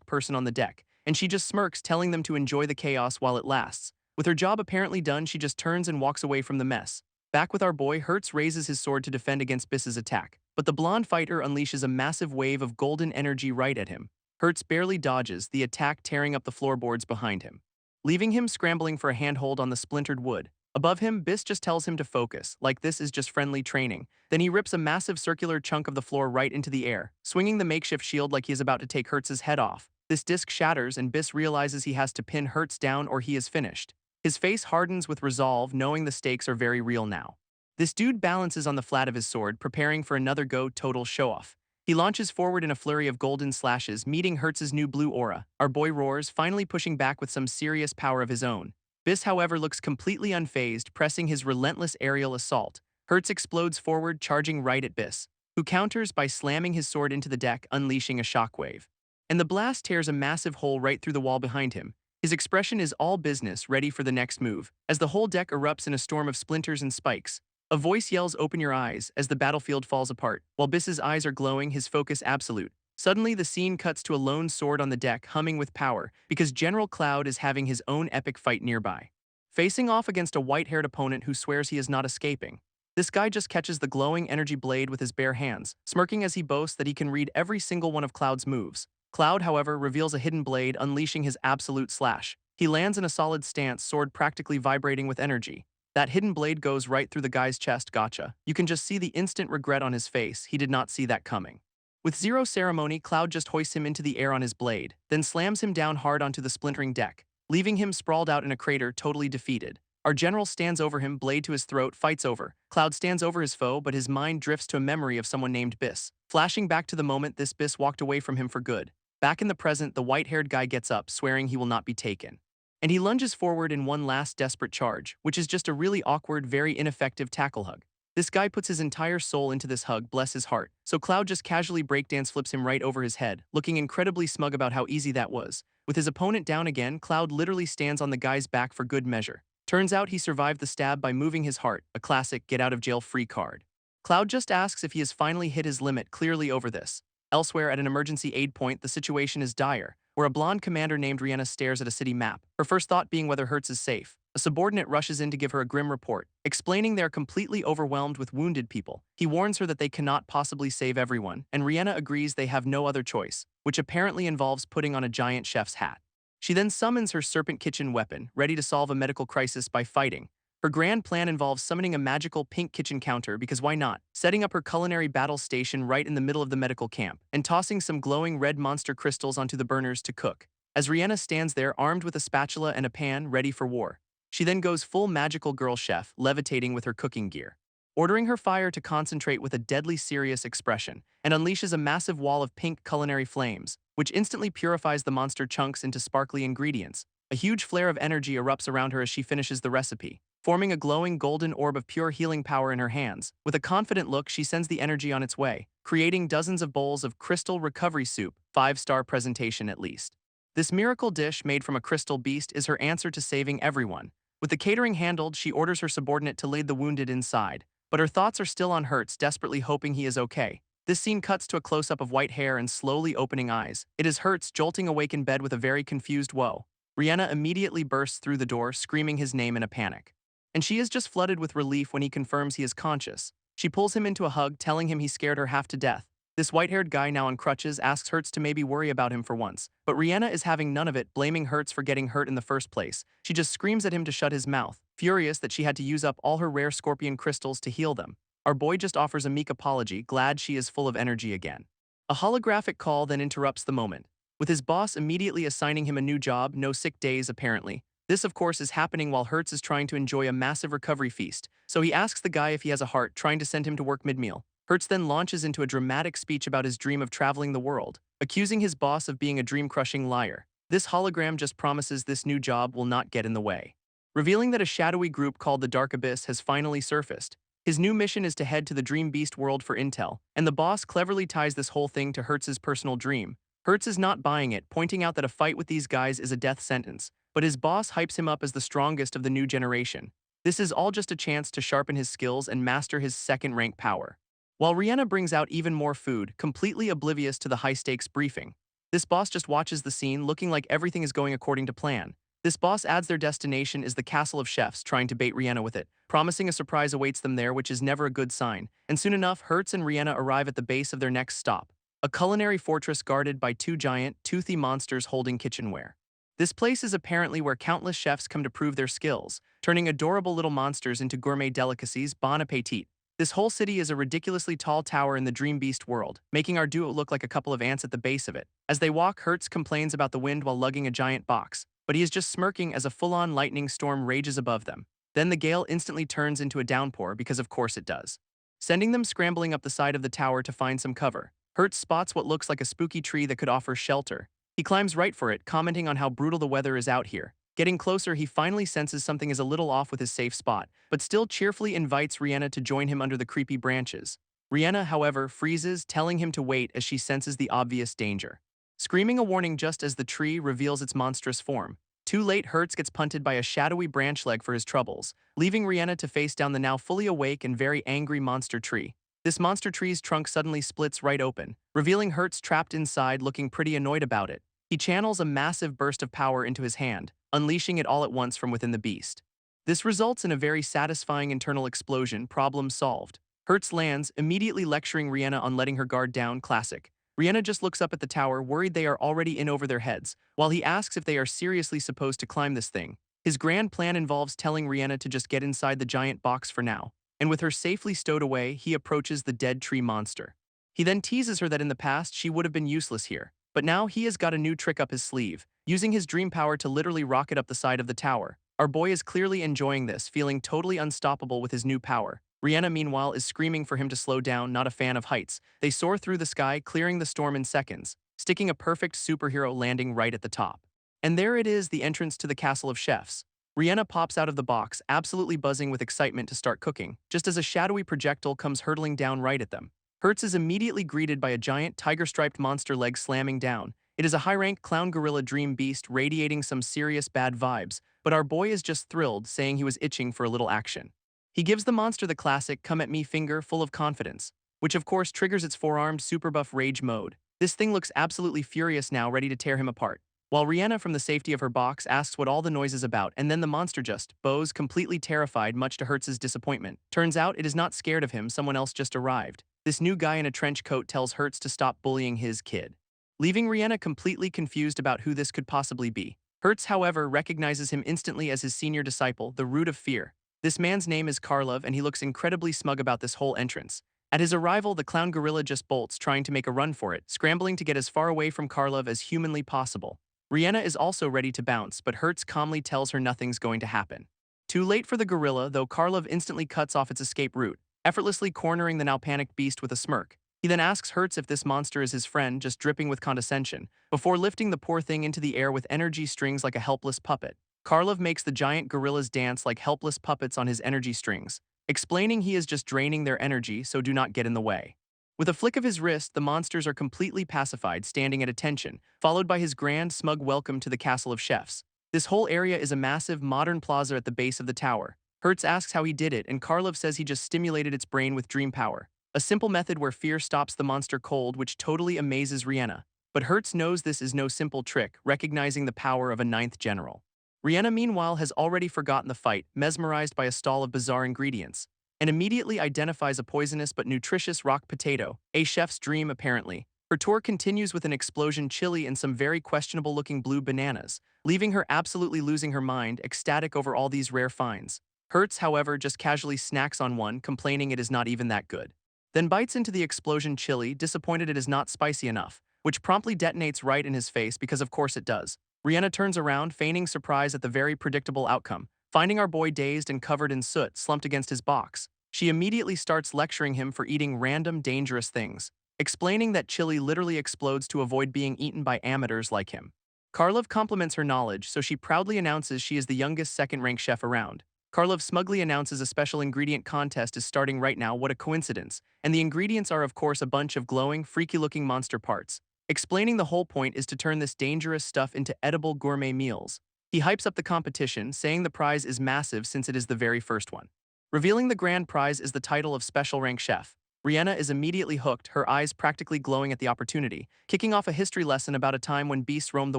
person on the deck, and she just smirks, telling them to enjoy the chaos while it lasts. With her job apparently done, she just turns and walks away from the mess. Back with our boy, Hertz raises his sword to defend against Biss's attack, but the blonde fighter unleashes a massive wave of golden energy right at him. Hertz barely dodges, the attack tearing up the floorboards behind him, leaving him scrambling for a handhold on the splintered wood. Above him, Biss just tells him to focus, like this is just friendly training. Then he rips a massive circular chunk of the floor right into the air, swinging the makeshift shield like he is about to take Hertz's head off. This disc shatters and Biss realizes he has to pin Hertz down or he is finished. His face hardens with resolve, knowing the stakes are very real now. This dude balances on the flat of his sword, preparing for another total show-off. He launches forward in a flurry of golden slashes, meeting Hertz's new blue aura. Our boy roars, finally pushing back with some serious power of his own. Biss, however, looks completely unfazed, pressing his relentless aerial assault. Hertz explodes forward, charging right at Biss, who counters by slamming his sword into the deck, unleashing a shockwave. And the blast tears a massive hole right through the wall behind him. His expression is all business, ready for the next move. As the whole deck erupts in a storm of splinters and spikes, a voice yells, "Open your eyes," as the battlefield falls apart. While Biss's eyes are glowing, his focus absolute. Suddenly, the scene cuts to a lone sword on the deck, humming with power, because General Cloud is having his own epic fight nearby. Facing off against a white-haired opponent who swears he is not escaping. This guy just catches the glowing energy blade with his bare hands, smirking as he boasts that he can read every single one of Cloud's moves. Cloud, however, reveals a hidden blade, unleashing his absolute slash. He lands in a solid stance, sword practically vibrating with energy. That hidden blade goes right through the guy's chest, gotcha. You can just see the instant regret on his face, he did not see that coming. With zero ceremony, Cloud just hoists him into the air on his blade, then slams him down hard onto the splintering deck, leaving him sprawled out in a crater, totally defeated. Our general stands over him, blade to his throat, fights over. Cloud stands over his foe, but his mind drifts to a memory of someone named Biss. Flashing back to the moment this Biss walked away from him for good. Back in the present, the white-haired guy gets up, swearing he will not be taken. And he lunges forward in one last desperate charge, which is just a really awkward, very ineffective tackle hug. This guy puts his entire soul into this hug, bless his heart, so Cloud just casually breakdance flips him right over his head, looking incredibly smug about how easy that was. With his opponent down again, Cloud literally stands on the guy's back for good measure. Turns out he survived the stab by moving his heart, a classic get-out-of-jail-free card. Cloud just asks if he has finally hit his limit, clearly over this. Elsewhere, at an emergency aid point, the situation is dire, where a blonde commander named Rihanna stares at a city map, her first thought being whether Hertz is safe. A subordinate rushes in to give her a grim report, explaining they're completely overwhelmed with wounded people. He warns her that they cannot possibly save everyone, and Rihanna agrees they have no other choice, which apparently involves putting on a giant chef's hat. She then summons her serpent kitchen weapon, ready to solve a medical crisis by fighting. Her grand plan involves summoning a magical pink kitchen counter because why not, setting up her culinary battle station right in the middle of the medical camp, and tossing some glowing red monster crystals onto the burners to cook. As Rihanna stands there armed with a spatula and a pan, ready for war. She then goes full magical girl chef, levitating with her cooking gear, ordering her fire to concentrate with a deadly serious expression, and unleashes a massive wall of pink culinary flames, which instantly purifies the monster chunks into sparkly ingredients. A huge flare of energy erupts around her as she finishes the recipe, forming a glowing golden orb of pure healing power in her hands. With a confident look, she sends the energy on its way, creating dozens of bowls of crystal recovery soup, 5-star presentation at least. This miracle dish made from a crystal beast is her answer to saving everyone. With the catering handled, she orders her subordinate to lead the wounded inside, but her thoughts are still on Hertz, desperately hoping he is okay. This scene cuts to a close-up of white hair and slowly opening eyes. It is Hertz jolting awake in bed with a very confused woe. Rihanna immediately bursts through the door, screaming his name in a panic. And she is just flooded with relief when he confirms he is conscious. She pulls him into a hug, telling him he scared her half to death. This white-haired guy now on crutches asks Hertz to maybe worry about him for once, but Rihanna is having none of it, blaming Hertz for getting hurt in the first place. She just screams at him to shut his mouth, furious that she had to use up all her rare scorpion crystals to heal them. Our boy just offers a meek apology, glad she is full of energy again. A holographic call then interrupts the moment, with his boss immediately assigning him a new job, no sick days apparently. This, of course, is happening while Hertz is trying to enjoy a massive recovery feast, so he asks the guy if he has a heart, trying to send him to work mid-meal. Hertz then launches into a dramatic speech about his dream of traveling the world, accusing his boss of being a dream-crushing liar. This hologram just promises this new job will not get in the way, revealing that a shadowy group called the Dark Abyss has finally surfaced. His new mission is to head to the Dream Beast world for intel, and the boss cleverly ties this whole thing to Hertz's personal dream. Hertz is not buying it, pointing out that a fight with these guys is a death sentence, but his boss hypes him up as the strongest of the new generation. This is all just a chance to sharpen his skills and master his second-rank power. While Rihanna brings out even more food, completely oblivious to the high-stakes briefing, this boss just watches the scene, looking like everything is going according to plan. This boss adds their destination is the Castle of Chefs, trying to bait Rihanna with it, promising a surprise awaits them there, which is never a good sign. And soon enough, Hertz and Rihanna arrive at the base of their next stop, a culinary fortress guarded by two giant, toothy monsters holding kitchenware. This place is apparently where countless chefs come to prove their skills, turning adorable little monsters into gourmet delicacies. Bon appetit. This whole city is a ridiculously tall tower in the Dream Beast world, making our duo look like a couple of ants at the base of it. As they walk, Hertz complains about the wind while lugging a giant box, but he is just smirking as a full-on lightning storm rages above them. Then the gale instantly turns into a downpour, because of course it does, sending them scrambling up the side of the tower to find some cover. Hertz spots what looks like a spooky tree that could offer shelter. He climbs right for it, commenting on how brutal the weather is out here. Getting closer, he finally senses something is a little off with his safe spot, but still cheerfully invites Rihanna to join him under the creepy branches. Rihanna, however, freezes, telling him to wait as she senses the obvious danger, screaming a warning just as the tree reveals its monstrous form. Too late, Hertz gets punted by a shadowy branch leg for his troubles, leaving Rihanna to face down the now fully awake and very angry monster tree. This monster tree's trunk suddenly splits right open, revealing Hertz trapped inside, looking pretty annoyed about it. He channels a massive burst of power into his hand, unleashing it all at once from within the beast. This results in a very satisfying internal explosion. Problem solved. Hertz lands, immediately lecturing Rihanna on letting her guard down. Classic. Rihanna just looks up at the tower, worried they are already in over their heads, while he asks if they are seriously supposed to climb this thing. His grand plan involves telling Rihanna to just get inside the giant box for now, and with her safely stowed away, he approaches the dead tree monster. He then teases her that in the past she would have been useless here, but now he has got a new trick up his sleeve, using his dream power to literally rocket up the side of the tower. Our boy is clearly enjoying this, feeling totally unstoppable with his new power. Rihanna, meanwhile, is screaming for him to slow down, not a fan of heights. They soar through the sky, clearing the storm in seconds, sticking a perfect superhero landing right at the top. And there it is, the entrance to the Castle of Chefs. Rihanna pops out of the box, absolutely buzzing with excitement to start cooking, just as a shadowy projectile comes hurtling down right at them. Hertz is immediately greeted by a giant tiger-striped monster leg slamming down. It is a high-rank clown gorilla dream beast radiating some serious bad vibes, but our boy is just thrilled, saying he was itching for a little action. He gives the monster the classic come-at-me finger full of confidence, which of course triggers its four-armed super buff rage mode. This thing looks absolutely furious now, ready to tear him apart. While Rihanna, from the safety of her box, asks what all the noise is about, and then the monster just bows, completely terrified, much to Hertz's disappointment. Turns out it is not scared of him, someone else just arrived. This new guy in a trench coat tells Hertz to stop bullying his kid, leaving Rihanna completely confused about who this could possibly be. Hertz, however, recognizes him instantly as his senior disciple, the Root of Fear. This man's name is Karlov, and he looks incredibly smug about this whole entrance. At his arrival, the clown gorilla just bolts, trying to make a run for it, scrambling to get as far away from Karlov as humanly possible. Rihanna is also ready to bounce, but Hertz calmly tells her nothing's going to happen. Too late for the gorilla, though Karlov instantly cuts off its escape route, effortlessly cornering the now panicked beast with a smirk. He then asks Hertz if this monster is his friend, just dripping with condescension, before lifting the poor thing into the air with energy strings like a helpless puppet. Karlov makes the giant gorillas dance like helpless puppets on his energy strings, explaining he is just draining their energy, so do not get in the way. With a flick of his wrist, the monsters are completely pacified, standing at attention, followed by his grand, smug welcome to the Castle of Chefs. This whole area is a massive, modern plaza at the base of the tower. Hertz asks how he did it, and Karlov says he just stimulated its brain with dream power. A simple method where fear stops the monster cold, which totally amazes Rihanna. But Hertz knows this is no simple trick, recognizing the power of a ninth general. Rihanna, meanwhile, has already forgotten the fight, mesmerized by a stall of bizarre ingredients, and immediately identifies a poisonous but nutritious rock potato, a chef's dream apparently. Her tour continues with an explosion chili and some very questionable-looking blue bananas, leaving her absolutely losing her mind, ecstatic over all these rare finds. Hertz, however, just casually snacks on one, complaining it is not even that good. Then bites into the explosion chili, disappointed it is not spicy enough, which promptly detonates right in his face because of course it does. Rihanna turns around, feigning surprise at the very predictable outcome. Finding our boy dazed and covered in soot slumped against his box, she immediately starts lecturing him for eating random dangerous things, explaining that chili literally explodes to avoid being eaten by amateurs like him. Karlov compliments her knowledge, so she proudly announces she is the youngest second-rank chef around. Karlov smugly announces a special ingredient contest is starting right now. What a coincidence. And the ingredients are of course a bunch of glowing, freaky-looking monster parts. Explaining the whole point is to turn this dangerous stuff into edible gourmet meals. He hypes up the competition, saying the prize is massive since it is the very first one. Revealing the grand prize is the title of special rank chef. Rihanna is immediately hooked, her eyes practically glowing at the opportunity, kicking off a history lesson about a time when beasts roamed the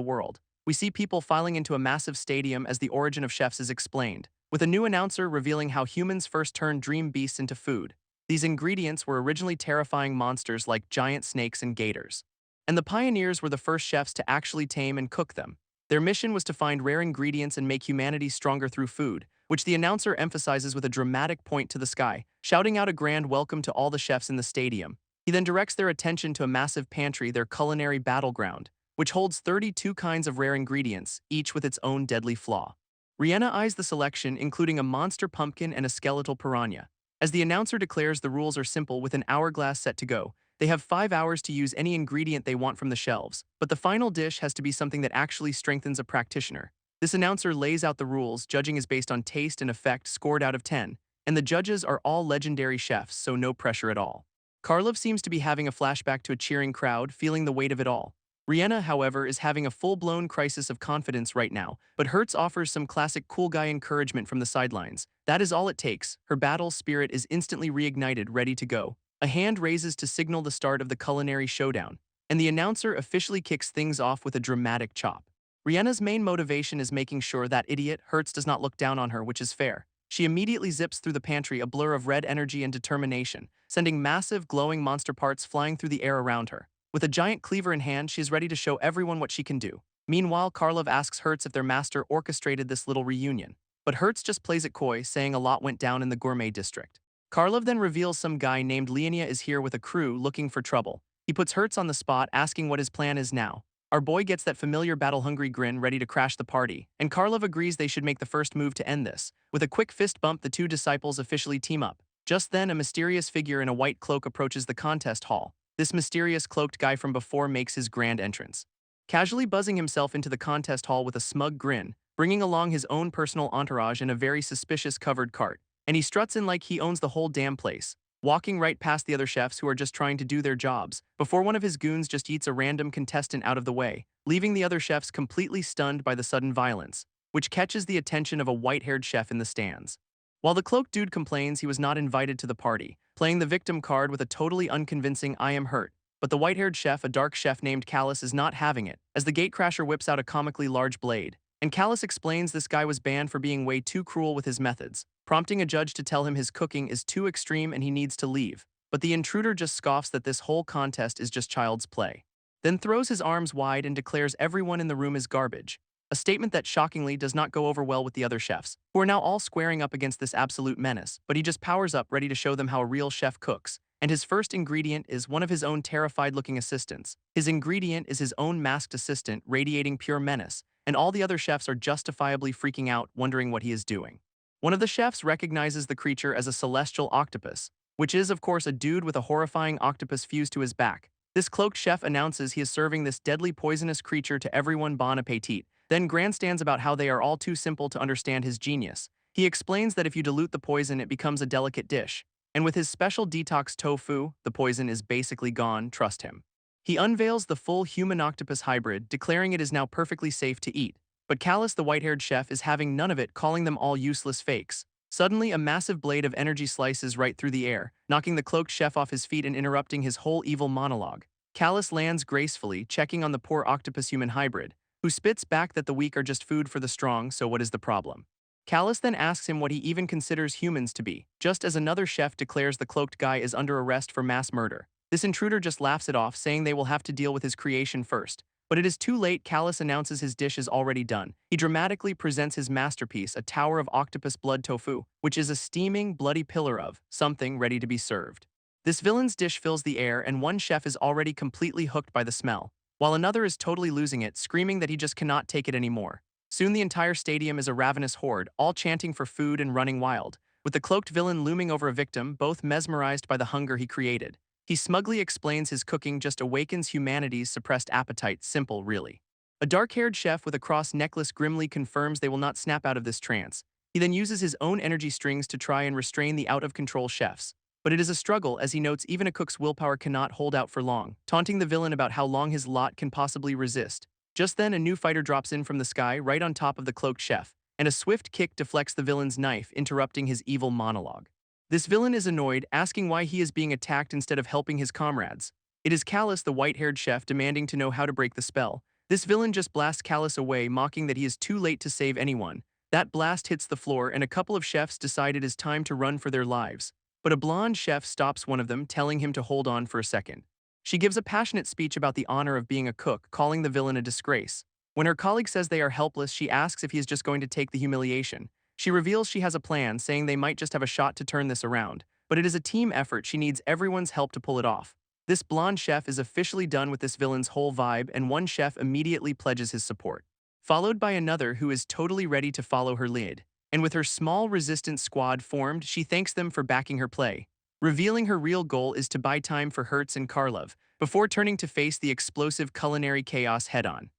world. We see people filing into a massive stadium as the origin of chefs is explained, with a new announcer revealing how humans first turned dream beasts into food. These ingredients were originally terrifying monsters like giant snakes and gators. And the pioneers were the first chefs to actually tame and cook them. Their mission was to find rare ingredients and make humanity stronger through food, which the announcer emphasizes with a dramatic point to the sky, shouting out a grand welcome to all the chefs in the stadium. He then directs their attention to a massive pantry, their culinary battleground, which holds 32 kinds of rare ingredients, each with its own deadly flaw. Rihanna eyes the selection, including a monster pumpkin and a skeletal piranha. As the announcer declares the rules are simple with an hourglass set to go, they have 5 hours to use any ingredient they want from the shelves, but the final dish has to be something that actually strengthens a practitioner. This announcer lays out the rules, judging is based on taste and effect, scored out of 10, and the judges are all legendary chefs, so no pressure at all. Karlov seems to be having a flashback to a cheering crowd, feeling the weight of it all. Rihanna, however, is having a full-blown crisis of confidence right now, but Hertz offers some classic cool guy encouragement from the sidelines. That is all it takes. Her battle spirit is instantly reignited, ready to go. A hand raises to signal the start of the culinary showdown, and the announcer officially kicks things off with a dramatic chop. Rihanna's main motivation is making sure that idiot Hertz does not look down on her, which is fair. She immediately zips through the pantry, a blur of red energy and determination, sending massive, glowing monster parts flying through the air around her. With a giant cleaver in hand, she is ready to show everyone what she can do. Meanwhile, Karlov asks Hertz if their master orchestrated this little reunion, but Hertz just plays it coy, saying a lot went down in the Gourmet district. Karlov then reveals some guy named Leonia is here with a crew looking for trouble. He puts Hertz on the spot, asking what his plan is now. Our boy gets that familiar battle-hungry grin, ready to crash the party, and Karlov agrees they should make the first move to end this. With a quick fist bump, the two disciples officially team up. Just then, a mysterious figure in a white cloak approaches the contest hall. This mysterious cloaked guy from before makes his grand entrance, casually buzzing himself into the contest hall with a smug grin, bringing along his own personal entourage in a very suspicious covered cart. And he struts in like he owns the whole damn place, walking right past the other chefs who are just trying to do their jobs, before one of his goons just eats a random contestant out of the way, leaving the other chefs completely stunned by the sudden violence, which catches the attention of a white-haired chef in the stands. While the cloaked dude complains he was not invited to the party, playing the victim card with a totally unconvincing "I am hurt," but the white-haired chef, a dark chef named Callus, is not having it, as the gatecrasher whips out a comically large blade, and Callus explains this guy was banned for being way too cruel with his methods, prompting a judge to tell him his cooking is too extreme and he needs to leave. But the intruder just scoffs that this whole contest is just child's play, then throws his arms wide and declares everyone in the room is garbage, a statement that shockingly does not go over well with the other chefs, who are now all squaring up against this absolute menace, but he just powers up, ready to show them how a real chef cooks. And his first ingredient is one of his own terrified-looking assistants. His ingredient is his own masked assistant, radiating pure menace, and all the other chefs are justifiably freaking out, wondering what he is doing. One of the chefs recognizes the creature as a celestial octopus, which is, of course, a dude with a horrifying octopus fused to his back. This cloaked chef announces he is serving this deadly poisonous creature to everyone bon appetit, then grandstands about how they are all too simple to understand his genius. He explains that if you dilute the poison, it becomes a delicate dish. And with his special detox tofu, the poison is basically gone, trust him. He unveils the full human-octopus hybrid, declaring it is now perfectly safe to eat. But Callus, the white-haired chef, is having none of it, calling them all useless fakes. Suddenly, a massive blade of energy slices right through the air, knocking the cloaked chef off his feet and interrupting his whole evil monologue. Callus lands gracefully, checking on the poor octopus-human hybrid, who spits back that the weak are just food for the strong, so what is the problem? Callus then asks him what he even considers humans to be, just as another chef declares the cloaked guy is under arrest for mass murder. This intruder just laughs it off, saying they will have to deal with his creation first. But it is too late. Callus announces his dish is already done. He dramatically presents his masterpiece, a tower of octopus blood tofu, which is a steaming, bloody pillar of something ready to be served. This villain's dish fills the air, and one chef is already completely hooked by the smell, while another is totally losing it, screaming that he just cannot take it anymore. Soon the entire stadium is a ravenous horde, all chanting for food and running wild, with the cloaked villain looming over a victim, both mesmerized by the hunger he created. He smugly explains his cooking just awakens humanity's suppressed appetite. Simple, really. A dark-haired chef with a cross necklace grimly confirms they will not snap out of this trance. He then uses his own energy strings to try and restrain the out-of-control chefs. But it is a struggle, as he notes even a cook's willpower cannot hold out for long, taunting the villain about how long his lot can possibly resist. Just then, a new fighter drops in from the sky right on top of the cloaked chef, and a swift kick deflects the villain's knife, interrupting his evil monologue. This villain is annoyed, asking why he is being attacked instead of helping his comrades. It is Callus, the white-haired chef, demanding to know how to break the spell. This villain just blasts Callus away, mocking that he is too late to save anyone. That blast hits the floor, and a couple of chefs decide it is time to run for their lives. But a blonde chef stops one of them, telling him to hold on for a second. She gives a passionate speech about the honor of being a cook, calling the villain a disgrace. When her colleague says they are helpless, she asks if he is just going to take the humiliation. She reveals she has a plan, saying they might just have a shot to turn this around. But it is a team effort. She needs everyone's help to pull it off. This blonde chef is officially done with this villain's whole vibe, and one chef immediately pledges his support, followed by another who is totally ready to follow her lead. And with her small resistance squad formed, she thanks them for backing her play, revealing her real goal is to buy time for Hertz and Karlov before turning to face the explosive culinary chaos head-on.